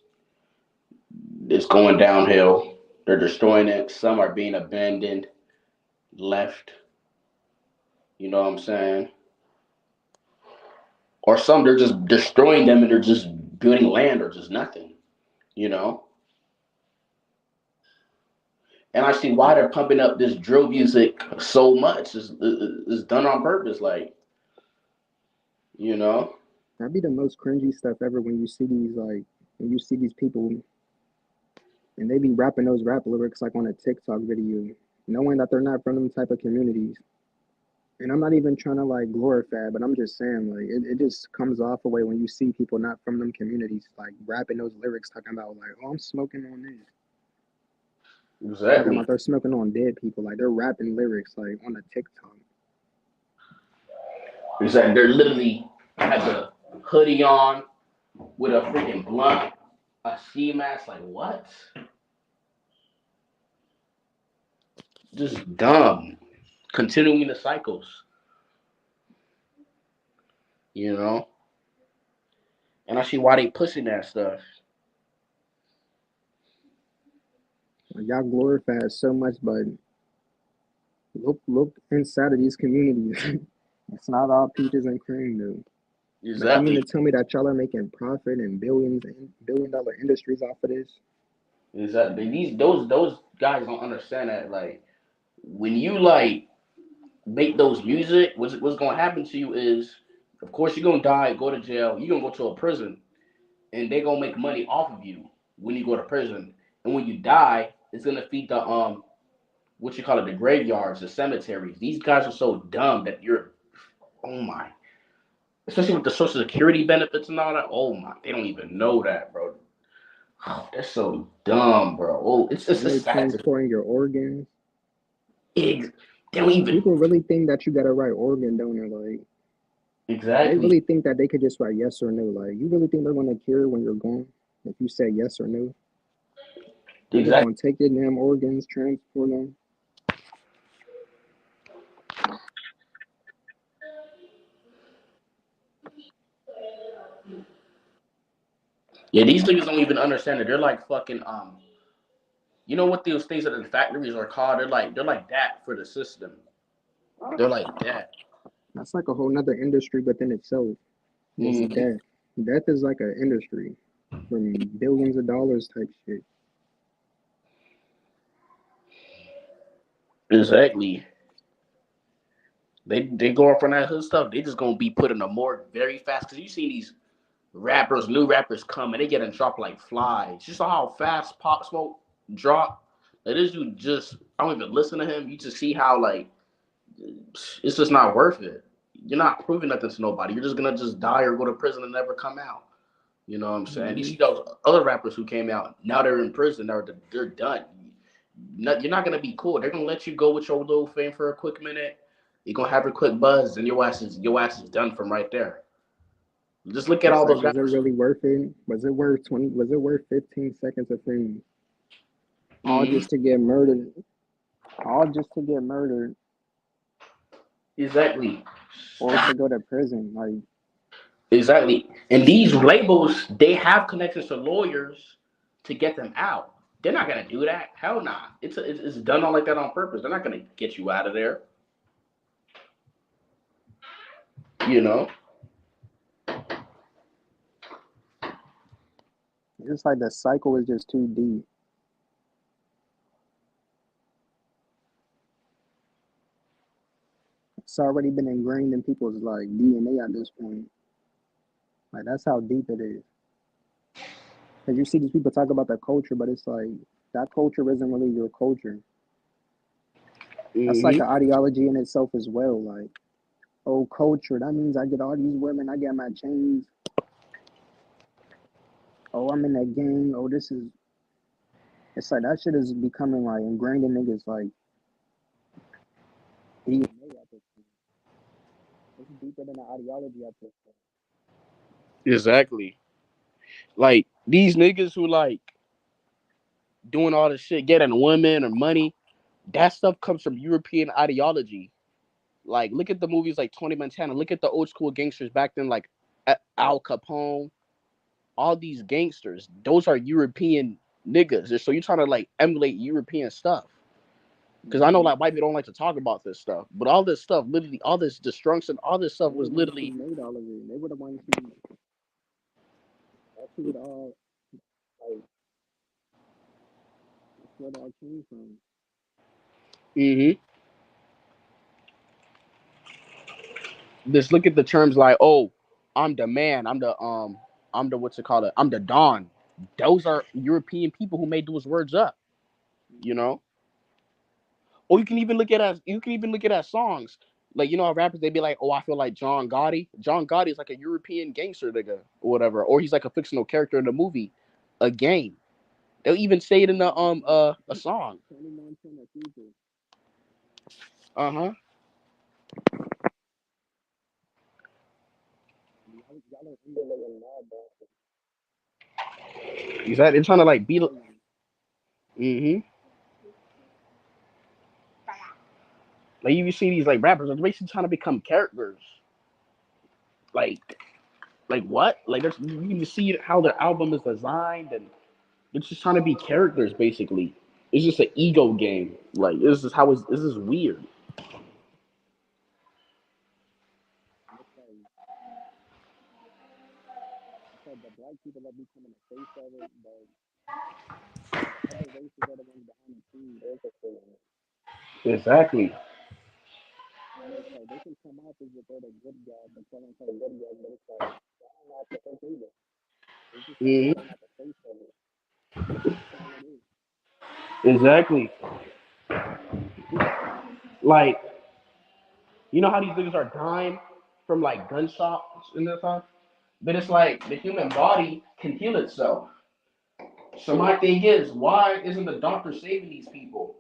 is going downhill. They're destroying it. Some are being abandoned, left. You know what I'm saying? Or some they're just destroying them and they're just building land or just nothing. You know? And I see why they're pumping up this drill music so much. Is done on purpose, like you know. That'd be the most cringy stuff ever when you see these like when you see these people and they be rapping those rap lyrics like on a TikTok video, knowing that they're not from them type of communities. And I'm not even trying to like glorify, but I'm just saying like it just comes off a way when you see people not from them communities like rapping those lyrics talking about like, oh, I'm smoking on this. Talking Exactly. about they're smoking on dead people, like they're rapping lyrics like on a TikTok. Exactly. They're literally has a hoodie on with a freaking blunt, a ski mask. Like what? Just dumb. Continuing the cycles. You know. And I see why they pushing that stuff. Like, y'all glorify it so much, but look inside of these communities. It's not all peaches and cream, though. Like you mean Exactly. to tell me that y'all are making profit and billions and $1 billion industries off of this? Exactly. These those guys don't understand that like when you like make those music, what's gonna happen to you is of course you're gonna die, go to jail, you're gonna go to a prison, and they gonna make money off of you when you go to prison. And when you die, it's gonna feed the what you call it, the graveyards, the cemeteries. These guys are so dumb that you're, oh my, especially with the social security benefits and all that. Oh my, they don't even know that, bro. Oh, that's so dumb, bro. Oh, And it's they sad to transporting your organs. they don't even People really think that you got to write organ donor. Like they exactly really think that they could just write yes or no. Like you really think they're gonna care when you're gone if you say yes or no? They're just exactly. gonna take your damn organs, transport them. Yeah, these niggas don't even understand it. They're like fucking you know what those things that the factories are called? They're like that for the system. They're like that. That's like a whole nother industry within itself. Just Hmm. death. Death is like an industry from billions of dollars type shit. Exactly. They go off on that hood stuff. They just gonna be put in a morgue very fast. Cause you see these rappers, new rappers come and they get in dropped like flies. You saw how fast Pop Smoke dropped. Like this dude just I don't even listen to him. You just see how like it's just not worth it. You're not proving nothing to nobody. You're just gonna just die or go to prison and never come out. You know what I'm saying? You Hmm. see those other rappers who came out. Now they're in prison. They're done. You're not gonna be cool. They're gonna let you go with your little fame for a quick minute. You're gonna have a quick buzz, and your ass is done from right there. Just look at It's all like, those was it rappers. really worth it? Was it worth 20? Was it worth 15 seconds of fame? All Mm-hmm. just to get murdered. All just to get murdered Exactly. or to go to prison. Like, Exactly. And these labels, they have connections to lawyers to get them out. They're not gonna do that. Hell nah. It's done all like that on purpose. They're not gonna get you out of there. You know. it's like the cycle is just too deep. It's already been ingrained in people's like DNA at this point. Like, that's how deep it is. Because you see these people talk about the culture, but it's like that culture isn't really your culture. That's like Hmm. an ideology in itself as well. Like, oh, culture, that means I get all these women, I get my chains. Oh, I'm in that gang. Oh, this is. It's like that shit is becoming like ingrained in niggas like DNA at this point. It's deeper than the ideology at this point. Exactly. Like these niggas who like doing all this shit, getting women or money, that stuff comes from European ideology. Like, look at the movies like Tony Montana. Look at the old school gangsters back then, like Al Capone. All these gangsters, those are European niggas. So you're trying to like emulate European stuff. Because I know Mm-hmm. like white people don't like to talk about this stuff, but all this stuff, literally, all this destruction, all this stuff They the was ones who literally made all of it. They were the ones who. That's who it all. Like, that's where it all came from. hmm just look at the terms like, oh, I'm the man, I'm the what's it called? I'm the Don. Those are European people who made those words up, you know? Or you can even look at as songs. Like you know how rappers they be like, oh, I feel like John Gotti. John Gotti is like a European gangster nigga or whatever, or he's like a fictional character in the movie, a game. They'll even say it in the a song. Tony Montana future. Uh huh. Y'all are emulating mad bosses. Is that they're trying to like beat? Italian. Mm-hmm. Like you see these like rappers, they're basically trying to become characters. Like what? Like there's you can see how their album is designed, and it's just trying to be characters basically. It's just an ego game. Like this is weird. It's like the black people are becoming the face of it, but other races are the ones behind the scenes orchestrating it. Exactly. And it's like they can come out as if they're the good guys, but quote unquote good guys, but it's like they're not the fake either. It's just that Mm-hmm. they're not the face of it. That's all it is. Exactly. Like, you know how these niggas are dying from like gunshots in their time? But it's like the human body can heal itself. So my thing is, why isn't the doctor saving these people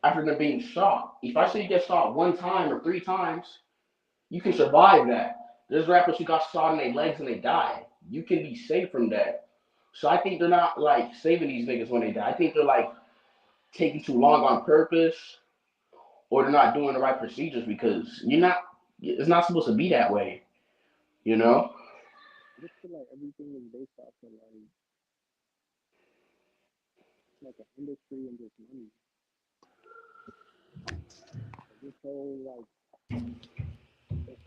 after they're being shot? If I say you get shot one time or three times, you can survive that. There's rappers who got shot in their legs and they died. You can be safe from that. So I think they're not like saving these niggas when they die. I think they're like taking too long on purpose, or they're not doing the right procedures because you're not. It's not supposed to be that way, you know. I just feel like everything is based off of like an industry and just money. Like this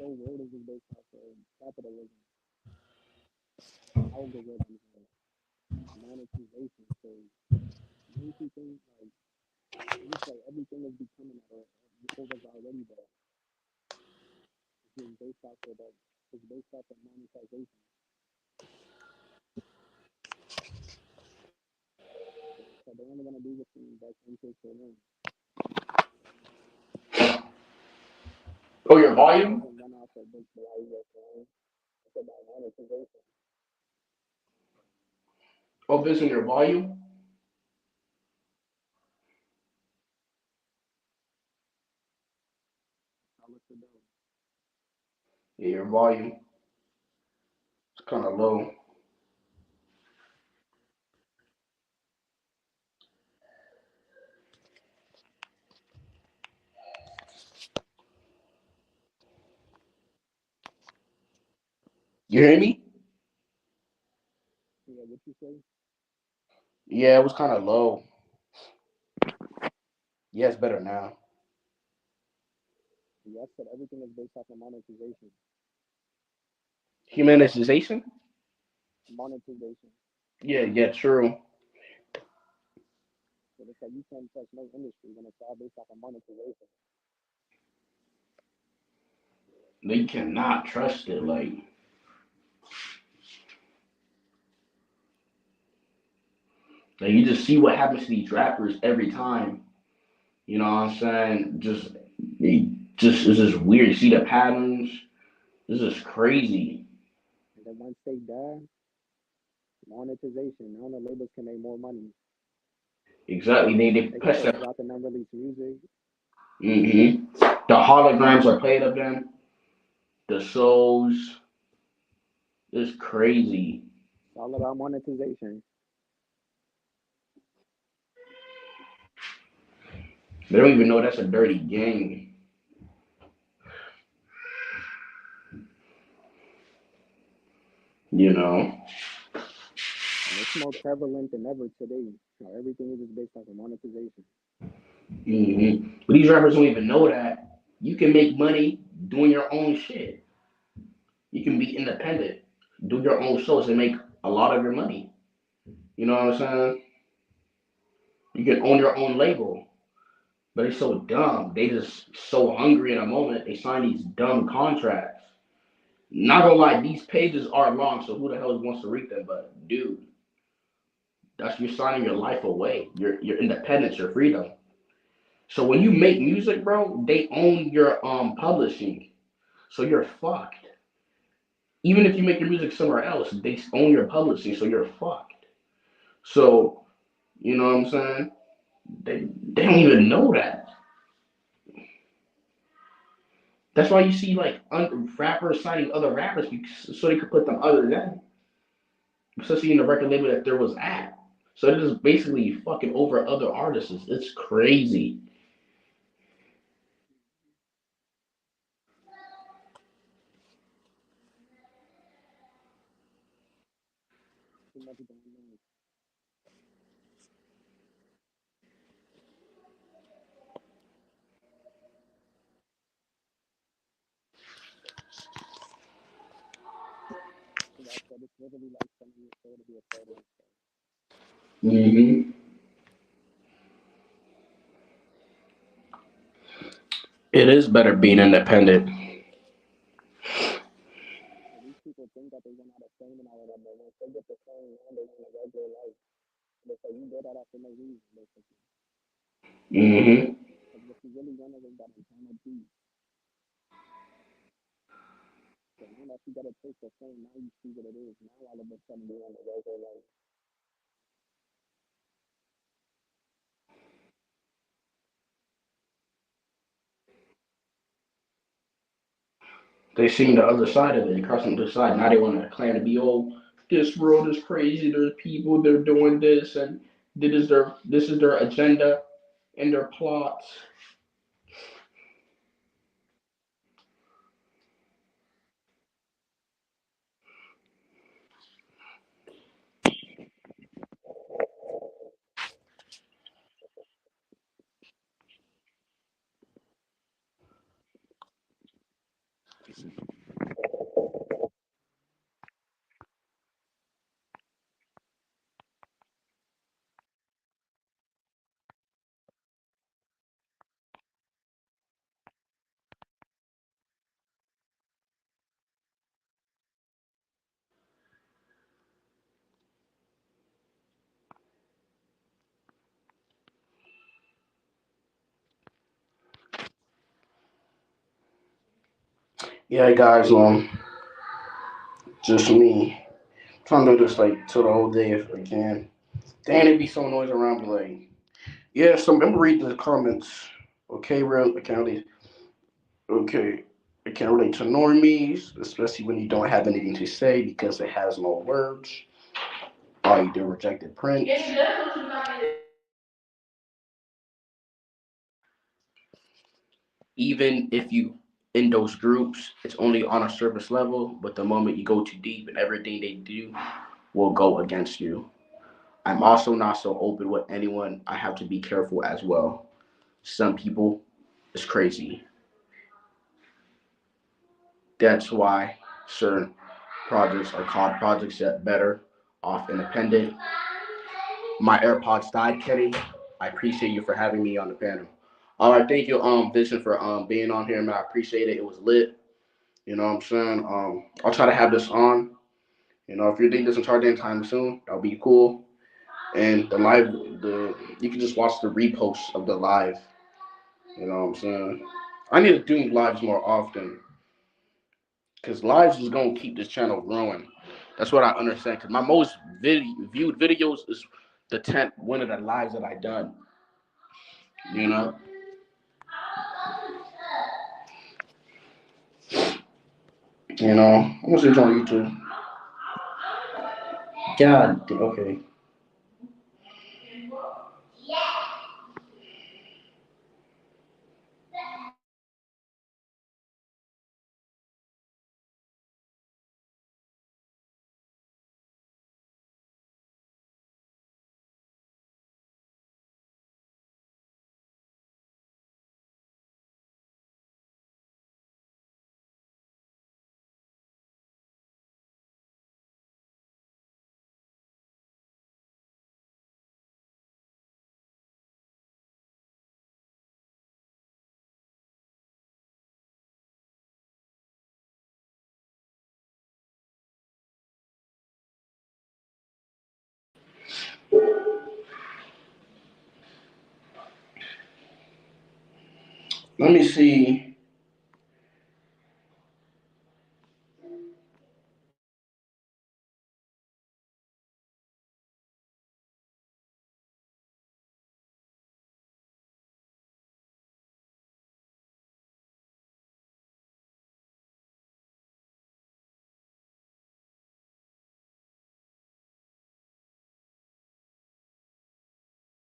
whole world is just based off of capitalism, algorithms, and monetization. So once you think like it's just like everything is becoming what was already there. It's just based off of it's based off of monetization. So they only want to do what's in the best interest for them. Oh, your It volume. doesn't run off of book value or anything. It's about monetization. Oh, this in your volume. I'll let you know. Yeah, your volume. It's kind of low. You hear me? Yeah, what you say? Yeah, it was kind of low. Yeah, it's better now. Yeah, I said everything is based off of monetization. Humanization. Monetization. Yeah, yeah, true. So it's like you can't touch no industry when it's all based off of monetization. They cannot trust it. Like you just see what happens to these rappers every time. You know what I'm saying? It's just weird. You see the patterns. This is crazy. And then once they die, monetization. Now the labels can make more money. Exactly. They They can push start that. dropping unreleased music. The holograms are played of them. The shows is crazy. It's all about monetization. They don't even know that's a dirty game. You know. And it's more prevalent than ever today. Now everything is just based off of monetization. But these rappers don't even know that you can make money doing your own shit. You can be independent, do your own shows, and make a lot of your money. You know what I'm saying? You can own your own label. But they're so dumb. They just so hungry in a moment. They sign these dumb contracts. Not gonna lie, these pages are long, so who the hell wants to read them? But dude, that's you're signing your life away. Your independence, your freedom. So when you make music, bro, they own your publishing. So you're fucked. Even if you make your music somewhere else, they own your publishing, so you're fucked. So you know what I'm saying? They don't even know that. That's why you see like rappers signing other rappers because, so they could put them other than, especially in the record label that there was at. So it is basically fucking over other artists. It's crazy. Too much going on. So I said it's literally like selling your soul to be a part of it. hmm It is better being independent. So these people think that they went out of fame and all of that, but once they get the fame, now they want a regular life. They say you did that after no reason, basically. hmm Because If you really wanted it, got internal peace. So now that you got a taste of fame, now you see what it is. Now all of a sudden you're on the regular like They seen the other side of it. They crossing the other side. Now they want to claim to be, oh, this world is crazy. There's people. They're doing this, and this is their agenda and their plots. Yeah, guys. Just me trying to do this like till the whole day if I can. Damn, it be so noise around me. Like, yeah. So I'm gonna read the comments. Okay, real. Okay. It can't relate to normies, especially when you don't have anything to say because it has no words. All you do rejected print. Even if you in those groups, it's only on a surface level, but the moment you go too deep and everything they do will go against you. I'm also not so open with anyone. I have to be careful as well. Some people is crazy. That's why certain projects are called projects that better off independent. My AirPods died, Kenny. I appreciate you for having me on the panel. All right, thank you, Vision, for being on here, man. I appreciate it. It was lit. You know what I'm saying? I'll try to have this on. You know, if your thing doesn't charge anytime soon, that'll be cool. And the you can just watch the reposts of the live. You know what I'm saying? I need to do lives more often because lives is gonna keep this channel growing. That's what I understand. Because my most viewed videos is the 10th one of the lives that I done. You know, I'm gonna see it on YouTube. God, okay. Let me see.